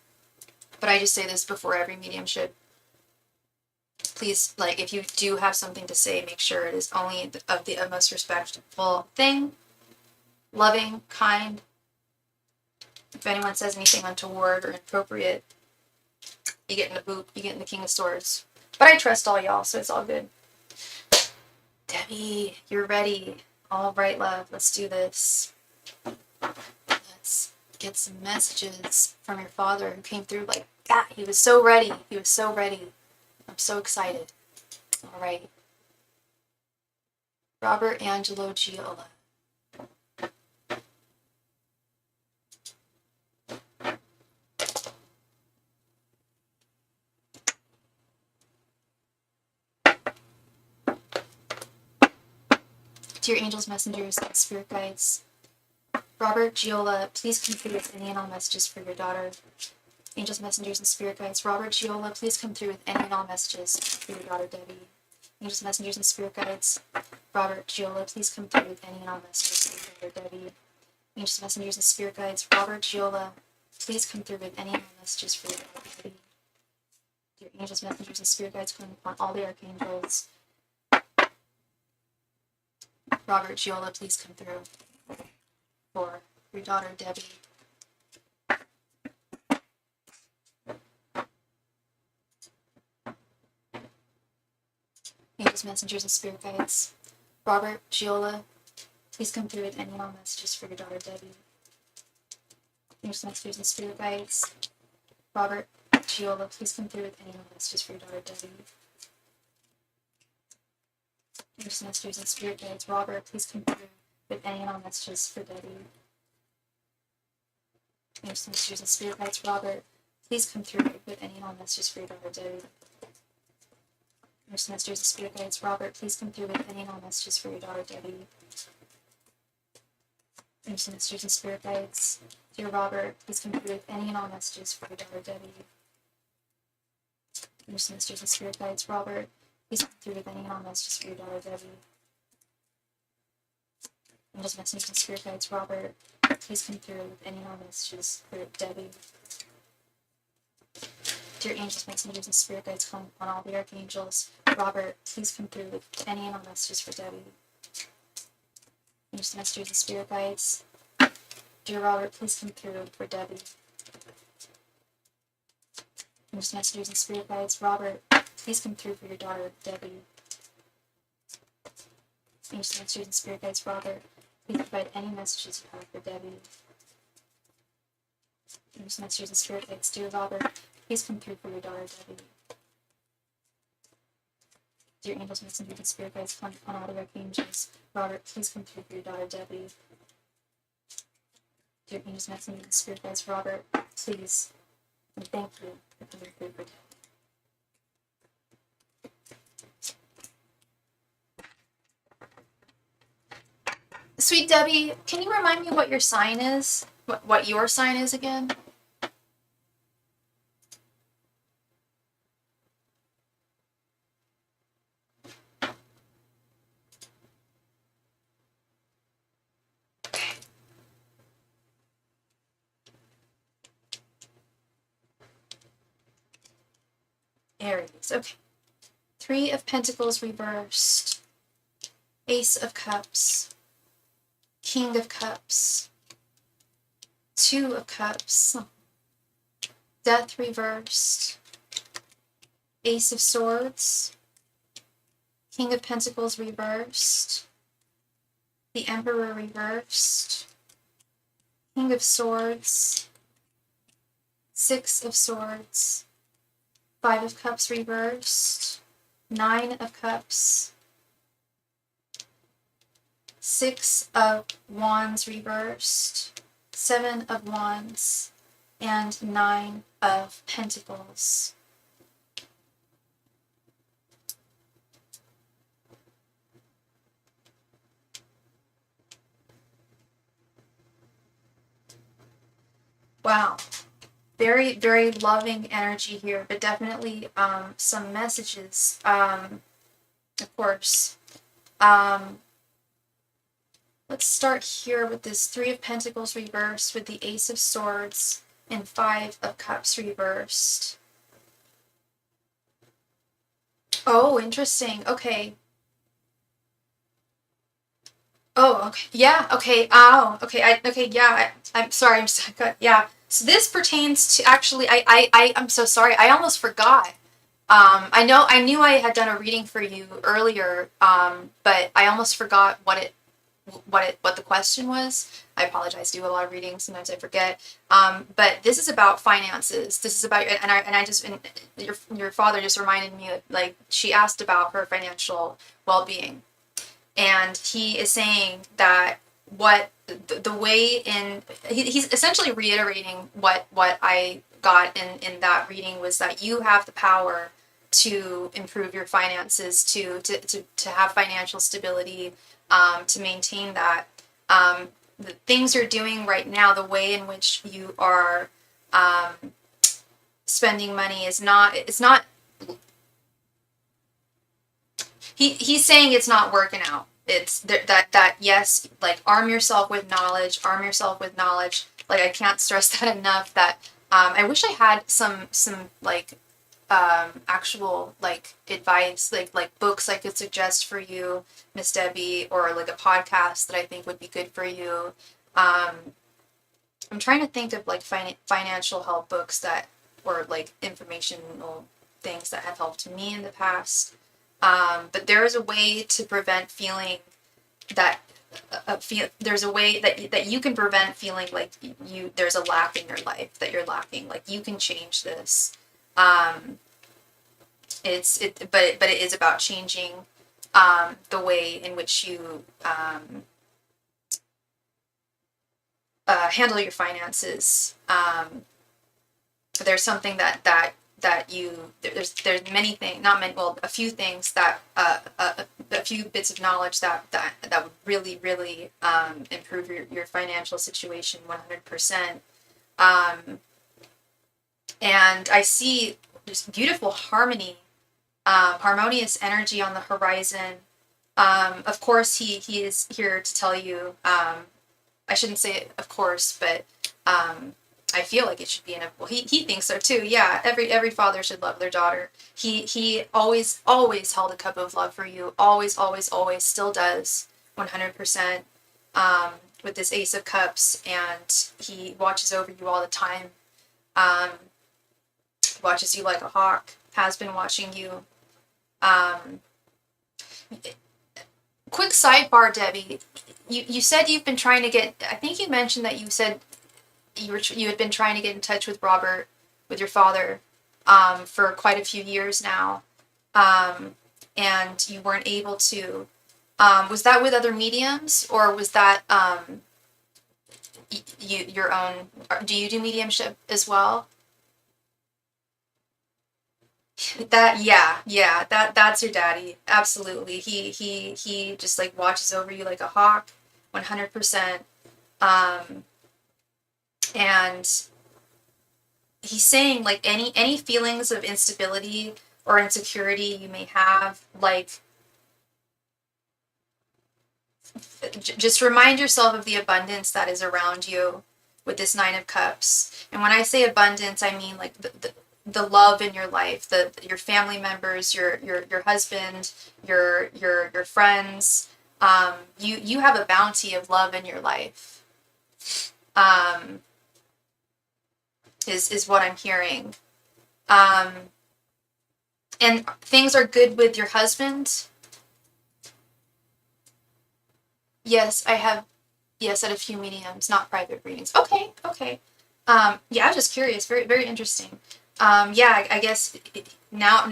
but I just say this before every mediumship. Please, like, if you do have something to say, make sure it is only of the utmost respectful thing. Loving, kind. If anyone says anything untoward or inappropriate, you get in the boot, you get in the King of Swords. But I trust all y'all, so it's all good. Debbie, you're ready. All right, love, let's do this. Let's get some messages from your father who came through like that. He was so ready. I'm so excited. All right. Robert Angelo Giola. Dear angels, messengers, and spirit guides, Robert Giola, please come through with any and all messages for your daughter. Angels, messengers, and spirit guides, Robert Giola, please come through with any and all messages for your daughter Debbie. Angels, messengers, and spirit guides, Robert Giola, please come through with any and all messages for your daughter Debbie. Angels, messengers, and spirit guides, Robert Giola, please come through with any and all messages for your daughter Debbie. Dear angels, messengers, and spirit guides, come upon all the archangels. Robert Giola, please come through for your daughter Debbie. Angels, messengers, and spirit guides, Robert Giola, please come through with any and all messages for your daughter Debbie. Angels, messengers, and spirit guides, Robert Giola, please come through with any and all messages for your daughter Debbie. Angels, messengers, and spirit guides, Robert, please come through with any and all messages for Debbie. Angels, messengers, and spirit guides, Robert, please come through with any and all messages for your daughter Debbie. Angels, messengers, and spirit guides, Robert, please come through with any and all messages for your daughter Debbie. Angels, messengers, and spirit guides, Dear Robert, please come through with any and all messages for your daughter Debbie. Angels, masters, and spirit guides, Robert, please come through with any and all messages for your daughter Debbie. Angels, masters, and spirit guides, Robert, please come through with any and all messages for Debbie. Dear angels, messengers, and spirit guides, come on all the archangels, Robert, please come through with any and all messages for Debbie. Angels, messengers, and spirit guides, dear Robert, please come through for Debbie. Angels, messengers, and spirit guides, Robert, please come through for your daughter Debbie. Angels, messengers, and spirit guides, Robert, please provide any messages you have for Debbie. Angels, messengers, and spirit guides, dear Robert, please come through for your daughter Debbie. Dear angels, messengers, and spirit guides, come on all the archangels, Robert, please come through for your daughter Debbie. Dear angels, messengers, and spirit guides, Robert, please, and thank you for coming through for Debbie. Sweet Debbie, can you remind me what your sign is? What your sign is again? Aries, okay. 3 of Pentacles reversed, Ace of Cups, King of Cups, 2 of Cups, Death reversed, Ace of Swords, King of Pentacles reversed, the Emperor reversed, King of Swords, 6 of Swords, 5 of Cups reversed, 9 of Cups, 6 of Wands reversed, 7 of Wands, and 9 of Pentacles. Wow. Very, very loving energy here, but definitely some messages, of course. Let's start here with this 3 of Pentacles reversed with the Ace of Swords and 5 of Cups reversed. Oh, interesting. Okay. Oh, okay. Yeah, okay. Oh, okay. Okay, yeah. I'm sorry. Yeah. So this pertains to actually, I'm so sorry. I almost forgot. I knew I had done a reading for you earlier, but I almost forgot what the question was. I apologize. I do a lot of readings. Sometimes I forget. But this is about finances. This is about, and your father just reminded me, like, she asked about her financial well-being. And he is saying that the way in, he's essentially reiterating what I got in that reading was that you have the power to improve your finances, to have financial stability, to maintain that. The things you're doing right now, the way in which you are spending money it's not. He's saying it's not working out. It's that yes, like arm yourself with knowledge. Like, I can't stress that enough. That I wish I had some like actual like advice, like books I could suggest for you, Miss Debbie, or like a podcast that I think would be good for you. I'm trying to think of like financial help books that, or like informational things that have helped me in the past. But there is a way to prevent feeling that there's a way that you can prevent feeling like there's a lack in your life, that you're lacking. Like, you can change this. But it is about changing the way in which you handle your finances. There's something that you, there's many things, not many, well, a few things that a few bits of knowledge that would really improve your financial situation 100%. And I see just beautiful harmony, harmonious energy on the horizon. Of course, he is here to tell you. I shouldn't say it, of course, but I feel like it should be well, he thinks so too. Yeah, every father should love their daughter. He always held a cup of love for you. Always still does, 100%. With this Ace of Cups, and he watches over you all the time. Watches you like a hawk. Has been watching you. Quick sidebar, Debbie. You said you've been trying to get. I think you mentioned that you said you had been trying to get in touch with Robert, with your father, for quite a few years now, and you weren't able to. Was that with other mediums, or was that your own? Do you do mediumship as well? That's your daddy. Absolutely. He just like watches over you like a hawk, 100%. Um, and he's saying like any feelings of instability or insecurity you may have, like just remind yourself of the abundance that is around you with this Nine of Cups. And when I say abundance, I mean like the love in your life, your family members, your husband, your friends. You have a bounty of love in your life. Is what I'm hearing. And things are good with your husband. Yes, I have. Yes, at a few mediums, not private readings. Okay. Yeah, I was just curious. Very interesting. Yeah, I guess now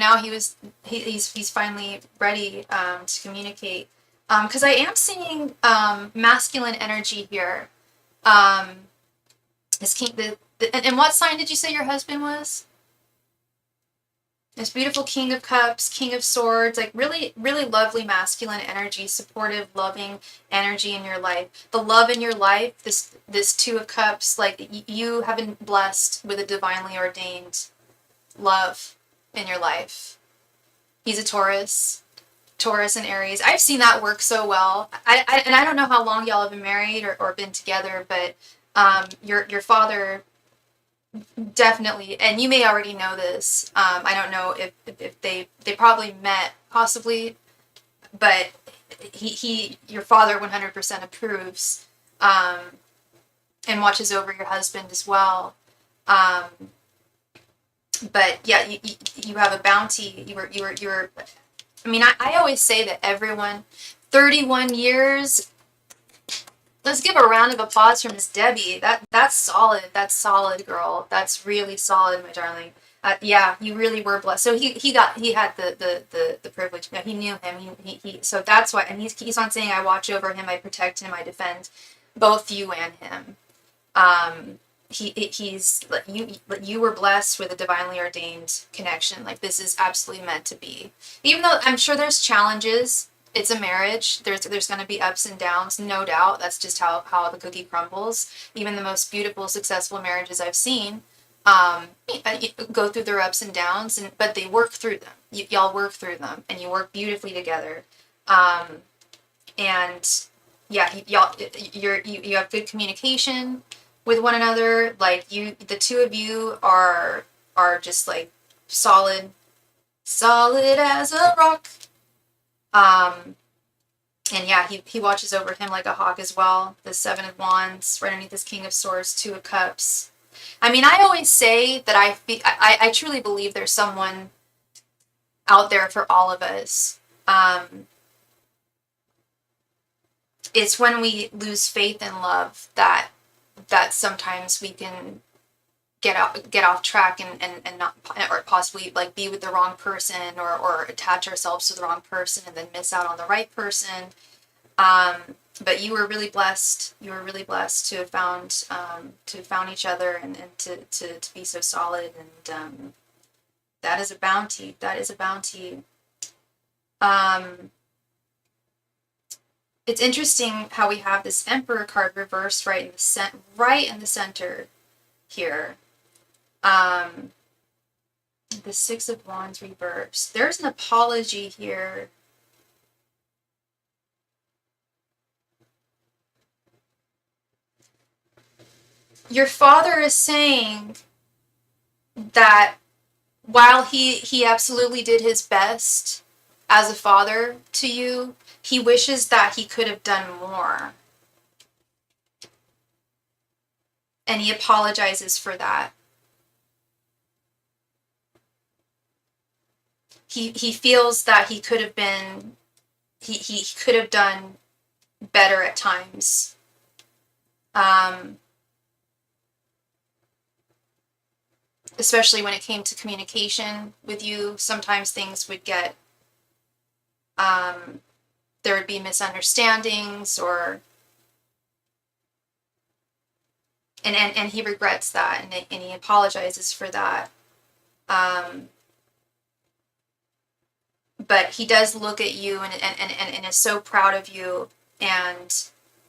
he's finally ready to communicate. Because I am seeing masculine energy here. This king, and what sign did you say your husband was? This beautiful King of Cups, King of Swords, like really lovely masculine energy, supportive, loving energy in your life. The love in your life, this Two of Cups, like you have been blessed with a divinely ordained love in your life. He's a Taurus and Aries. I've seen that work so well. And I don't know how long y'all have been married or been together, but your father definitely, and you may already know this. I don't know if they probably met possibly, but your father 100% approves, and watches over your husband as well. But yeah, you have a bounty. You were. I mean, I always say that everyone, 31 years. Let's give a round of applause for Miss Debbie. That's solid. That's solid, girl. That's really solid, my darling. Yeah, you really were blessed. So he had the privilege. You know, he knew him. He so that's why. And he keeps on saying, I watch over him, I protect him, I defend both you and him. He's you were blessed with a divinely ordained connection. Like this is absolutely meant to be. Even though I'm sure there's challenges. It's a marriage. There's going to be ups and downs, no doubt. That's just how the cookie crumbles. Even the most beautiful, successful marriages I've seen go through their ups and downs, but they work through them. Y'all work through them, and you work beautifully together. And yeah, you have good communication with one another. Like the two of you are just like solid as a rock. And yeah, he watches over him like a hawk as well. The Seven of Wands, right underneath this King of Swords, Two of Cups. I mean, I always say that I truly believe there's someone out there for all of us. It's when we lose faith in love that sometimes we can get off track and not, or possibly like be with the wrong person or attach ourselves to the wrong person and then miss out on the right person. But you were really blessed. You were really blessed to have found each other and to be so solid. And that is a bounty. That is a bounty. It's interesting how we have this Emperor card reversed right in the center here. The Six of Wands reversed. There's an apology here. Your father is saying that while he absolutely did his best as a father to you, he wishes that he could have done more. And he apologizes for that. He feels that he could have been, he could have done better at times. Especially when it came to communication with you, sometimes things would get, there would be misunderstandings, or and he regrets that, and he apologizes for that. But he does look at you and is so proud of you. And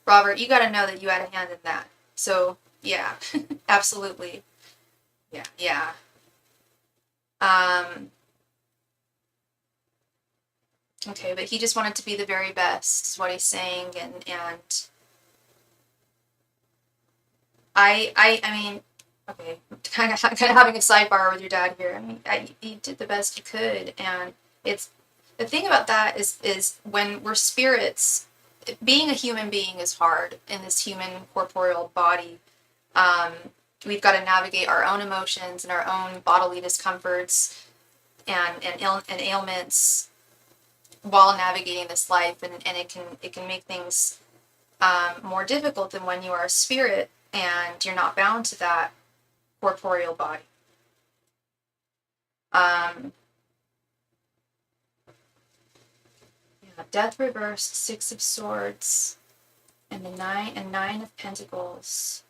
Robert, you got to know that you had a hand in that. So yeah, absolutely. Yeah. Okay, but he just wanted to be the very best, is what he's saying, and I mean, okay, kind of having a sidebar with your dad here. I mean, he did the best he could, and it's the thing about that is when we're spirits, being a human being is hard in this human corporeal body. We've got to navigate our own emotions and our own bodily discomforts and ailments while navigating this life, and it can make things more difficult than when you are a spirit and you're not bound to that corporeal body. Death reversed, Six of Swords, and the Nine of Pentacles.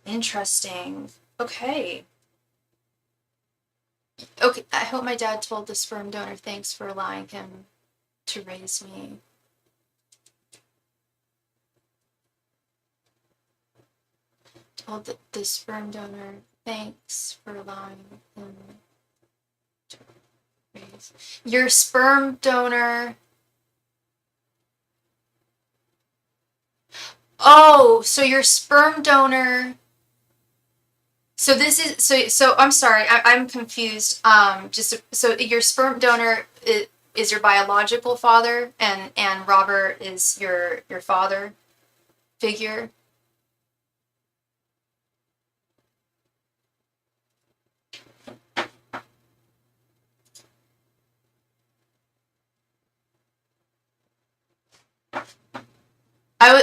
Interesting. Okay. Okay, I hope my dad told the sperm donor thanks for allowing him to raise me. Told the sperm donor thanks for allowing him to raise. Your sperm donor. Oh, so your sperm donor. So this is so I'm sorry, I'm confused. So your sperm donor is your biological father, and Robert is your father figure.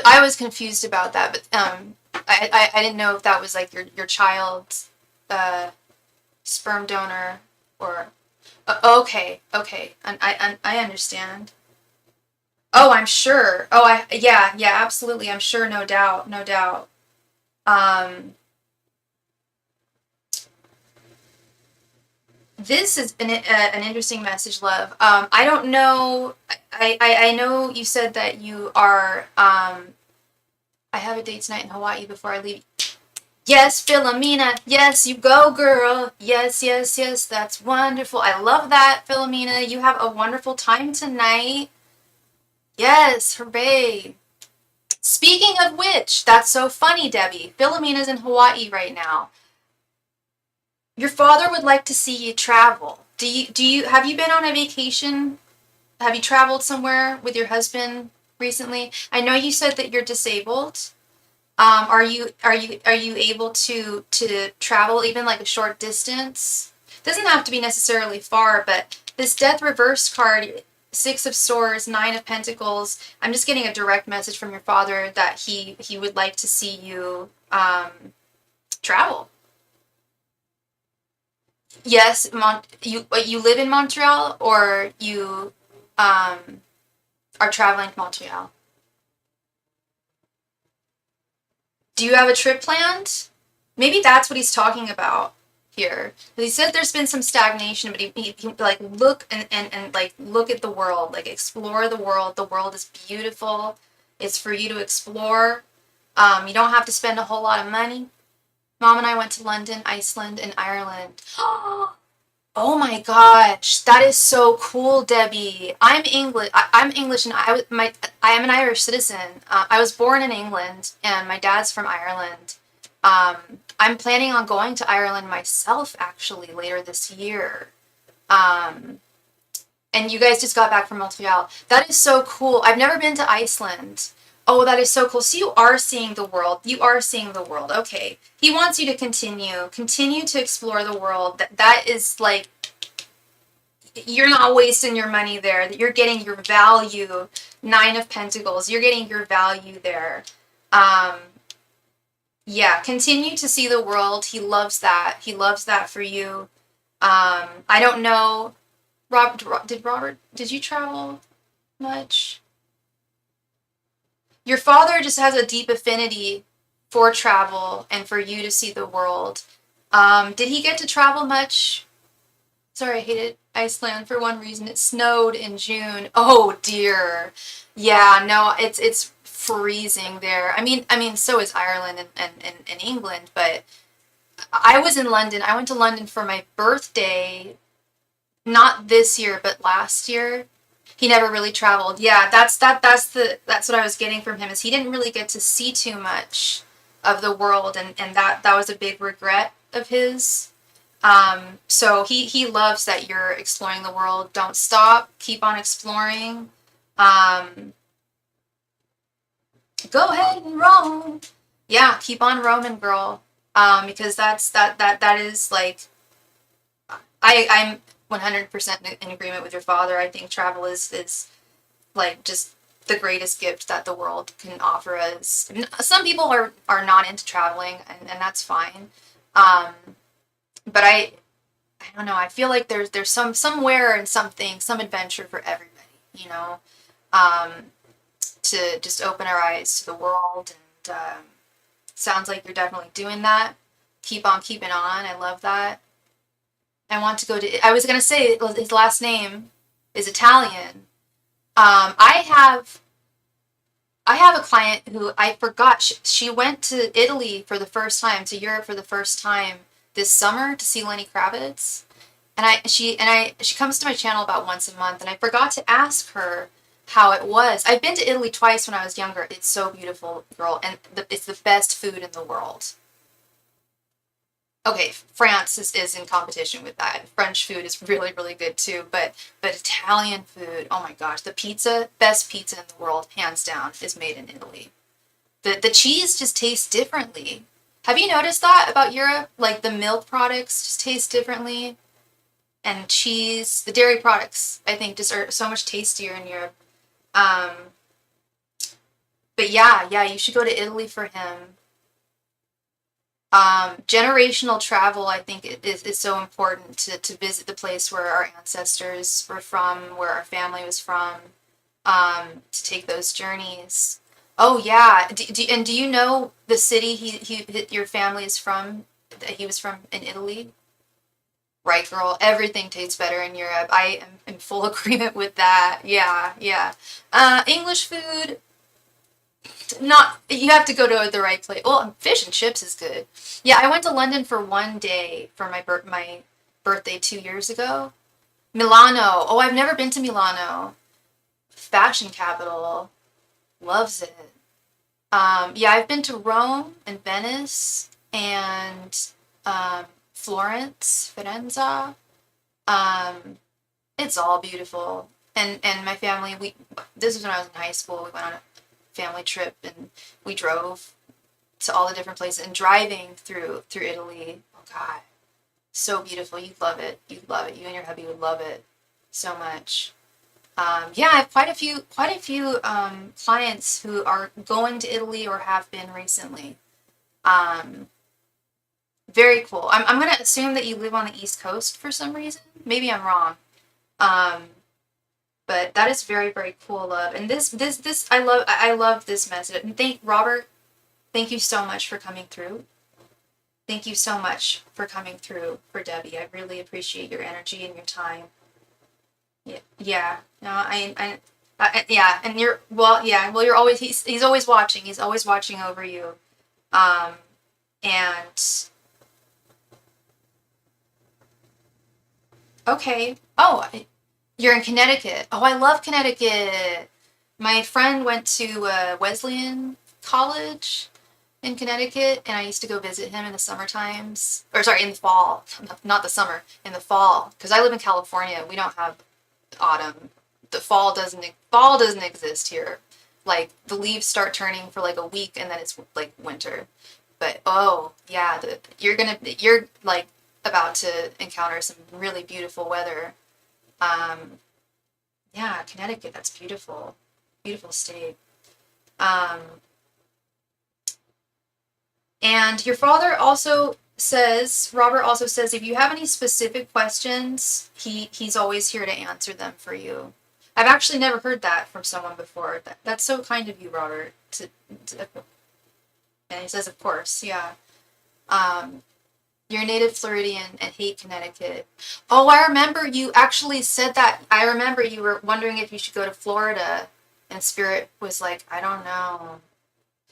I was confused about that, but I didn't know if that was like your child's sperm donor, or okay, and I understand. Oh, I'm sure. Oh, yeah, absolutely. I'm sure, no doubt. This is an interesting message, love. I don't know. I know you said that you are. I have a date tonight in Hawaii before I leave. Yes, Philomena. Yes, you go, girl. Yes. That's wonderful. I love that, Philomena. You have a wonderful time tonight. Yes, hooray. Speaking of which, that's so funny, Debbie. Philomena's in Hawaii right now. Your father would like to see you travel. Have you been on a vacation? Have you traveled somewhere with your husband recently? I know you said that you're disabled. Are you able to travel even like a short distance? Doesn't have to be necessarily far, but this Death Reverse card, Six of Swords, Nine of Pentacles, I'm just getting a direct message from your father that he would like to see you travel. Yes, you live in Montreal, or you are traveling to Montreal? Do you have a trip planned? Maybe that's what he's talking about. here. He said there's been some stagnation, but he like look and like look at the world, like explore the world. The world is beautiful. It's for you to explore. You don't have to spend a whole lot of money. Mom and I went to London, Iceland, and Ireland. Oh my gosh, that is so cool, Debbie. I'm English. I'm English, and I am an Irish citizen. I was born in England, and my dad's from Ireland. I'm planning on going to Ireland myself, actually, later this year. Um, and you guys just got back from Montreal. That is so cool. I've never been to Iceland. Oh, that is so cool. So you are seeing the world. You are seeing the world. Okay. He wants you to continue to explore the world. That is like, you're not wasting your money there. You're getting your value. Nine of Pentacles. You're getting your value there. Yeah, continue to see the world. He loves that. He loves that for you. I don't know. Robert, did you travel much? Your father just has a deep affinity for travel and for you to see the world. Did he get to travel much? Sorry, I hated Iceland for one reason. It snowed in June. Oh dear. Yeah, no, it's freezing there. I mean, so is Ireland and England, but I was in London. I went to London for my birthday, not this year, but last year. He never really traveled. Yeah, that's what I was getting from him, is he didn't really get to see too much of the world, and that was a big regret of his. So he loves that you're exploring the world. Don't stop. Keep on exploring. Um, Go ahead and roam. Yeah, keep on roaming, girl. Because that is like, I'm 100% in agreement with your father. I think travel is like just the greatest gift that the world can offer us. Some people are not into traveling, and that's fine. Um, but I don't know. I feel like there's somewhere and something, some adventure for everybody, you know, um, to just open our eyes to the world. And sounds like you're definitely doing that. Keep on keeping on. I love that. I want to go to. I was gonna say his last name is Italian. I have a client who I forgot. She went to Italy for the first time, to Europe for the first time this summer to see Lenny Kravitz. She comes to my channel about once a month, and I forgot to ask her how it was. I've been to Italy twice when I was younger. It's so beautiful, girl, and it's the best food in the world. Okay, France is in competition with that. French food is really, really good too, but Italian food, oh my gosh, the pizza, best pizza in the world, hands down, is made in Italy. The cheese just tastes differently. Have you noticed that about Europe? Like the milk products just taste differently, and cheese, the dairy products, I think, just are so much tastier in Europe. Um, but yeah, you should go to Italy for him. Generational travel, I think, is so important to visit the place where our ancestors were from, where our family was from, to take those journeys. Oh yeah, and do you know the city your family is from? That he was from in Italy, right, girl? Everything tastes better in Europe. I am in full agreement with that. Yeah, yeah. English food, not, you have to go to the right place. Well, fish and chips is good. Yeah, I went to London for one day for my birthday 2 years ago. Milano. Oh, I've never been to Milano. Fashion capital. Loves it. Yeah, I've been to Rome and Venice and Florence, Firenze. Um, it's all beautiful. And my family, this was when I was in high school. We went on a family trip, and we drove to all the different places, and driving through Italy. Oh God, so beautiful. You'd love it. You'd love it. You and your hubby would love it so much. Yeah, I have quite a few clients who are going to Italy or have been recently. Um, Very cool. I'm gonna assume that you live on the East Coast for some reason. Maybe I'm wrong. Um, but that is very, very cool, love. And this I love this message. And thank Robert. Thank you so much for coming through. Thank you so much for coming through for Debbie. I really appreciate your energy and your time. Yeah, yeah. No, yeah, and you're well. Yeah, well, you're always he's always watching. He's always watching over you. Um, and okay. Oh, you're in Connecticut. Oh, I love Connecticut. My friend went to Wesleyan College in Connecticut, and I used to go visit him in the summer times, or sorry, in the fall, not the summer, in the fall, because I live in California. We don't have autumn. The fall doesn't exist here. Like the leaves start turning for like a week, and then it's like winter. But oh yeah, you're like about to encounter some really beautiful weather. Um, yeah, Connecticut, that's beautiful, beautiful state. Um, And your father also says, Robert also says, if you have any specific questions, he's always here to answer them for you. I've actually never heard that from someone before. That's so kind of you, Robert. And he says, of course, yeah. Um, you're native Floridian and hate Connecticut. Oh, I remember you actually said that. I remember you were wondering if you should go to Florida, and Spirit was like, I don't know.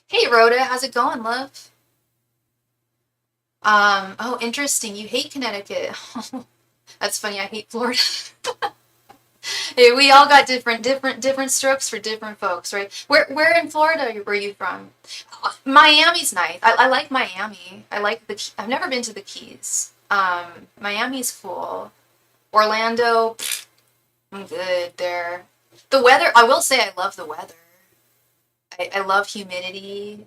Hey, Rhoda, how's it going, love? Oh, interesting. You hate Connecticut. That's funny. I hate Florida. Hey, we all got different strokes for different folks, right? Where in Florida were you from? Miami's nice. I like Miami. I like I've never been to the Keys. Miami's cool. Orlando, I'm good there. The weather, I will say I love the weather. I love humidity.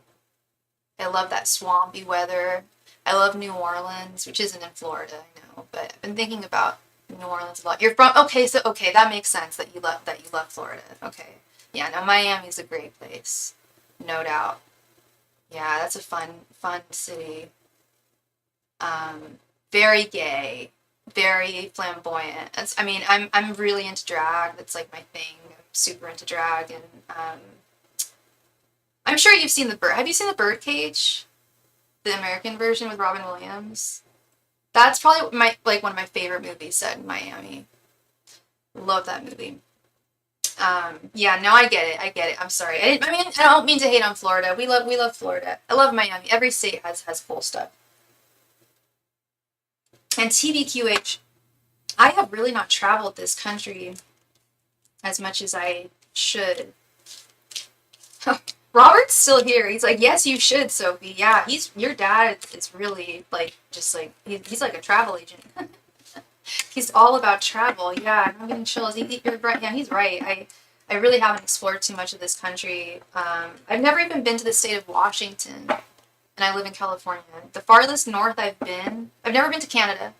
I love that swampy weather. I love New Orleans, which isn't in Florida, I know, but I've been thinking about New Orleans a lot. You're from okay, so okay, that makes sense that you love Florida. Okay. Yeah, no, Miami's a great place. No doubt. Yeah, that's a fun city. Um, very gay, very flamboyant. I mean, I'm really into drag. That's like my thing. I'm super into drag and I'm sure you've seen the bird. Have you seen the Birdcage? The American version with Robin Williams. That's probably my like one of my favorite movies set in Miami. Love that movie. Yeah, no, I get it. I get it. I'm sorry. I mean, I don't mean to hate on Florida. We love Florida. I love Miami. Every state has cool stuff. And TBQH, I have really not traveled this country as much as I should. Robert's still here. He's like, yes, you should, Sophie. Yeah, your dad is really like just like he's like a travel agent. He's all about travel. Yeah, I'm getting chills. You're right. Yeah, he's right. I really haven't explored too much of this country. I've never even been to the state of Washington, and I live in California. The farthest north I've never been to Canada.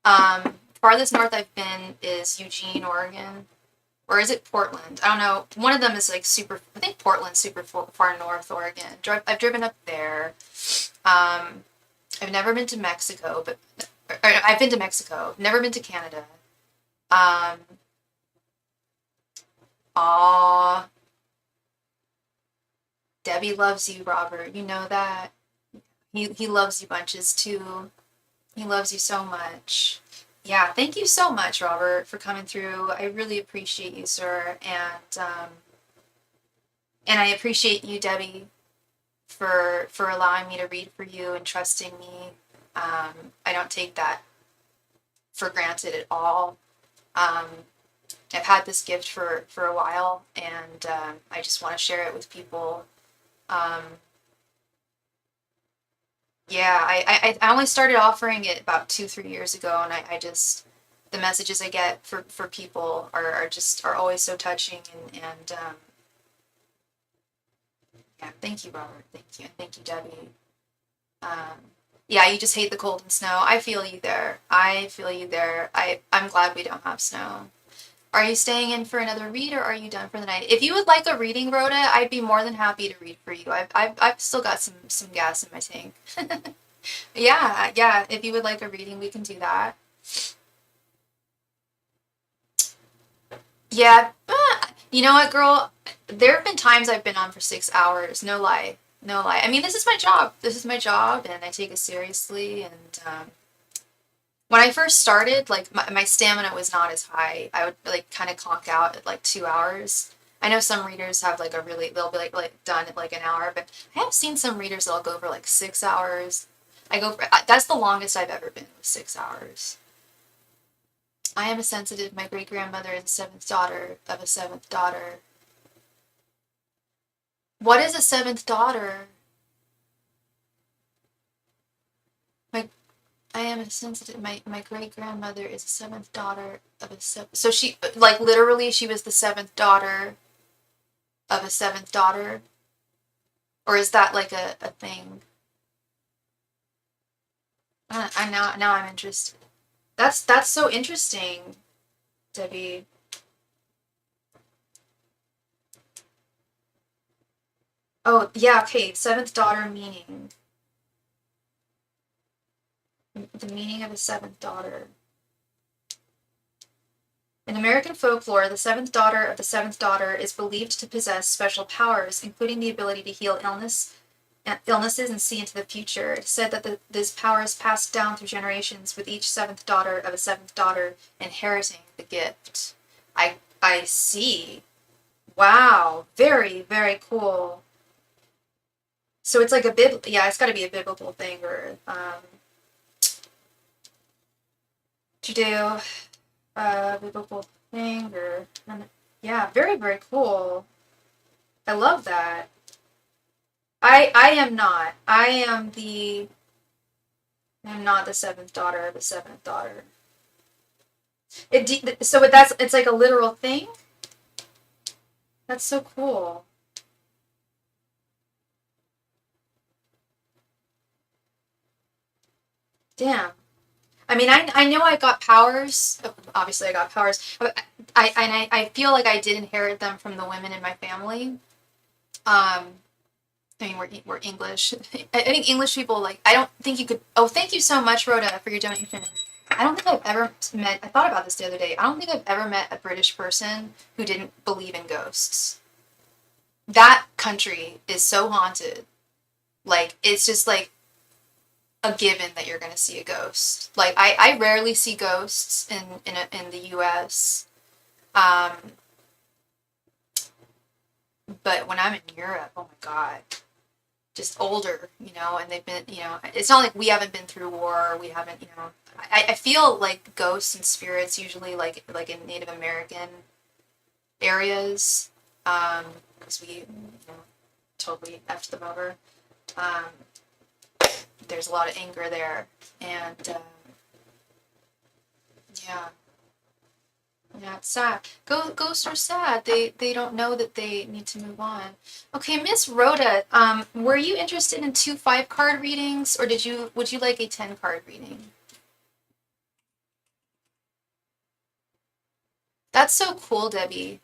Farthest north I've been is Eugene, Oregon. Or is it Portland? I don't know. One of them is like super. I think Portland's super far north, Oregon. I've driven up there. I've never been to Mexico, but or I've been to Mexico. Never been to Canada. Um, aw, Debbie loves you, Robert. You know that. He loves you bunches too. He loves you so much. Yeah, thank you so much, Robert, for coming through. I really appreciate you, sir, and I appreciate you, Debbie, for allowing me to read for you and trusting me. I don't take that for granted at all. Um, I've had this gift for a while, and I just want to share it with people. Um, yeah, I only started offering it about 2-3 years ago, and I just the messages I get for people are always so touching and yeah, thank you, Robert. Thank you, Debbie. Yeah, you just hate the cold and snow. I feel you there. I feel you there. I'm glad we don't have snow. Are you staying in for another read or are you done for the night? If you would like a reading, Rhoda, I'd be more than happy to read for you. I've still got some gas in my tank. Yeah, yeah. If you would like a reading, we can do that. Yeah. You know what, girl? There have been times I've been on for 6 hours. No lie. No lie. I mean, this is my job. This is my job, and I take it seriously. And when I first started, like my stamina was not as high. I would like kind of conk out at like 2 hours. I know some readers have like a really, they'll be like done at like an hour, but I have seen some readers that'll go for like 6 hours. That's the longest I've ever been, was 6 hours. I am a sensitive. My great grandmother is the seventh daughter of a seventh daughter. What is a seventh daughter? My I am a sensitive. My great grandmother is a seventh daughter of a seventh. So she, like, literally, she was the seventh daughter of a seventh daughter, or is that like a thing? Now I'm interested. That's so interesting, Debbie. Oh yeah, okay. Seventh daughter meaning. The meaning of a seventh daughter. In American folklore, the seventh daughter of the seventh daughter is believed to possess special powers, including the ability to heal illnesses and see into the future. It is said that this power is passed down through generations, with each seventh daughter of a seventh daughter inheriting the gift. I see. Wow, very very cool. So it's like yeah, it's got to be a biblical thing, or Judeo biblical thing, or yeah, very very cool. I love that. I am not. I'm not the seventh daughter of the seventh daughter. It's like a literal thing. That's so cool. Damn. I mean, I know I got powers. Obviously, I got powers. But I feel like I did inherit them from the women in my family. I mean, we're English. I think English people, like, I don't think you could. Oh, thank you so much, Rhoda, for your donation. I don't think I've ever met. I thought about this the other day. I don't think I've ever met a British person who didn't believe in ghosts. That country is so haunted. Like, it's just like a given that you're gonna see a ghost. Like, I rarely see ghosts in the U.S. Um, but when I'm in Europe, oh my God, just older, and they've been, it's not like we haven't been through war, we haven't, I feel like ghosts and spirits usually like in Native American areas, because we, totally effed them over. Um, there's a lot of anger there, and yeah. Yeah, it's sad. Ghosts are sad. They don't know that they need to move on. Okay, Miss Rhoda, were you interested in 2 5-card readings, or would you like a 10-card reading? That's so cool, Debbie.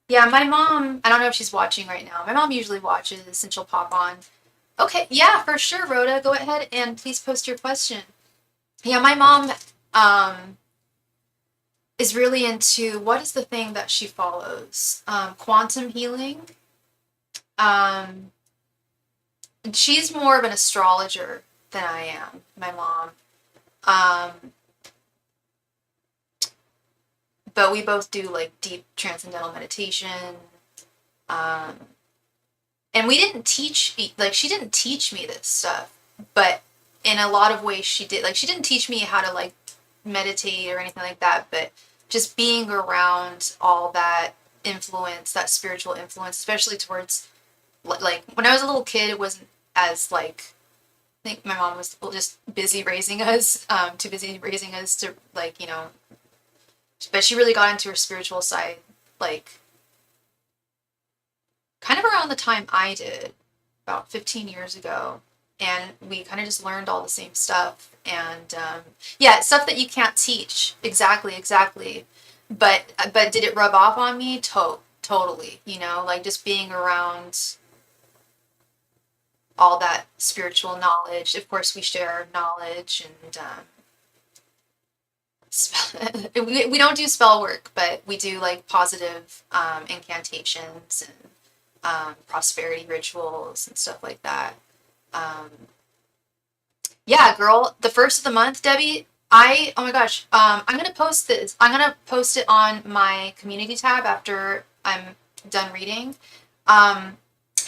Yeah, my mom, I don't know if she's watching right now. My mom usually watches and she'll pop on. Okay, yeah, for sure, Rhoda. Go ahead and please post your question. Yeah, my mom um is really into, what is the thing that she follows? Quantum healing. Um, she's more of an astrologer than I am, my mom. Um, but we both do like deep transcendental meditation. Um, and we didn't teach, like, she didn't teach me this stuff, but in a lot of ways she did. Like, she didn't teach me how to like meditate or anything like that, but just being around all that influence, that spiritual influence, especially towards, like, when I was a little kid, it wasn't as like, I think my mom was just busy raising us, too busy raising us to, like, but she really got into her spiritual side, like, kind of around the time I did, about 15 years ago. And we kind of just learned all the same stuff. And yeah, stuff that you can't teach. Exactly, exactly. But did it rub off on me? Totally. Like, just being around all that spiritual knowledge. Of course, we share knowledge, and we don't do spell work, but we do like positive incantations, and prosperity rituals and stuff like that. Yeah, girl, the first of the month, Debbie, oh my gosh, I'm gonna post this. I'm gonna post it on my community tab after I'm done reading.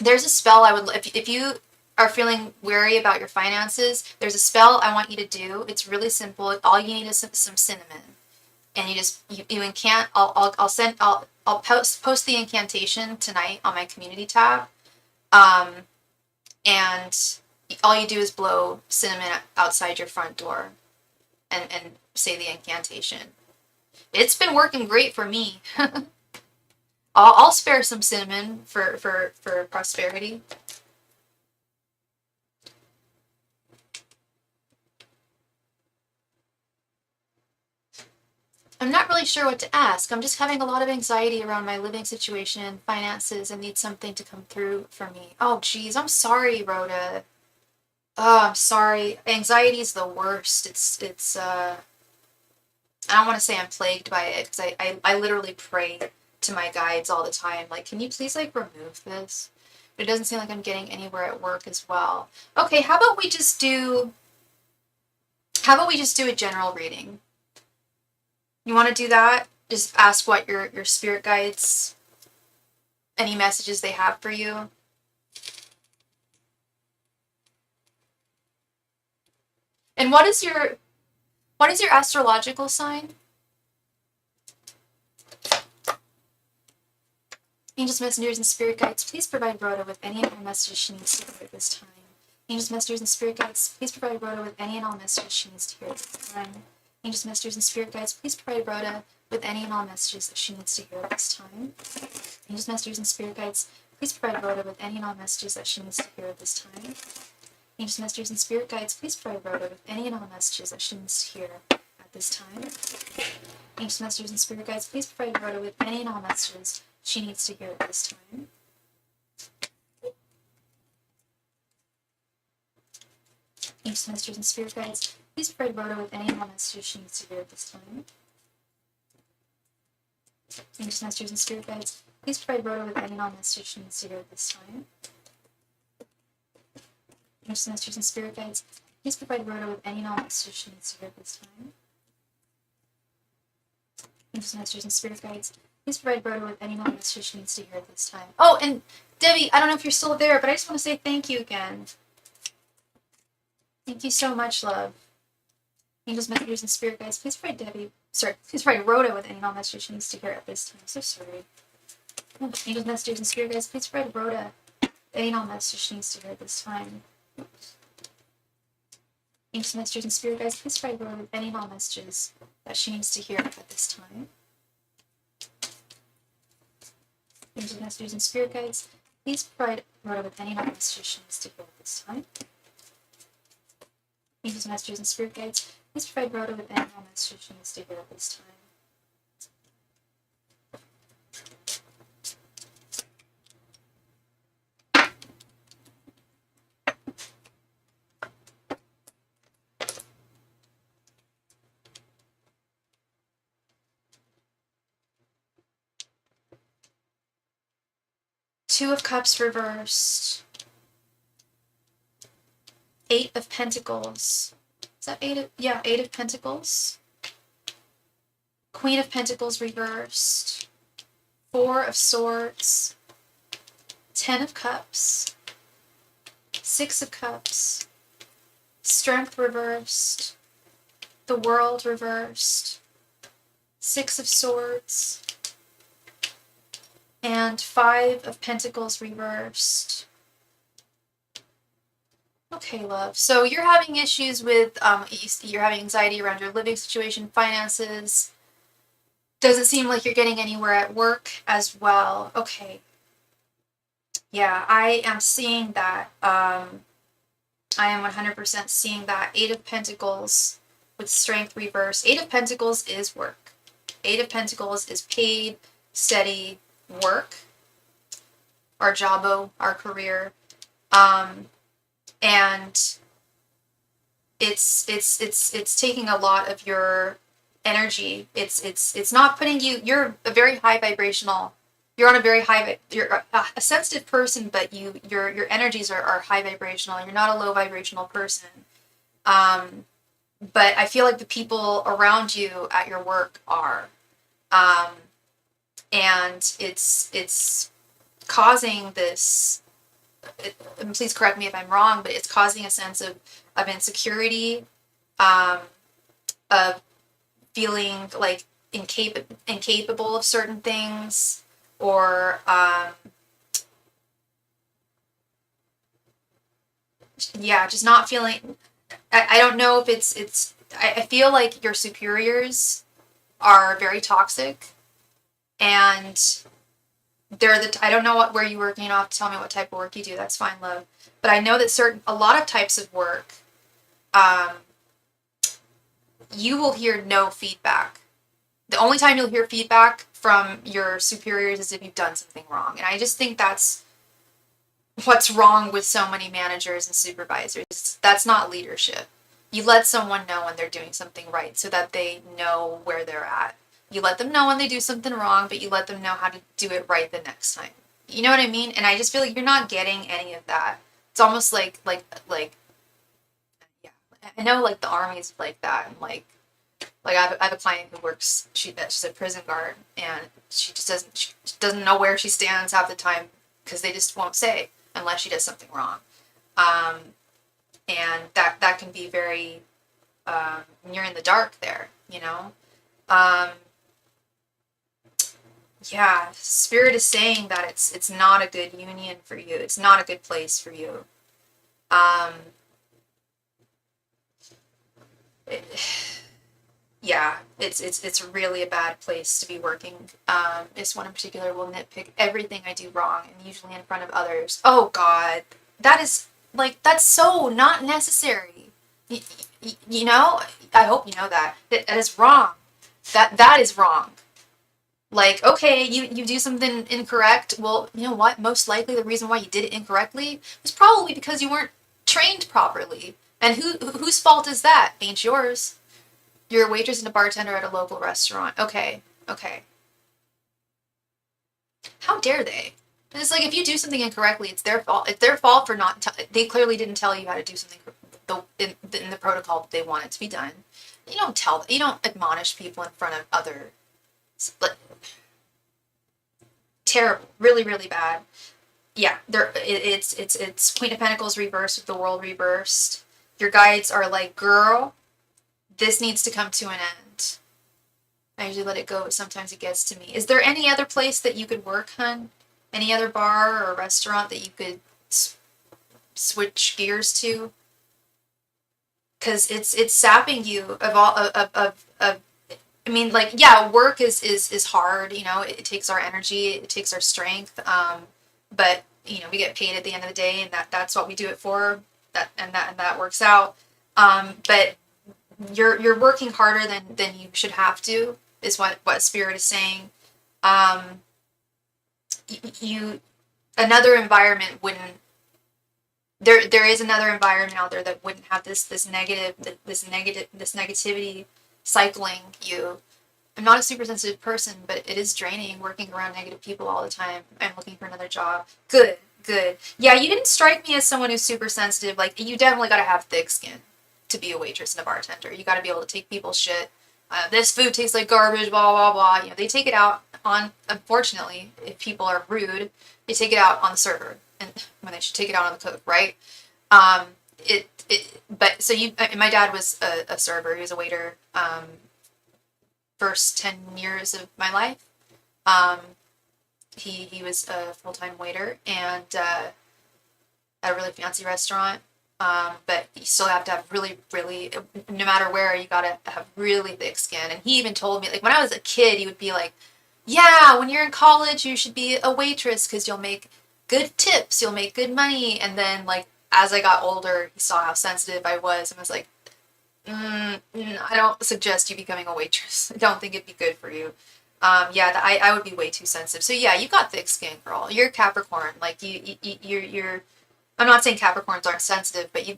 There's a spell I would, if you are feeling wary about your finances, there's a spell I want you to do. It's really simple. All you need is some cinnamon, and you incant. I'll post the incantation tonight on my community tab. And all you do is blow cinnamon outside your front door and say the incantation. It's been working great for me. I'll spare some cinnamon for prosperity. I'm not really sure what to ask. I'm just having a lot of anxiety around my living situation and finances and need something to come through for me. Oh, geez, I'm sorry, Rhoda. Oh, I'm sorry. Anxiety is the worst. I don't want to say I'm plagued by it because I literally pray to my guides all the time. Like, can you please like remove this? But it doesn't seem like I'm getting anywhere at work as well. Okay, how about we just do a general reading? You want to do that? Just ask what your spirit guides, any messages they have for you. And what is your astrological sign? Angels, messengers, and spirit guides, please provide Rhoda with any and all messages she needs to hear at this time. Angels, messengers, and spirit guides, please provide Rhoda with any and all messages she needs to hear at this time. Angels, messengers, and spirit guides, please provide Rhoda with any and all messages that she needs to hear at this time. Angels, messengers, and spirit guides, please provide Rhoda with any and all messages that she needs to hear at this time. Angels, messengers, and spirit guides, please provide Rhoda with any and all messages that she needs to hear at this time. Angels, messengers, and spirit guides, please provide Rhoda with any and all messages she needs to hear at this time. Angels, messengers, and spirit guides, please provide Rhoda with any and all messages she needs to hear at this time. Angels, messengers, and spirit guides, please provide Rhoda with any and all messages she needs to hear at this time. Angels, messengers, and spirit guides, please provide Rhoda with any and all messages she needs to hear at this time. Angels, messengers, and spirit guides, please provide Rhoda with any and all messages she needs to hear at this time. Oh, and Debbie, I don't know if you're still there, but I just want to say thank you again. Thank you so much, love. Angels, messengers, and spirit guides, please provide Rhoda with any and all messages she needs to hear at this time. I'm so sorry. Angels, messengers, and spirit guides, please provide Rhoda with any and all messages she needs to hear at this time. Angels, messengers, and spirit guides, please provide Rhoda with any and all messages that she needs to hear at this time. Angels, messengers, and spirit guides, please provide Rhoda with any and all messages she needs to hear at this time. Angels, messengers, and spirit guides, please provide Rhoda with any and all messages she needs to hear at this time. 2 of Cups reversed. 8 of Pentacles. Is that 8 of... Yeah, 8 of Pentacles. Queen of Pentacles reversed. 4 of Swords. 10 of Cups. 6 of Cups. Strength reversed. The World reversed. 6 of Swords. And 5 of Pentacles reversed. Okay, love. So you're having issues with, you're having anxiety around your living situation, finances. Doesn't seem like you're getting anywhere at work as well. Okay. Yeah, I am seeing that. I am 100% seeing that. 8 of Pentacles with Strength reverse. 8 of Pentacles is work. 8 of Pentacles is paid, steady work. Our jobbo, our career. And it's taking a lot of your energy. It's not putting you, you're a very high vibrational you're on a very high, you're a sensitive person, but your energies are high vibrational. You're not a low vibrational person. But I feel like the people around you at your work are, um, and it's causing this. And please correct me if I'm wrong, but it's causing a sense of insecurity, um, of feeling like incapable of certain things, or yeah, just not feeling. I don't know if it's. I feel like your superiors are very toxic, and they're the. I don't know where you work. You don't have to tell me what type of work you do. That's fine, love. But I know that a lot of types of work, um, you will hear no feedback. The only time you'll hear feedback from your superiors is if you've done something wrong. And I just think that's what's wrong with so many managers and supervisors. That's not leadership. You let someone know when they're doing something right so that they know where they're at. You let them know when they do something wrong, but you let them know how to do it right the next time. You know what I mean? And I just feel like you're not getting any of that. It's almost like yeah. I know like the army's like that, and like I have a client who works. She's a prison guard, and she doesn't know where she stands half the time because they just won't say unless she does something wrong, and that can be very you're in the dark there, you know. Yeah, Spirit is saying that it's not a good union for you. It's not a good place for you. It, yeah, it's really a bad place to be working. This one in particular will nitpick everything I do wrong, and usually in front of others. Oh God, that is that's so not necessary. You know, I hope you know that is wrong. That is wrong. Like, okay, you do something incorrect. Well, you know what? Most likely the reason why you did it incorrectly was probably because you weren't trained properly. And whose fault is that? Ain't yours. You're a waitress and a bartender at a local restaurant. Okay, okay. How dare they? It's like if you do something incorrectly, it's their fault. It's their fault for not. They clearly didn't tell you how to do something in the protocol that they want it to be done. You don't tell. You don't admonish people in front of other. But terrible, really, really bad. Yeah, it's Queen of Pentacles reversed with the World reversed. Your guides are like, girl, this needs to come to an end. I usually let it go, but sometimes it gets to me. Is there any other place that you could work, hun? Any other bar or restaurant that you could switch gears to? Because it's sapping you of all of. I mean, like, yeah, work is hard. You know, it takes our energy, it takes our strength. But you know, we get paid at the end of the day, and that's what we do it for. That works out. But you're working harder than you should have to, is what Spirit is saying. You another environment wouldn't. There is another environment out there that wouldn't have this negativity cycling you. I'm not a super sensitive person, but it is draining working around negative people all the time. I'm looking for another job. Good. Yeah, you didn't strike me as someone who's super sensitive. Like, you definitely got to have thick skin to be a waitress and a bartender. You got to be able to take people's shit. This food tastes like garbage, blah, blah, blah. You know, they take it out on, unfortunately, if people are rude, they take it out on the server. And when they should take it out on the cook, right? But so my dad was a server. He was a waiter. First 10 years of my life, he was a full-time waiter and at a really fancy restaurant. But you still have to have really, no matter where, you gotta have really thick skin. And he even told me, like, when I was a kid, he would be like, yeah, when you're in college, you should be a waitress because you'll make good tips, you'll make good money. And then, like, as I got older, he saw how sensitive I was and was like, I don't suggest you becoming a waitress. I don't think it'd be good for you. Yeah, I would be way too sensitive. So yeah, you got thick skin, girl. You're Capricorn. Like you're. I'm not saying Capricorns aren't sensitive, but you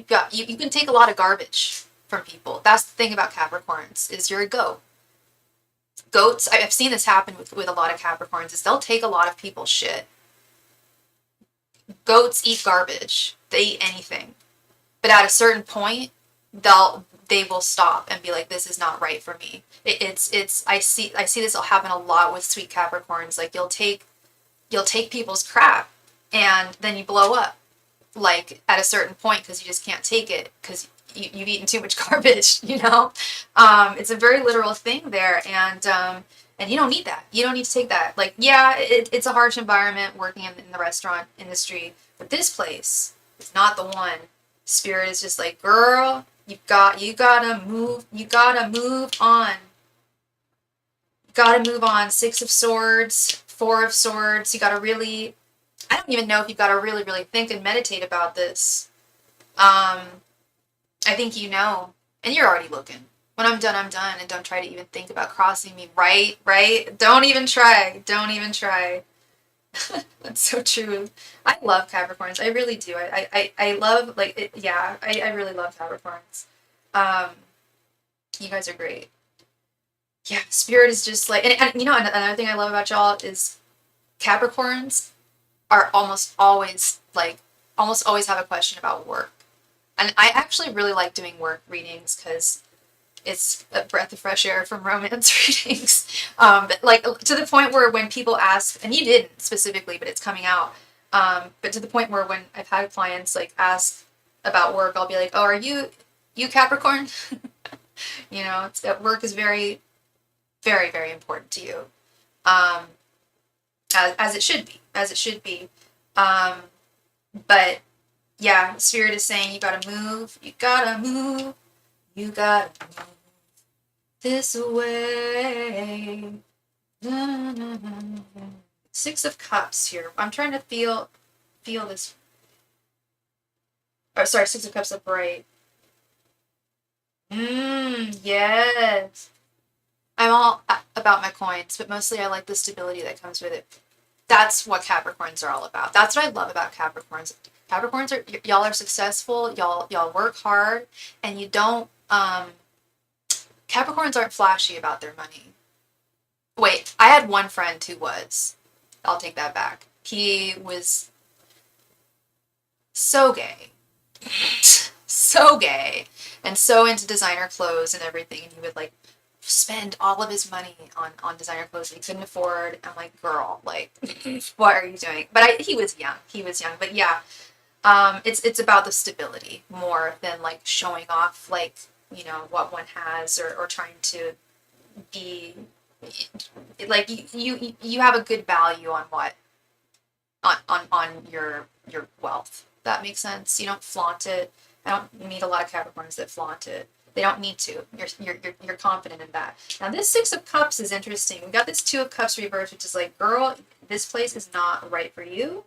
can take a lot of garbage from people. That's the thing about Capricorns is you're a goat. Goats, I've seen this happen with a lot of Capricorns, is they'll take a lot of people's shit. Goats eat garbage. They eat anything. But at a certain point, they will stop and be like, this is not right for me. I see this will happen a lot with sweet Capricorns. Like you'll take people's crap and then you blow up, like at a certain point, because you just can't take it because you've eaten too much garbage, you know. It's a very literal thing there, and you don't need that. You don't need to take that. Like, yeah, it's a harsh environment working in the restaurant industry, but this place is not the one. Spirit is just like, girl, you gotta move on. You gotta move on. 6 of Swords, 4 of Swords. You gotta really, I don't even know if you've got to really, really think and meditate about this. I think you know, and you're already looking. When I'm done, and don't try to even think about crossing me, right? Don't even try. That's so true. I love Capricorns. I really do. I love, like, it, yeah, I really love Capricorns. You guys are great. Yeah, Spirit is just like, and you know, another thing I love about y'all is Capricorns are almost always have a question about work. And I actually really like doing work readings because it's a breath of fresh air from romance readings. But like to the point where when people ask, and you didn't specifically, but it's coming out. But to the point where when I've had clients like ask about work, I'll be like, "Oh, are you Capricorn?" You know, work is very, very, very important to you, as it should be. But yeah, Spirit is saying you gotta move this way. 6 of Cups here. I'm trying to feel this. Oh, sorry, 6 of Cups upright. Yes. I'm all about my coins, but mostly I like the stability that comes with it. That's what Capricorns are all about. That's what I love about Capricorns. Capricorns are, y'all are successful, y'all work hard, and you don't, Capricorns aren't flashy about their money. Wait, I had one friend who was. I'll take that back. He was so gay. So gay. And so into designer clothes and everything, and he would like spend all of his money on designer clothes that he couldn't afford. I'm like, girl, like, what are you doing? But he was young. But yeah, it's about the stability more than like showing off, like, you know, what one has, or trying to be like, you have a good value on what on your wealth. That makes sense. You don't flaunt it. I don't meet a lot of Capricorns that flaunt it. They don't need to. You're confident in that. Now this 6 of Cups is interesting. We got this 2 of Cups reversed, which is like, girl, this place is not right for you.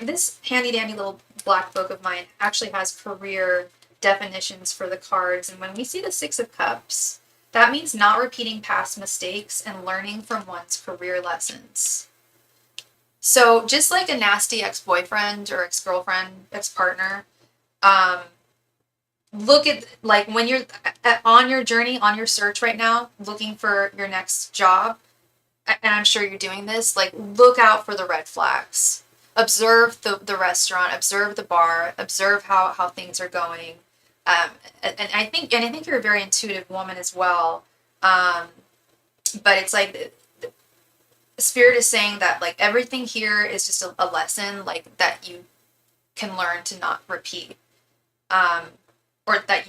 This handy dandy little black book of mine actually has career definitions for the cards, and when we see the 6 of Cups, that means not repeating past mistakes and learning from one's career lessons. So just like a nasty ex-boyfriend or ex-girlfriend, ex-partner, look at, like, when you're on your journey, on your search right now, looking for your next job, and I'm sure you're doing this, like, look out for the red flags. Observe the restaurant, observe the bar, observe how things are going. And I think you're a very intuitive woman as well. But it's like, Spirit is saying that, like, everything here is just a lesson, like, that you can learn to not repeat. Or that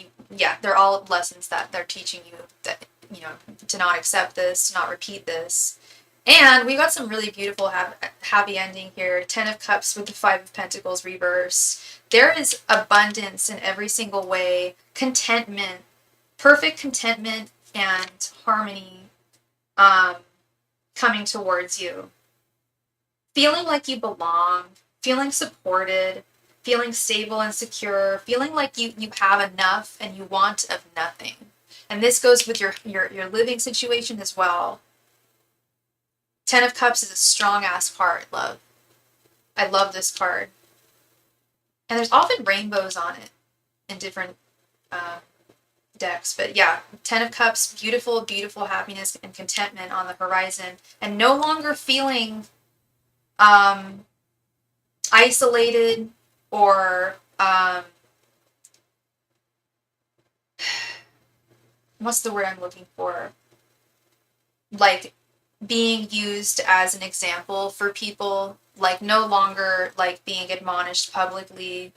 they're all lessons that they're teaching you, that, you know, to not accept this, to not repeat this. And we got some really beautiful happy ending here. 10 of Cups with the 5 of Pentacles reverse. There is abundance in every single way. Contentment, perfect contentment and harmony coming towards you. Feeling like you belong, feeling supported, feeling stable and secure, feeling like you have enough and you want of nothing. And this goes with your living situation as well. 10 of Cups is a strong-ass card, love. I love this card. And there's often rainbows on it in different decks. But yeah, Ten of Cups, beautiful, beautiful happiness and contentment on the horizon, and no longer feeling isolated or what's the word I'm looking for? Like being used as an example for people, like no longer like being admonished publicly.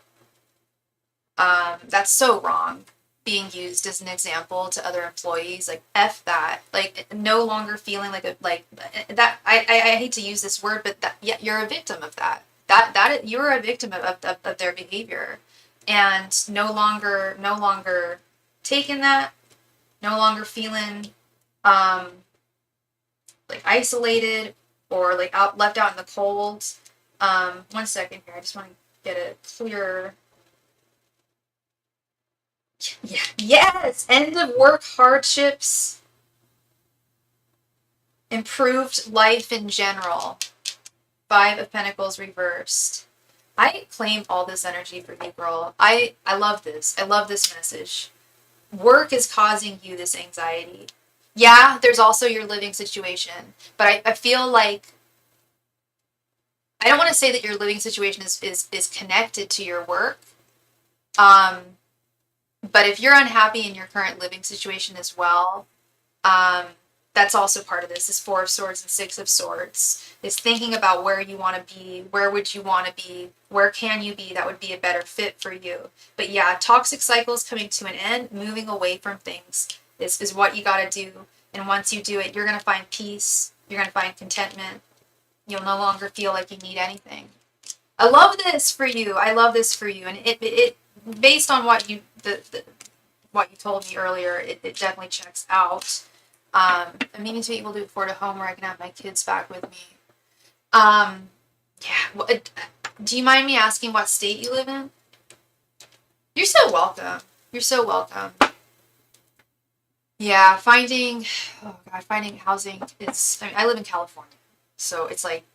That's so wrong. Being used as an example to other employees, like F that. Like no longer feeling like a like that. I hate to use this word, but that yeah, you're a victim of that. That you're a victim of their behavior, and no longer taking that, no longer feeling like isolated or like left out in the cold. 1 second here. I just want to get a clearer. Yeah. Yes. End of work hardships. Improved life in general. 5 of Pentacles reversed. I claim all this energy for you, girl. I love this. I love this message. Work is causing you this anxiety. Yeah, there's also your living situation. But I feel like I don't want to say that your living situation is connected to your work. But if you're unhappy in your current living situation as well, that's also part of this. Is 4 of Swords and 6 of Swords. Is thinking about where you want to be, where would you want to be, where can you be that would be a better fit for you. But yeah, toxic cycles coming to an end, moving away from things is what you got to do. And once you do it, you're going to find peace. You're going to find contentment. You'll no longer feel like you need anything. I love this for you. I love this for you. And it based on what you what you told me earlier, it definitely checks out. I'm meaning to be able to afford a home where I can have my kids back with me. Yeah. Do you mind me asking what state you live in? You're so welcome. You're so welcome. Yeah, finding housing. I live in California, so it's like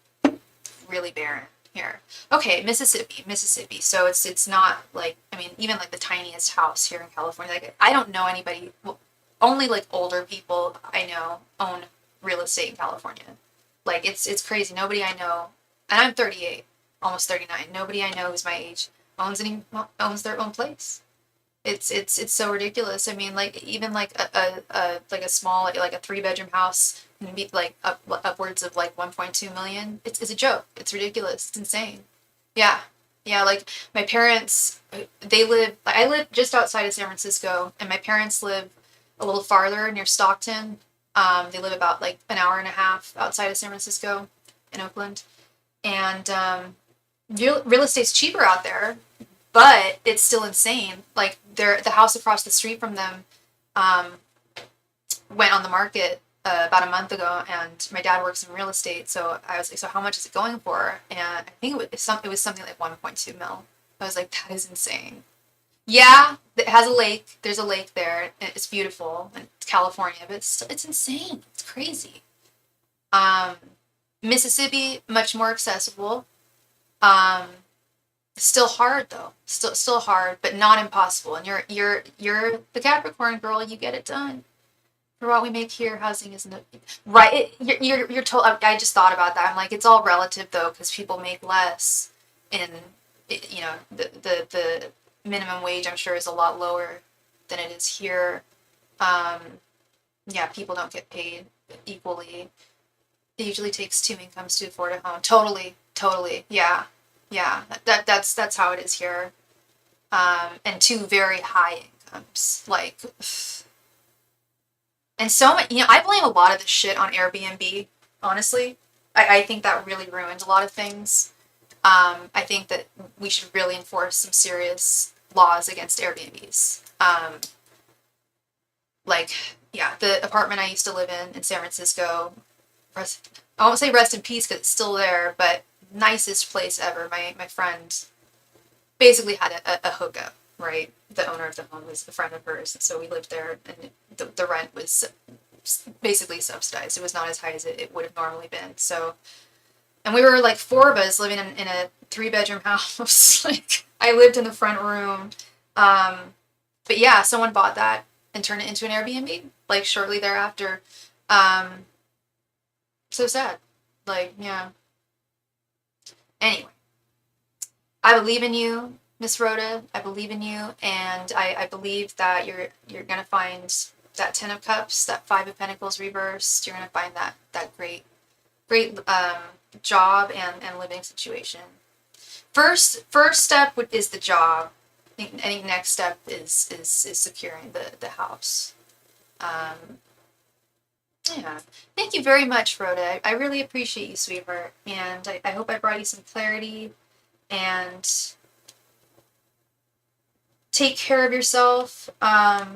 really barren here. Okay, Mississippi. So it's not like, I mean, even like the tiniest house here in California. Like I don't know anybody. Well, only like older people I know own real estate in California. Like it's crazy. Nobody I know, and I'm 38, almost 39. Nobody I know who's my age owns their own place. It's so ridiculous. I mean, like even like a small like a 3-bedroom house can be like upwards of like 1.2 million. It's a joke. It's ridiculous. It's insane. Yeah. Yeah, like my parents, I live just outside of San Francisco, and my parents live a little farther near Stockton. They live about like an hour and a half outside of San Francisco in Oakland. And real estate's cheaper out there, but it's still insane. Like the house across the street from them went on the market about a month ago, and my dad works in real estate, so I was like, so how much is it going for? And I think it was something like 1.2 mil. I was like, that is insane. Yeah, it has a lake. There's a lake there. It's beautiful. And it's California, but it's insane. It's crazy. Um, Mississippi, much more accessible. Um, Still hard though. Still hard, but not impossible. And you're the Capricorn girl. You get it done. For what we make here, housing isn't right. You're told. I just thought about that. I'm like, it's all relative though, because people make less. In the minimum wage, I'm sure, is a lot lower than it is here. Um, yeah, people don't get paid equally. It usually takes 2 incomes to afford a home. Totally. Yeah. Yeah, that's how it is here. And 2 very high incomes, like, and so much. I blame a lot of this shit on Airbnb. Honestly, I think that really ruined a lot of things. I think that we should really enforce some serious laws against Airbnbs. Like, yeah, the apartment I used to live in San Francisco. I won't say rest in peace because it's still there, but nicest place ever. My friend basically had a hookup, right? The owner of the home was a friend of hers, and so we lived there, and the rent was basically subsidized. It was not as high as it would have normally been. So, and we were like 4 of us living in a 3-bedroom house. Like I lived in the front room. But yeah, someone bought that and turn it into an Airbnb, like, shortly thereafter. So sad. Like, yeah. Anyway, I believe in you, Miss Rhoda. I believe in you, and I believe that you're gonna find that Ten of Cups, that Five of Pentacles reversed. You're gonna find that great job and living situation. First step is the job. I think next step is securing the house. Yeah. Thank you very much, Rhoda. I really appreciate you, sweetheart. And I hope I brought you some clarity. And take care of yourself. I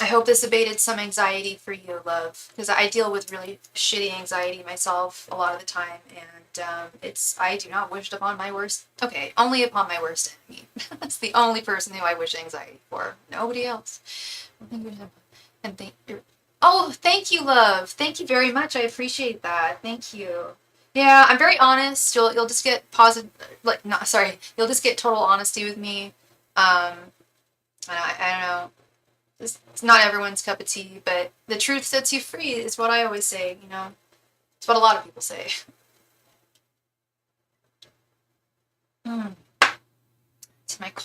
hope this abated some anxiety for you, love. Because I deal with really shitty anxiety myself a lot of the time. And I do not wish it upon my worst. Okay, only upon my worst enemy. That's the only person who I wish anxiety for. Nobody else. And thank you, love. Thank you very much. I appreciate that. Thank you. Yeah, I'm very honest. You'll just get positive, like, not sorry. You'll just get total honesty with me. I don't know. It's not everyone's cup of tea, but the truth sets you free is what I always say. You know, it's what a lot of people say.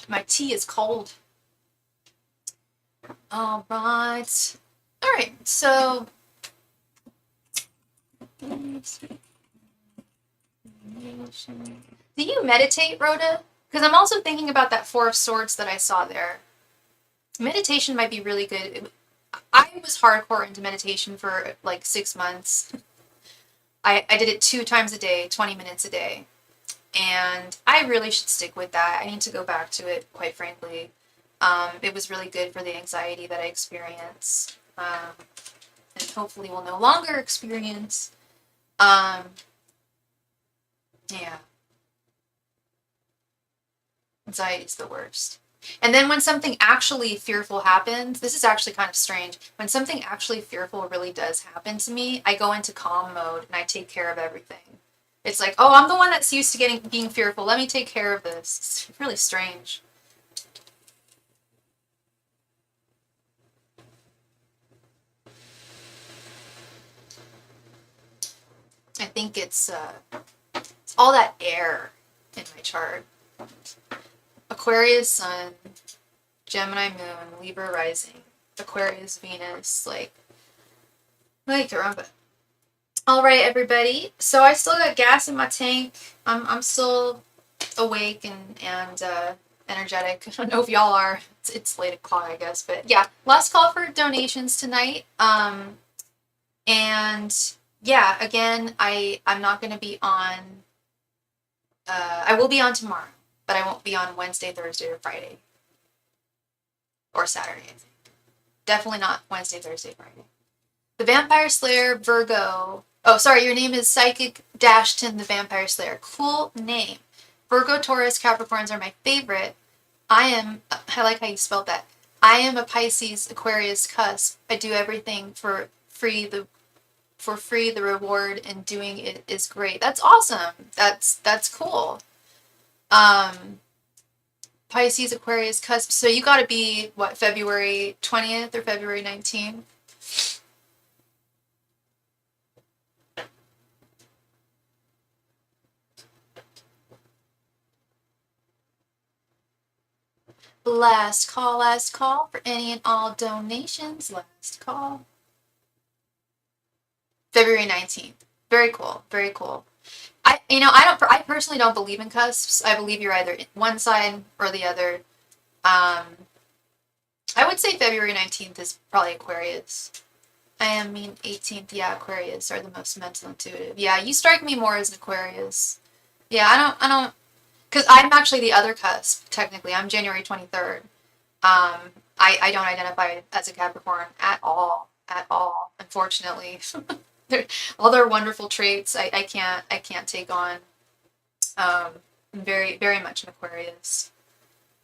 My tea is cold. All right. All right. So. Do you meditate, Rhoda? Because I'm also thinking about that Four of Swords that I saw there. Meditation might be really good. I was hardcore into meditation for like 6 months. I did it 2 times a day, 20 minutes a day. And I really should stick with that. I need to go back to it, quite frankly. It was really good for the anxiety that I experienced. And hopefully will no longer experience. Yeah. Anxiety's the worst. And then when something actually fearful happens, this is actually kind of strange. When something actually fearful really does happen to me, I go into calm mode and I take care of everything. It's like, oh, I'm the one that's used to being fearful. Let me take care of this. It's really strange. I think it's all that air in my chart. Aquarius Sun, Gemini Moon, Libra Rising, Aquarius Venus, like caramba. All right, everybody. So I still got gas in my tank. I'm still awake and energetic. I don't know if y'all are. It's late o'clock, I guess, but yeah. Last call for donations tonight. And yeah, again, I'm not going to be on. I will be on tomorrow, but I won't be on Wednesday, Thursday, or Friday, or Saturday. I think. Definitely not Wednesday, Thursday, Friday. The Vampire Slayer, Virgo. Oh, sorry, your name is Psychic-Tin the Vampire Slayer. Cool name. Virgo, Taurus, Capricorns are my favorite. I like how you spelled that. I am a Pisces, Aquarius cusp. I do everything for free. The reward and doing it is great. That's awesome. That's cool. Pisces, Aquarius cusp. So you got to be what, February 20th or February 19th? Last call for any and all donations. Last call. February 19th. Very cool. Very cool. I personally don't believe in cusps. I believe you're either one side or the other. I would say February 19th is probably Aquarius. 18th, yeah, Aquarius are the most mental intuitive. Yeah, you strike me more as an Aquarius. Yeah, I don't, because I'm actually the other cusp, technically. I'm January 23rd. I don't identify as a Capricorn at all, unfortunately. All their wonderful traits, I can't take on. I'm very, very much an Aquarius.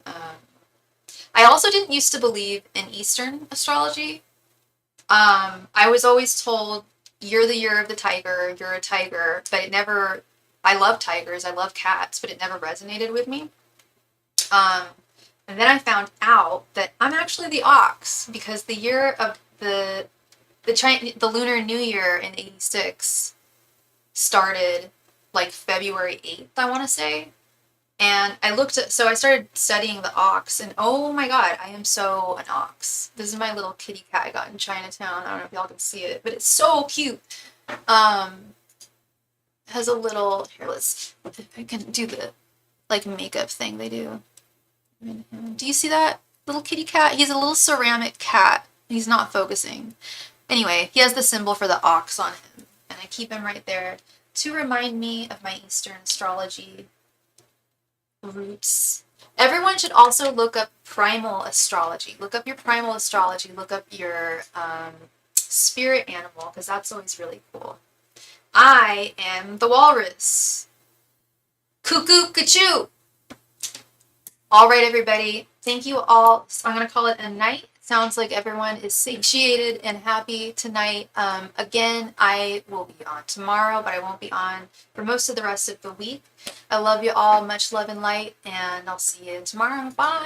I also didn't used to believe in Eastern astrology. I was always told, you're the year of the tiger, you're a tiger, but it never, I love tigers, I love cats, but it never resonated with me. And then I found out that I'm actually the ox, because the year of the Lunar New Year in '86 started like February 8th, I want to say. And so I started studying the ox, and oh my god, I am so an ox. This is my little kitty cat I got in Chinatown. I don't know if y'all can see it, but it's so cute. It has a little, here, let's, if I can do the like makeup thing they do. Do you see that little kitty cat? He's a little ceramic cat. He's not focusing. Anyway, he has the symbol for the ox on him, and I keep him right there to remind me of my Eastern astrology roots. Everyone should also look up primal astrology. Look up your primal astrology. Look up your spirit animal, because that's always really cool. I am the walrus. Cuckoo, ka-choo. All right, everybody. Thank you all. So I'm going to call it a night. Sounds like everyone is satiated and happy tonight. Again, I will be on tomorrow, but I won't be on for most of the rest of the week. I love you all. Much love and light, and I'll see you tomorrow. Bye.